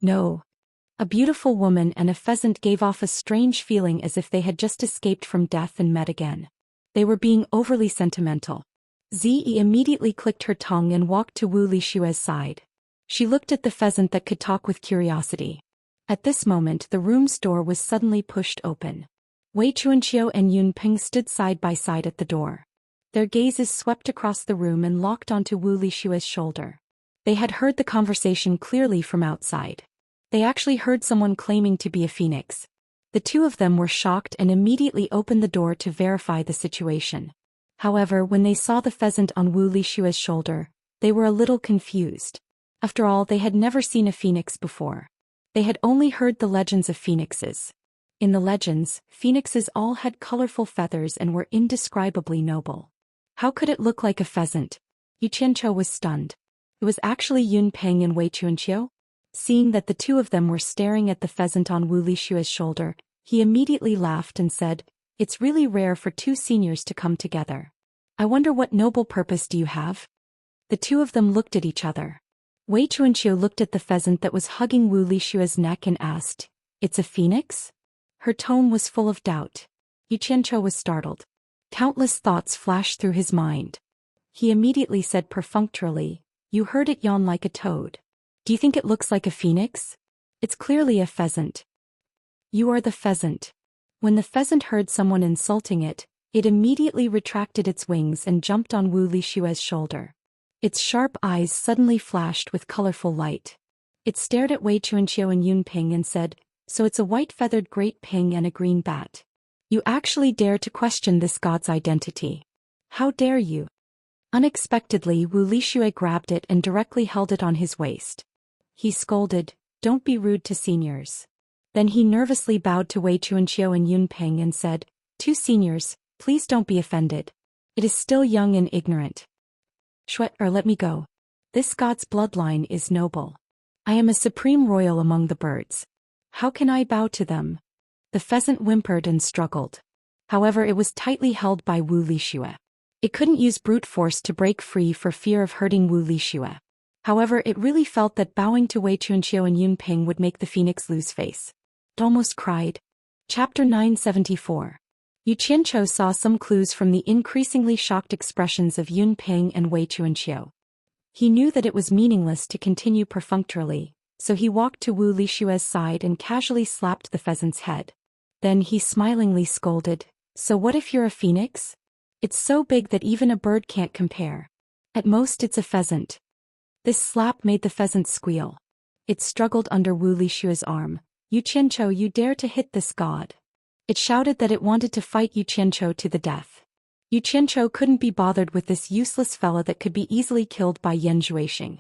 No. A beautiful woman and a pheasant gave off a strange feeling as if they had just escaped from death and met again. They were being overly sentimental. Zi immediately clicked her tongue and walked to Wu Lixue's side. She looked at the pheasant that could talk with curiosity. At this moment the room's door was suddenly pushed open. Wei Chuanqiu and Yun Ping stood side by side at the door. Their gazes swept across the room and locked onto Wu Lixue's shoulder. They had heard the conversation clearly from outside. They actually heard someone claiming to be a phoenix. The two of them were shocked and immediately opened the door to verify the situation. However, when they saw the pheasant on Wu Lixue's shoulder, they were a little confused. After all, they had never seen a phoenix before. They had only heard the legends of phoenixes. In the legends, phoenixes all had colorful feathers and were indescribably noble. How could it look like a pheasant? Yu Qianqiu was stunned. It was actually Yun Peng and Wei Chuanqiu. Seeing that the two of them were staring at the pheasant on Wu Lixue's shoulder, he immediately laughed and said, It's really rare for two seniors to come together. I wonder what noble purpose do you have? The two of them looked at each other. Wei Chuanqiu looked at the pheasant that was hugging Wu Lixue's neck and asked, It's a phoenix? Her tone was full of doubt. Yu Qianqiu was startled. Countless thoughts flashed through his mind. He immediately said perfunctorily, You heard it yawn like a toad. Do you think it looks like a phoenix? It's clearly a pheasant. You are the pheasant. When the pheasant heard someone insulting it, it immediately retracted its wings and jumped on Wu Lixue's shoulder. Its sharp eyes suddenly flashed with colorful light. It stared at Wei Chuanqiu and Yun Ping and said, So it's a white-feathered great ping and a green bat. You actually dare to question this god's identity. How dare you? Unexpectedly, Wu Lixue grabbed it and directly held it on his waist. He scolded, Don't be rude to seniors. Then he nervously bowed to Wei Chuanqiu and Yun Ping and said, Two seniors, please don't be offended. It is still young and ignorant. Let me go. This god's bloodline is noble. I am a supreme royal among the birds. How can I bow to them? The pheasant whimpered and struggled. However, it was tightly held by Wu Lixue. It couldn't use brute force to break free for fear of hurting Wu Lixue. However, it really felt that bowing to Wei Chuanqiu and Yun Ping would make the phoenix lose face. It almost cried. Chapter 974. Yu Qianqiu saw some clues from the increasingly shocked expressions of Yun Ping and Wei Chuanqiu. He knew that it was meaningless to continue perfunctorily, so he walked to Wu Lixue's side and casually slapped the pheasant's head. Then he smilingly scolded, So what if you're a phoenix? It's so big that even a bird can't compare. At most it's a pheasant. This slap made the pheasant squeal. It struggled under Wu Lixue's arm. Yu Qianqiu, you dare to hit this god. It shouted that it wanted to fight Yu Qianqiu to the death. Yu Qianqiu couldn't be bothered with this useless fella that could be easily killed by Yan Zhuixing.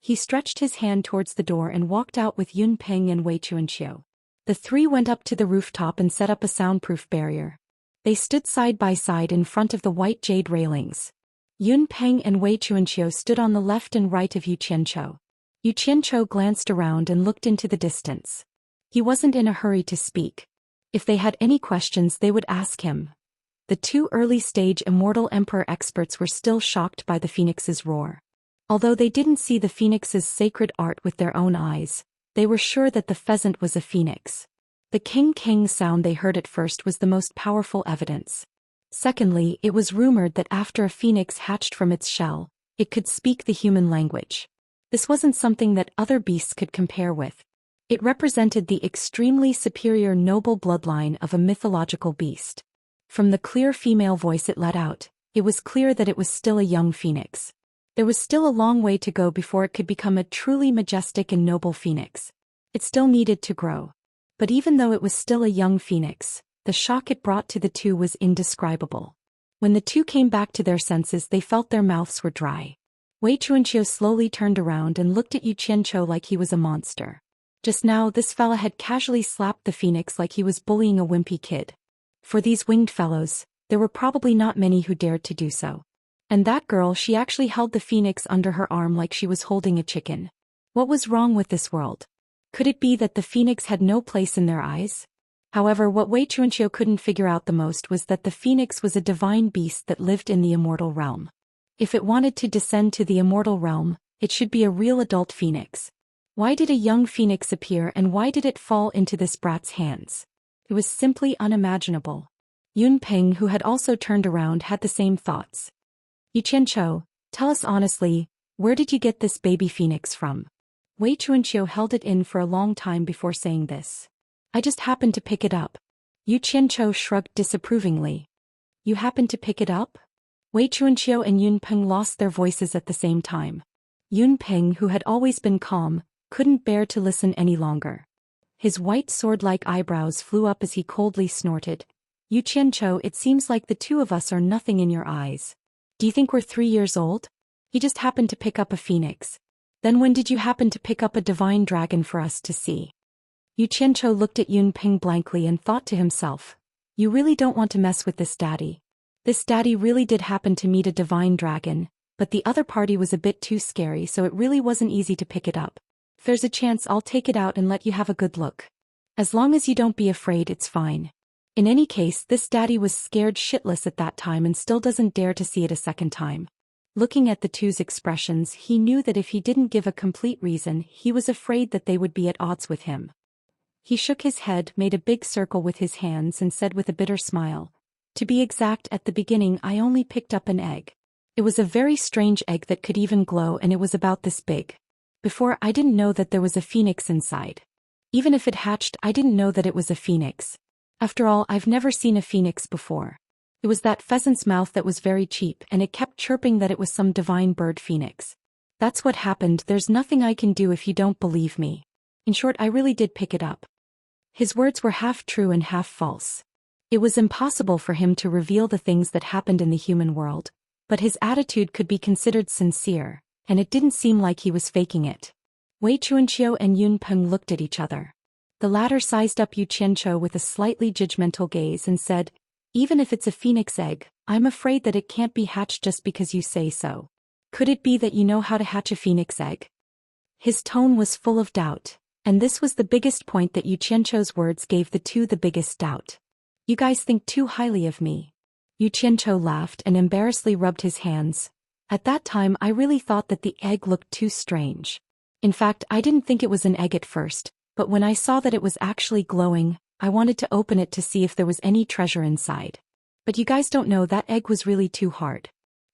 He stretched his hand towards the door and walked out with Yun Peng and Wei Chuanqiu. The three went up to the rooftop and set up a soundproof barrier. They stood side by side in front of the white jade railings. Yun Peng and Wei Chuanqiu stood on the left and right of Yu Qianqiu. Yu Qianqiu glanced around and looked into the distance. He wasn't in a hurry to speak. If they had any questions they would ask him. The two early-stage Immortal Emperor experts were still shocked by the phoenix's roar. Although they didn't see the phoenix's sacred art with their own eyes, they were sure that the pheasant was a phoenix. The king sound they heard at first was the most powerful evidence. Secondly, it was rumored that after a phoenix hatched from its shell, it could speak the human language. This wasn't something that other beasts could compare with. It represented the extremely superior noble bloodline of a mythological beast. From the clear female voice it let out, it was clear that it was still a young phoenix. There was still a long way to go before it could become a truly majestic and noble phoenix. It still needed to grow. But even though it was still a young phoenix, the shock it brought to the two was indescribable. When the two came back to their senses, they felt their mouths were dry. Wei Chuanqiu slowly turned around and looked at Yu Qianqiu like he was a monster. Just now, this fella had casually slapped the phoenix like he was bullying a wimpy kid. For these winged fellows, there were probably not many who dared to do so. And that girl, she actually held the phoenix under her arm like she was holding a chicken. What was wrong with this world? Could it be that the phoenix had no place in their eyes? However, what Wei Chuanqiu couldn't figure out the most was that the phoenix was a divine beast that lived in the immortal realm. If it wanted to descend to the immortal realm, it should be a real adult phoenix. Why did a young phoenix appear, and why did it fall into this brat's hands? It was simply unimaginable. Yun Peng, who had also turned around, had the same thoughts. Yu Qianqiu, tell us honestly, where did you get this baby phoenix from? Wei Chuanqiu held it in for a long time before saying this. I just happened to pick it up. Yu Qianqiu shrugged disapprovingly. You happened to pick it up? Wei Chuanqiu and Yun Peng lost their voices at the same time. Yun Peng, who had always been calm, couldn't bear to listen any longer. His white sword-like eyebrows flew up as he coldly snorted. Yu Qianqiu, it seems like the two of us are nothing in your eyes. Do you think we're 3 years old? He just happened to pick up a phoenix. Then when did you happen to pick up a divine dragon for us to see? Yu Qianqiu looked at Yun Peng blankly and thought to himself, you really don't want to mess with this daddy. This daddy really did happen to meet a divine dragon, but the other party was a bit too scary, so it really wasn't easy to pick it up. If there's a chance, I'll take it out and let you have a good look. As long as you don't be afraid, it's fine. In any case, this daddy was scared shitless at that time and still doesn't dare to see it a second time. Looking at the two's expressions, he knew that if he didn't give a complete reason, he was afraid that they would be at odds with him. He shook his head, made a big circle with his hands and said with a bitter smile, to be exact, at the beginning I only picked up an egg. It was a very strange egg that could even glow, and it was about this big. Before, I didn't know that there was a phoenix inside. Even if it hatched, I didn't know that it was a phoenix. After all, I've never seen a phoenix before. It was that pheasant's mouth that was very cheap, and it kept chirping that it was some divine bird phoenix. That's what happened. There's nothing I can do if you don't believe me. In short, I really did pick it up. His words were half true and half false. It was impossible for him to reveal the things that happened in the human world, but his attitude could be considered sincere, and it didn't seem like he was faking it. Wei Chuanqiu and Yun Peng looked at each other. The latter sized up Yu Qianqiu with a slightly judgmental gaze and said, even if it's a phoenix egg, I'm afraid that it can't be hatched just because you say so. Could it be that you know how to hatch a phoenix egg? His tone was full of doubt, and this was the biggest point that Yu Qianqiu's words gave the two the biggest doubt. You guys think too highly of me. Yu Qianqiu laughed and embarrassedly rubbed his hands. At that time, I really thought that the egg looked too strange. In fact, I didn't think it was an egg at first, but when I saw that it was actually glowing, I wanted to open it to see if there was any treasure inside. But you guys don't know, that egg was really too hard.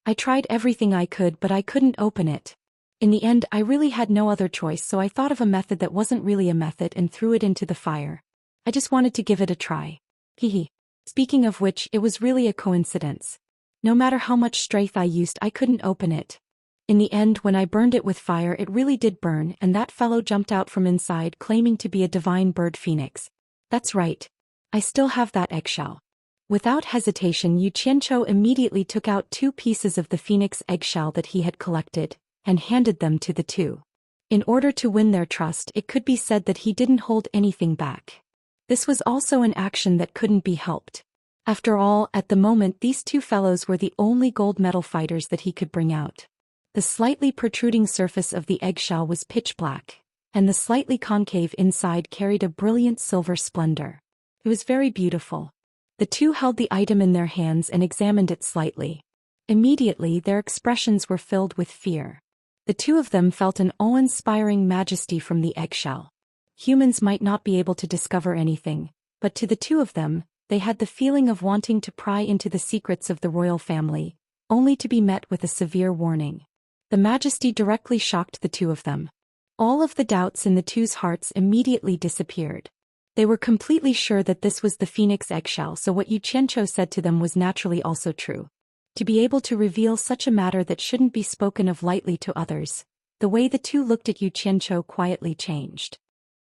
I tried everything I could, but I couldn't open it. In the end, I really had no other choice, so I thought of a method that wasn't really a method and threw it into the fire. I just wanted to give it a try. Hehe. Speaking of which, it was really a coincidence. No matter how much strength I used, I couldn't open it. In the end, when I burned it with fire, it really did burn, and that fellow jumped out from inside claiming to be a divine bird phoenix. That's right. I still have that eggshell. Without hesitation, Yu Qianqiu immediately took out 2 pieces of the phoenix eggshell that he had collected, and handed them to the two. In order to win their trust, it could be said that he didn't hold anything back. This was also an action that couldn't be helped. After all, at the moment, these 2 fellows were the only gold medal fighters that he could bring out. The slightly protruding surface of the eggshell was pitch black, and the slightly concave inside carried a brilliant silver splendor. It was very beautiful. The two held the item in their hands and examined it slightly. Immediately, their expressions were filled with fear. The two of them felt an awe-inspiring majesty from the eggshell. Humans might not be able to discover anything, but to the two of them, they had the feeling of wanting to pry into the secrets of the royal family, only to be met with a severe warning. The majesty directly shocked the two of them. All of the doubts in the two's hearts immediately disappeared. They were completely sure that this was the phoenix eggshell, so what Yu Qianzhou said to them was naturally also true. To be able to reveal such a matter that shouldn't be spoken of lightly to others, the way the two looked at Yu Qianzhou quietly changed.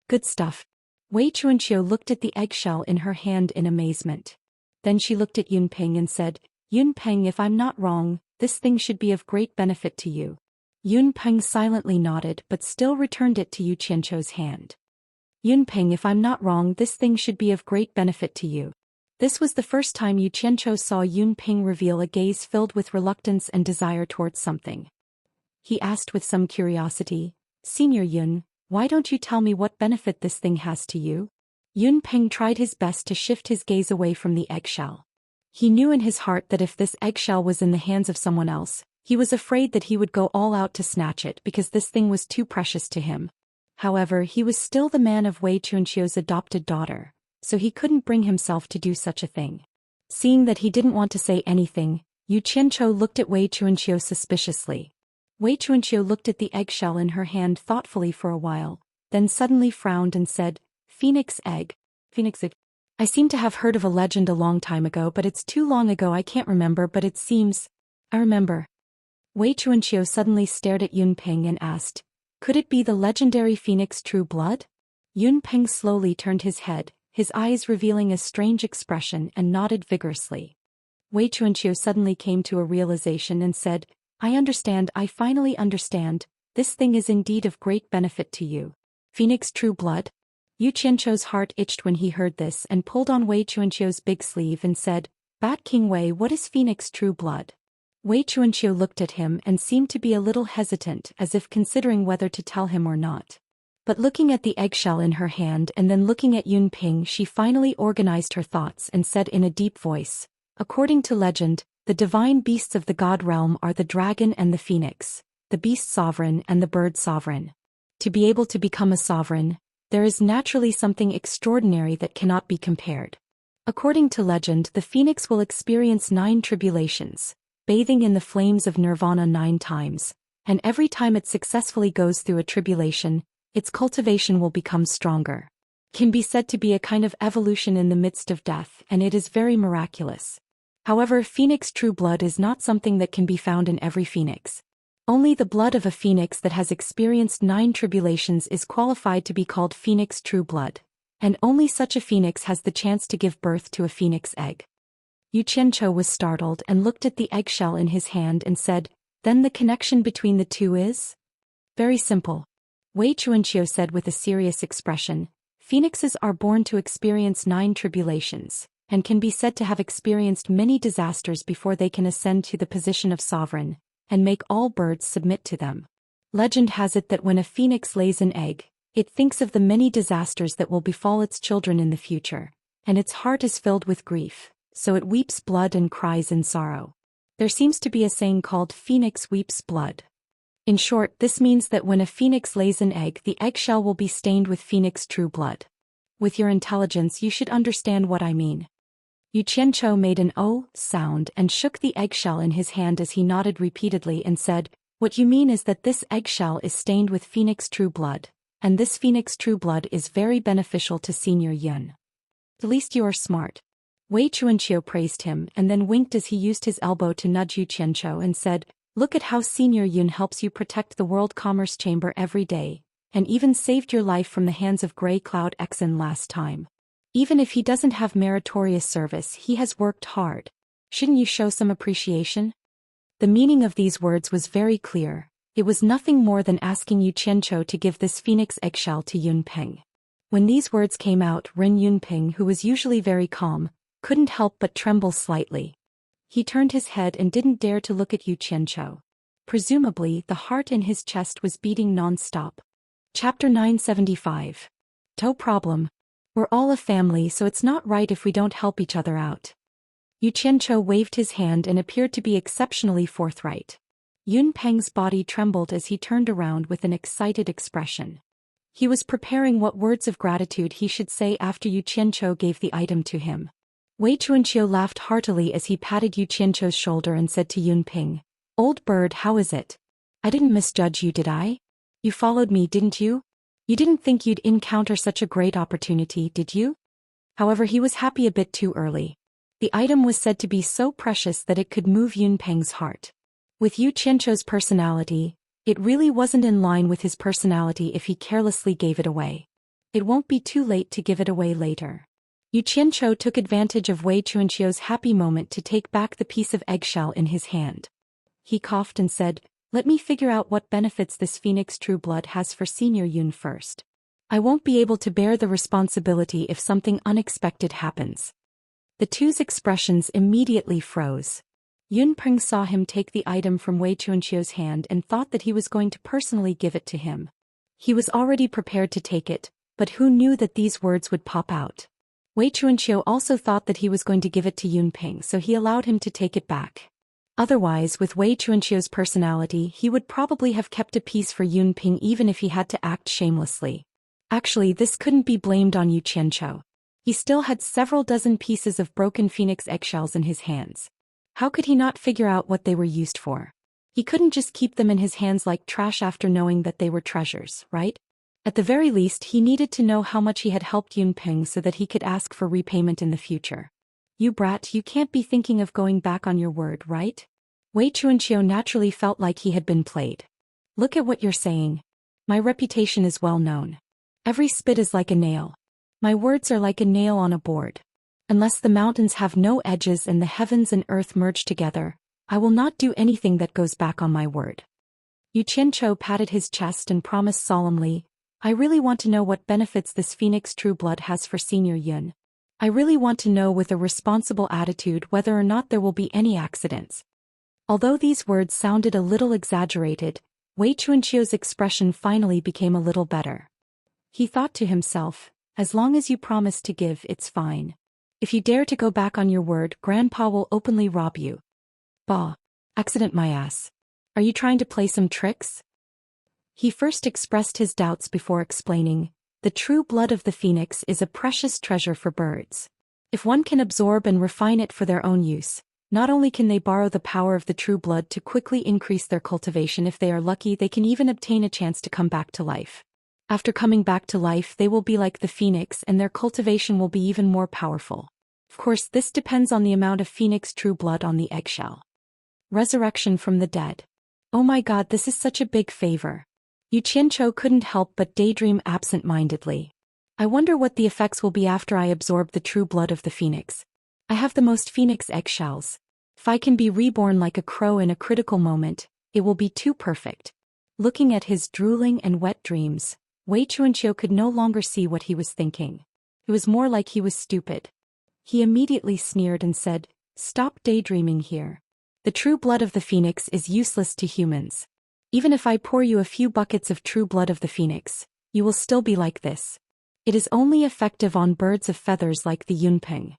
Good stuff. Wei Chuanqiu looked at the eggshell in her hand in amazement. Then she looked at Yunpeng and said, Yunpeng, if I'm not wrong, this thing should be of great benefit to you. Yunpeng silently nodded but still returned it to Yu Qianzhou's hand. Yunpeng, if I'm not wrong, this thing should be of great benefit to you. This was the first time Yu Qianzhou saw Yunpeng reveal a gaze filled with reluctance and desire towards something. He asked with some curiosity, Senior Yun, why don't you tell me what benefit this thing has to you? Yunpeng tried his best to shift his gaze away from the eggshell. He knew in his heart that if this eggshell was in the hands of someone else, he was afraid that he would go all out to snatch it because this thing was too precious to him. However, he was still the man of Wei Chunqiu's adopted daughter, so he couldn't bring himself to do such a thing. Seeing that he didn't want to say anything, Yu Qianzhou looked at Wei Chunqiu suspiciously. Wei Chunqiu looked at the eggshell in her hand thoughtfully for a while, then suddenly frowned and said, Phoenix egg. Phoenix egg. I seem to have heard of a legend a long time ago, but it's too long ago I can't remember, but it seems... I remember. Wei Chunqiu suddenly stared at Yunpeng and asked, could it be the legendary phoenix true blood? Yunpeng slowly turned his head, his eyes revealing a strange expression, and nodded vigorously. Wei Chunqiu suddenly came to a realization and said, I understand, I finally understand, this thing is indeed of great benefit to you. Phoenix true blood? Yu Qianzhou's heart itched when he heard this and pulled on Wei Chunqiu's big sleeve and said, Bat King Wei, what is phoenix true blood? Wei Chunqiu looked at him and seemed to be a little hesitant, as if considering whether to tell him or not. But looking at the eggshell in her hand and then looking at Yunpeng, she finally organized her thoughts and said in a deep voice, according to legend, the divine beasts of the god realm are the dragon and the phoenix, the beast sovereign and the bird sovereign. To be able to become a sovereign, there is naturally something extraordinary that cannot be compared. According to legend, the phoenix will experience 9 tribulations, bathing in the flames of nirvana 9 times, and every time it successfully goes through a tribulation, its cultivation will become stronger. Can be said to be a kind of evolution in the midst of death, and it is very miraculous. However, phoenix true blood is not something that can be found in every phoenix. Only the blood of a phoenix that has experienced 9 tribulations is qualified to be called phoenix true blood, and only such a phoenix has the chance to give birth to a phoenix egg. Yu Qianzhou was startled and looked at the eggshell in his hand and said, then the connection between the two is? Very simple. Wei Chuanqiu said with a serious expression, phoenixes are born to experience 9 tribulations, and can be said to have experienced many disasters before they can ascend to the position of sovereign, and make all birds submit to them. Legend has it that when a phoenix lays an egg, it thinks of the many disasters that will befall its children in the future, and its heart is filled with grief, so it weeps blood and cries in sorrow. There seems to be a saying called phoenix weeps blood. In short, this means that when a phoenix lays an egg, the eggshell will be stained with phoenix true blood. With your intelligence, you should understand what I mean. Yu Qianzhou made an "oh" sound and shook the eggshell in his hand as he nodded repeatedly and said, what you mean is that this eggshell is stained with phoenix true blood, and this phoenix true blood is very beneficial to Senior Yun. At least you are smart. Wei Chuanqiu praised him and then winked as he used his elbow to nudge Yu Qianzhou and said, look at how Senior Yun helps you protect the World Commerce Chamber every day, and even saved your life from the hands of Grey Cloud Exon last time. Even if he doesn't have meritorious service, he has worked hard. Shouldn't you show some appreciation? The meaning of these words was very clear. It was nothing more than asking Yu Qianzhou to give this phoenix eggshell to Yunpeng. When these words came out, Ren Yunpeng, who was usually very calm, couldn't help but tremble slightly. He turned his head and didn't dare to look at Yu Qianzhou. Presumably, the heart in his chest was beating non-stop. Chapter 975. No problem. We're all a family, so it's not right if we don't help each other out. Yu Qianzhou waved his hand and appeared to be exceptionally forthright. Yunpeng's body trembled as he turned around with an excited expression. He was preparing what words of gratitude he should say after Yu Qianzhou gave the item to him. Wei Chuanqiu laughed heartily as he patted Yu Qianzhou's shoulder and said to Yunpeng, old bird, how is it? I didn't misjudge you, did I? You followed me, didn't you? You didn't think you'd encounter such a great opportunity, did you? However, he was happy a bit too early. The item was said to be so precious that it could move Yunpeng's heart. With Yu Qianzhou's personality, it really wasn't in line with his personality if he carelessly gave it away. It won't be too late to give it away later. Yu Qianzhou took advantage of Wei Chuanqiu's happy moment to take back the piece of eggshell in his hand. He coughed and said, "Let me figure out what benefits this phoenix true blood has for Senior Yun first. I won't be able to bear the responsibility if something unexpected happens." The two's expressions immediately froze. Yunpeng saw him take the item from Wei Chuanqiu's hand and thought that he was going to personally give it to him. He was already prepared to take it, but who knew that these words would pop out? Wei Chuanqiu also thought that he was going to give it to Yunpeng, so he allowed him to take it back. Otherwise, with Wei Chuanqiu's personality, he would probably have kept a piece for Yunpeng even if he had to act shamelessly. Actually, this couldn't be blamed on Yu Qianzhou. He still had several dozen pieces of broken phoenix eggshells in his hands. How could he not figure out what they were used for? He couldn't just keep them in his hands like trash after knowing that they were treasures, right? At the very least, he needed to know how much he had helped Yunpeng so that he could ask for repayment in the future. "You brat, you can't be thinking of going back on your word, right?" Wei Chuanqiu naturally felt like he had been played. "Look at what you're saying. My reputation is well known. Every spit is like a nail. My words are like a nail on a board. Unless the mountains have no edges and the heavens and earth merge together, I will not do anything that goes back on my word." Yu Qianzhou patted his chest and promised solemnly, "I really want to know what benefits this phoenix true blood has for Senior Yun. I really want to know with a responsible attitude whether or not there will be any accidents." Although these words sounded a little exaggerated, Wei Chuanqiu's expression finally became a little better. He thought to himself, "As long as you promise to give, it's fine. If you dare to go back on your word, Grandpa will openly rob you." "Bah. Accident my ass. Are you trying to play some tricks?" He first expressed his doubts before explaining, "The true blood of the phoenix is a precious treasure for birds. If one can absorb and refine it for their own use, not only can they borrow the power of the true blood to quickly increase their cultivation, if they are lucky they can even obtain a chance to come back to life. After coming back to life they will be like the phoenix and their cultivation will be even more powerful. Of course, this depends on the amount of phoenix true blood on the eggshell." Resurrection from the dead. Oh my god, this is such a big favor. Yu Qianzhou couldn't help but daydream absent-mindedly. "I wonder what the effects will be after I absorb the true blood of the phoenix. I have the most phoenix eggshells. If I can be reborn like a crow in a critical moment, it will be too perfect." Looking at his drooling and wet dreams, Wei Chuanqiu could no longer see what he was thinking. It was more like he was stupid. He immediately sneered and said, "Stop daydreaming here. The true blood of the phoenix is useless to humans. Even if I pour you a few buckets of true blood of the phoenix, you will still be like this. It is only effective on birds of feathers like the Yunpeng."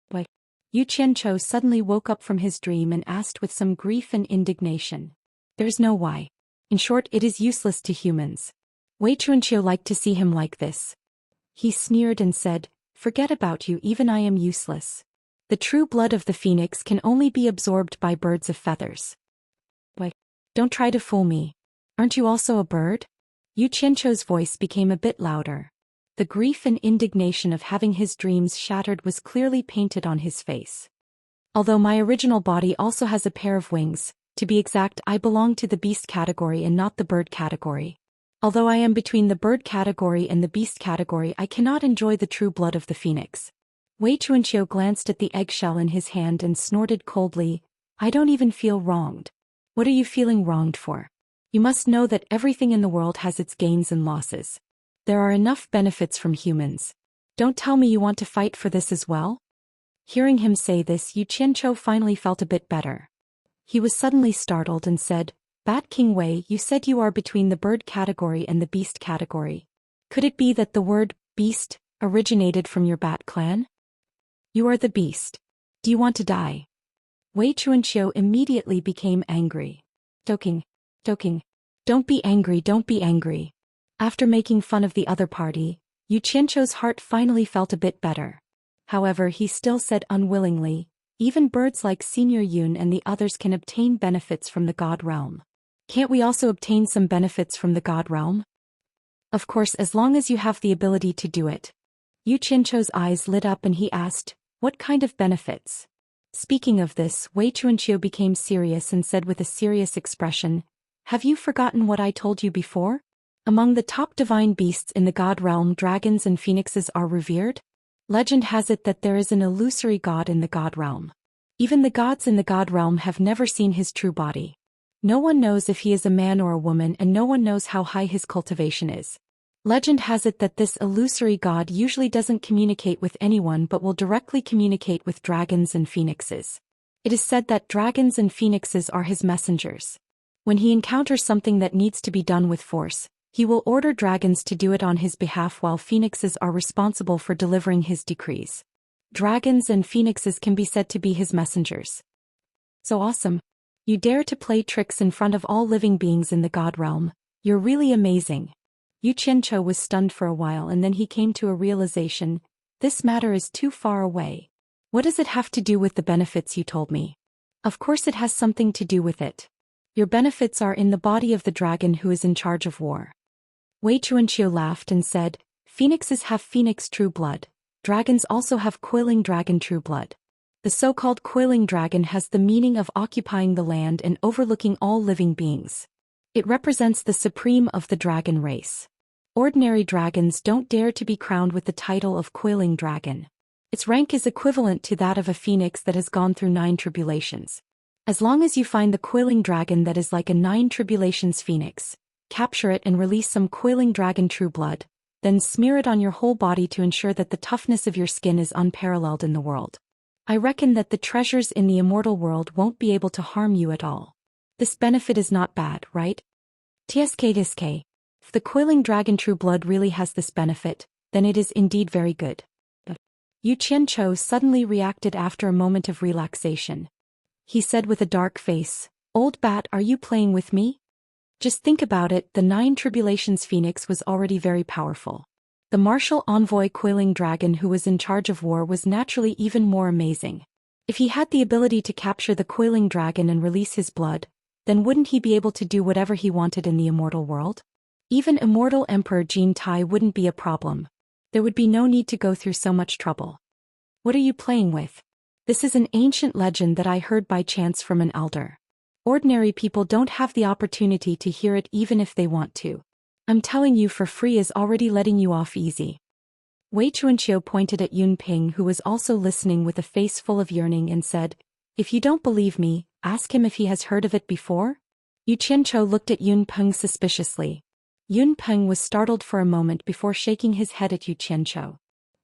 Why? Yu Qianzhou suddenly woke up from his dream and asked with some grief and indignation. "There's no why. In short, it is useless to humans." Wei Chuanqiu liked to see him like this. He sneered and said, "Forget about you, even I am useless. The true blood of the phoenix can only be absorbed by birds of feathers." "Why? Don't try to fool me. Aren't you also a bird?" Yu Qianzhou's voice became a bit louder. The grief and indignation of having his dreams shattered was clearly painted on his face. "Although my original body also has a pair of wings, to be exact, I belong to the beast category and not the bird category. Although I am between the bird category and the beast category, I cannot enjoy the true blood of the phoenix." Wei Chuanqiu glanced at the eggshell in his hand and snorted coldly, "I don't even feel wronged." "What are you feeling wronged for? You must know that everything in the world has its gains and losses. There are enough benefits from humans. Don't tell me you want to fight for this as well?" Hearing him say this, Yu Qianzhou finally felt a bit better. He was suddenly startled and said, "Bat King Wei, you said you are between the bird category and the beast category. Could it be that the word beast originated from your bat clan? You are the beast. Do you want to die?" Wei Chuanqiu immediately became angry. Don't be angry, don't be angry." After making fun of the other party, Yu Qianzhou's heart finally felt a bit better. However, he still said unwillingly, "Even birds like Senior Yun and the others can obtain benefits from the god realm. Can't we also obtain some benefits from the god realm? Of course, as long as you have the ability to do it. Yu Qianqiu's eyes lit up and he asked, what kind of benefits? Speaking of this, Wei Chuanqiu became serious and said with a serious expression, have you forgotten what I told you before? Among the top divine beasts in the god realm, dragons and phoenixes are revered. Legend has it that there is an illusory god in the god realm. Even the gods in the god realm have never seen his true body. No one knows if he is a man or a woman, and no one knows how high his cultivation is. Legend has it that this illusory god usually doesn't communicate with anyone but will directly communicate with dragons and phoenixes. It is said that dragons and phoenixes are his messengers. When he encounters something that needs to be done with force, he will order dragons to do it on his behalf while phoenixes are responsible for delivering his decrees. Dragons and phoenixes can be said to be his messengers. So awesome. You dare to play tricks in front of all living beings in the god realm. You're really amazing. Yu Qianqiu was stunned for a while and then he came to a realization. This matter is too far away. What does it have to do with the benefits you told me? Of course it has something to do with it. Your benefits are in the body of the dragon who is in charge of war. Wei Chuanqiu laughed and said, phoenixes have phoenix true blood. Dragons also have coiling dragon true blood. The so-called coiling dragon has the meaning of occupying the land and overlooking all living beings. It represents the supreme of the dragon race. Ordinary dragons don't dare to be crowned with the title of coiling dragon. Its rank is equivalent to that of a phoenix that has gone through 9 tribulations. As long as you find the coiling dragon that is like a 9 tribulations phoenix, capture it and release some coiling dragon true blood, then smear it on your whole body to ensure that the toughness of your skin is unparalleled in the world. I reckon that the treasures in the immortal world won't be able to harm you at all. This benefit is not bad, right? TSK. If the coiling dragon true blood really has this benefit, then it is indeed very good. Yu Qianqiu suddenly reacted after a moment of relaxation. He said with a dark face, Old bat, are you playing with me? Just think about it, the 9 tribulations phoenix was already very powerful. The martial envoy coiling dragon who was in charge of war was naturally even more amazing. If he had the ability to capture the coiling dragon and release his blood, then wouldn't he be able to do whatever he wanted in the immortal world? Even immortal Emperor Jin Tai wouldn't be a problem. There would be no need to go through so much trouble. What are you playing with? This is an ancient legend that I heard by chance from an elder. Ordinary people don't have the opportunity to hear it even if they want to. I'm telling you for free is already letting you off easy. Wei Chuanqiu pointed at Yun Ping who was also listening with a face full of yearning and said, if you don't believe me, ask him if he has heard of it before. Yu Qianqiu looked at Yun Peng suspiciously. Yun Peng was startled for a moment before shaking his head at Yu Qianqiu.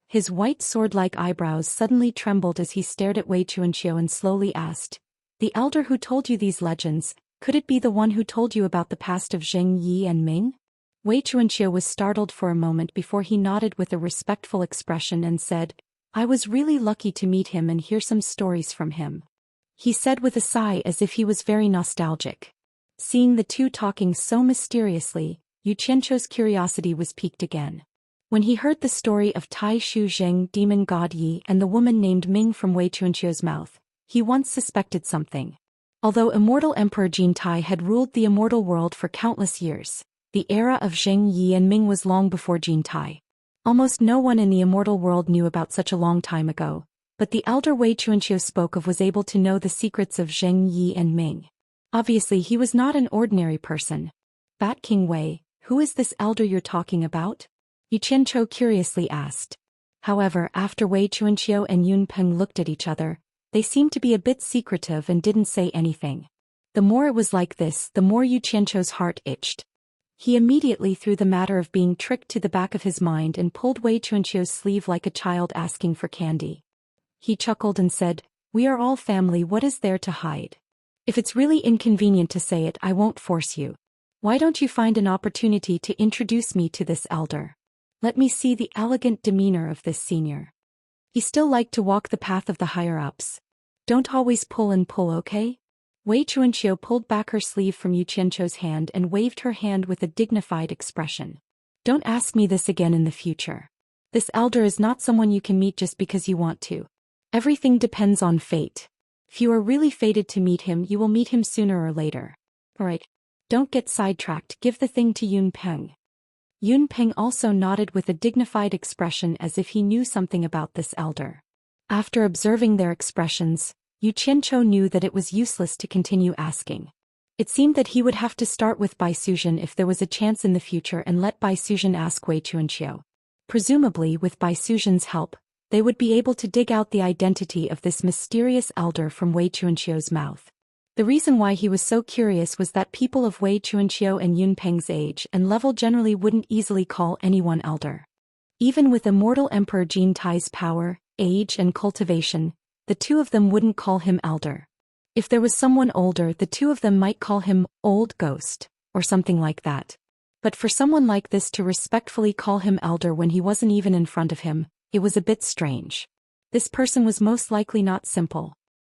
His white sword-like eyebrows suddenly trembled as he stared at Wei Chuanqiu and slowly asked, the elder who told you these legends, could it be the one who told you about the past of Zheng Yi and Ming? Wei Chuanqiu was startled for a moment before he nodded with a respectful expression and said, I was really lucky to meet him and hear some stories from him. He said with a sigh as if he was very nostalgic. Seeing the two talking so mysteriously, Yu Qianqiu's curiosity was piqued again. When he heard the story of Tai Shu Zheng demon god Yi and the woman named Ming from Wei Chuanqiu's mouth, he once suspected something. Although immortal Emperor Jin Tai had ruled the immortal world for countless years, the era of Zheng Yi and Ming was long before Jin Tai. Almost no one in the immortal world knew about such a long time ago, but the elder Wei Chuanqiu spoke of was able to know the secrets of Zheng Yi and Ming. Obviously he was not an ordinary person. Bat King Wei, who is this elder you're talking about? Yu Qianqiu curiously asked. However, after Wei Chuanqiu and Yun Peng looked at each other, they seemed to be a bit secretive and didn't say anything. The more it was like this, the more Yu Qianqiu's heart itched. He immediately threw the matter of being tricked to the back of his mind and pulled Wei Chuanqiu's sleeve like a child asking for candy. He chuckled and said, we are all family, what is there to hide? If it's really inconvenient to say it, I won't force you. Why don't you find an opportunity to introduce me to this elder? Let me see the elegant demeanor of this senior. He still liked to walk the path of the higher-ups. Don't always pull and pull, okay? Wei Chuanqiu pulled back her sleeve from Yu Qianqiu's hand and waved her hand with a dignified expression. Don't ask me this again in the future. This elder is not someone you can meet just because you want to. Everything depends on fate. If you are really fated to meet him, you will meet him sooner or later. Alright. Don't get sidetracked, give the thing to Yun Peng. Yun Peng also nodded with a dignified expression as if he knew something about this elder. After observing their expressions, Yu Qianzhou knew that it was useless to continue asking. It seemed that he would have to start with Bai Suzhen if there was a chance in the future and let Bai Suzhen ask Wei Chuanqiu. Presumably with Bai Suzhen's help, they would be able to dig out the identity of this mysterious elder from Wei Chuanqiu's mouth. The reason why he was so curious was that people of Wei Chuanqiu and Yun Peng's age and level generally wouldn't easily call anyone elder. Even with Immortal Emperor Jin Tai's power, age and cultivation, the two of them wouldn't call him elder. If there was someone older, the two of them might call him old ghost, or something like that. But for someone like this to respectfully call him elder when he wasn't even in front of him, it was a bit strange. This person was most likely not simple.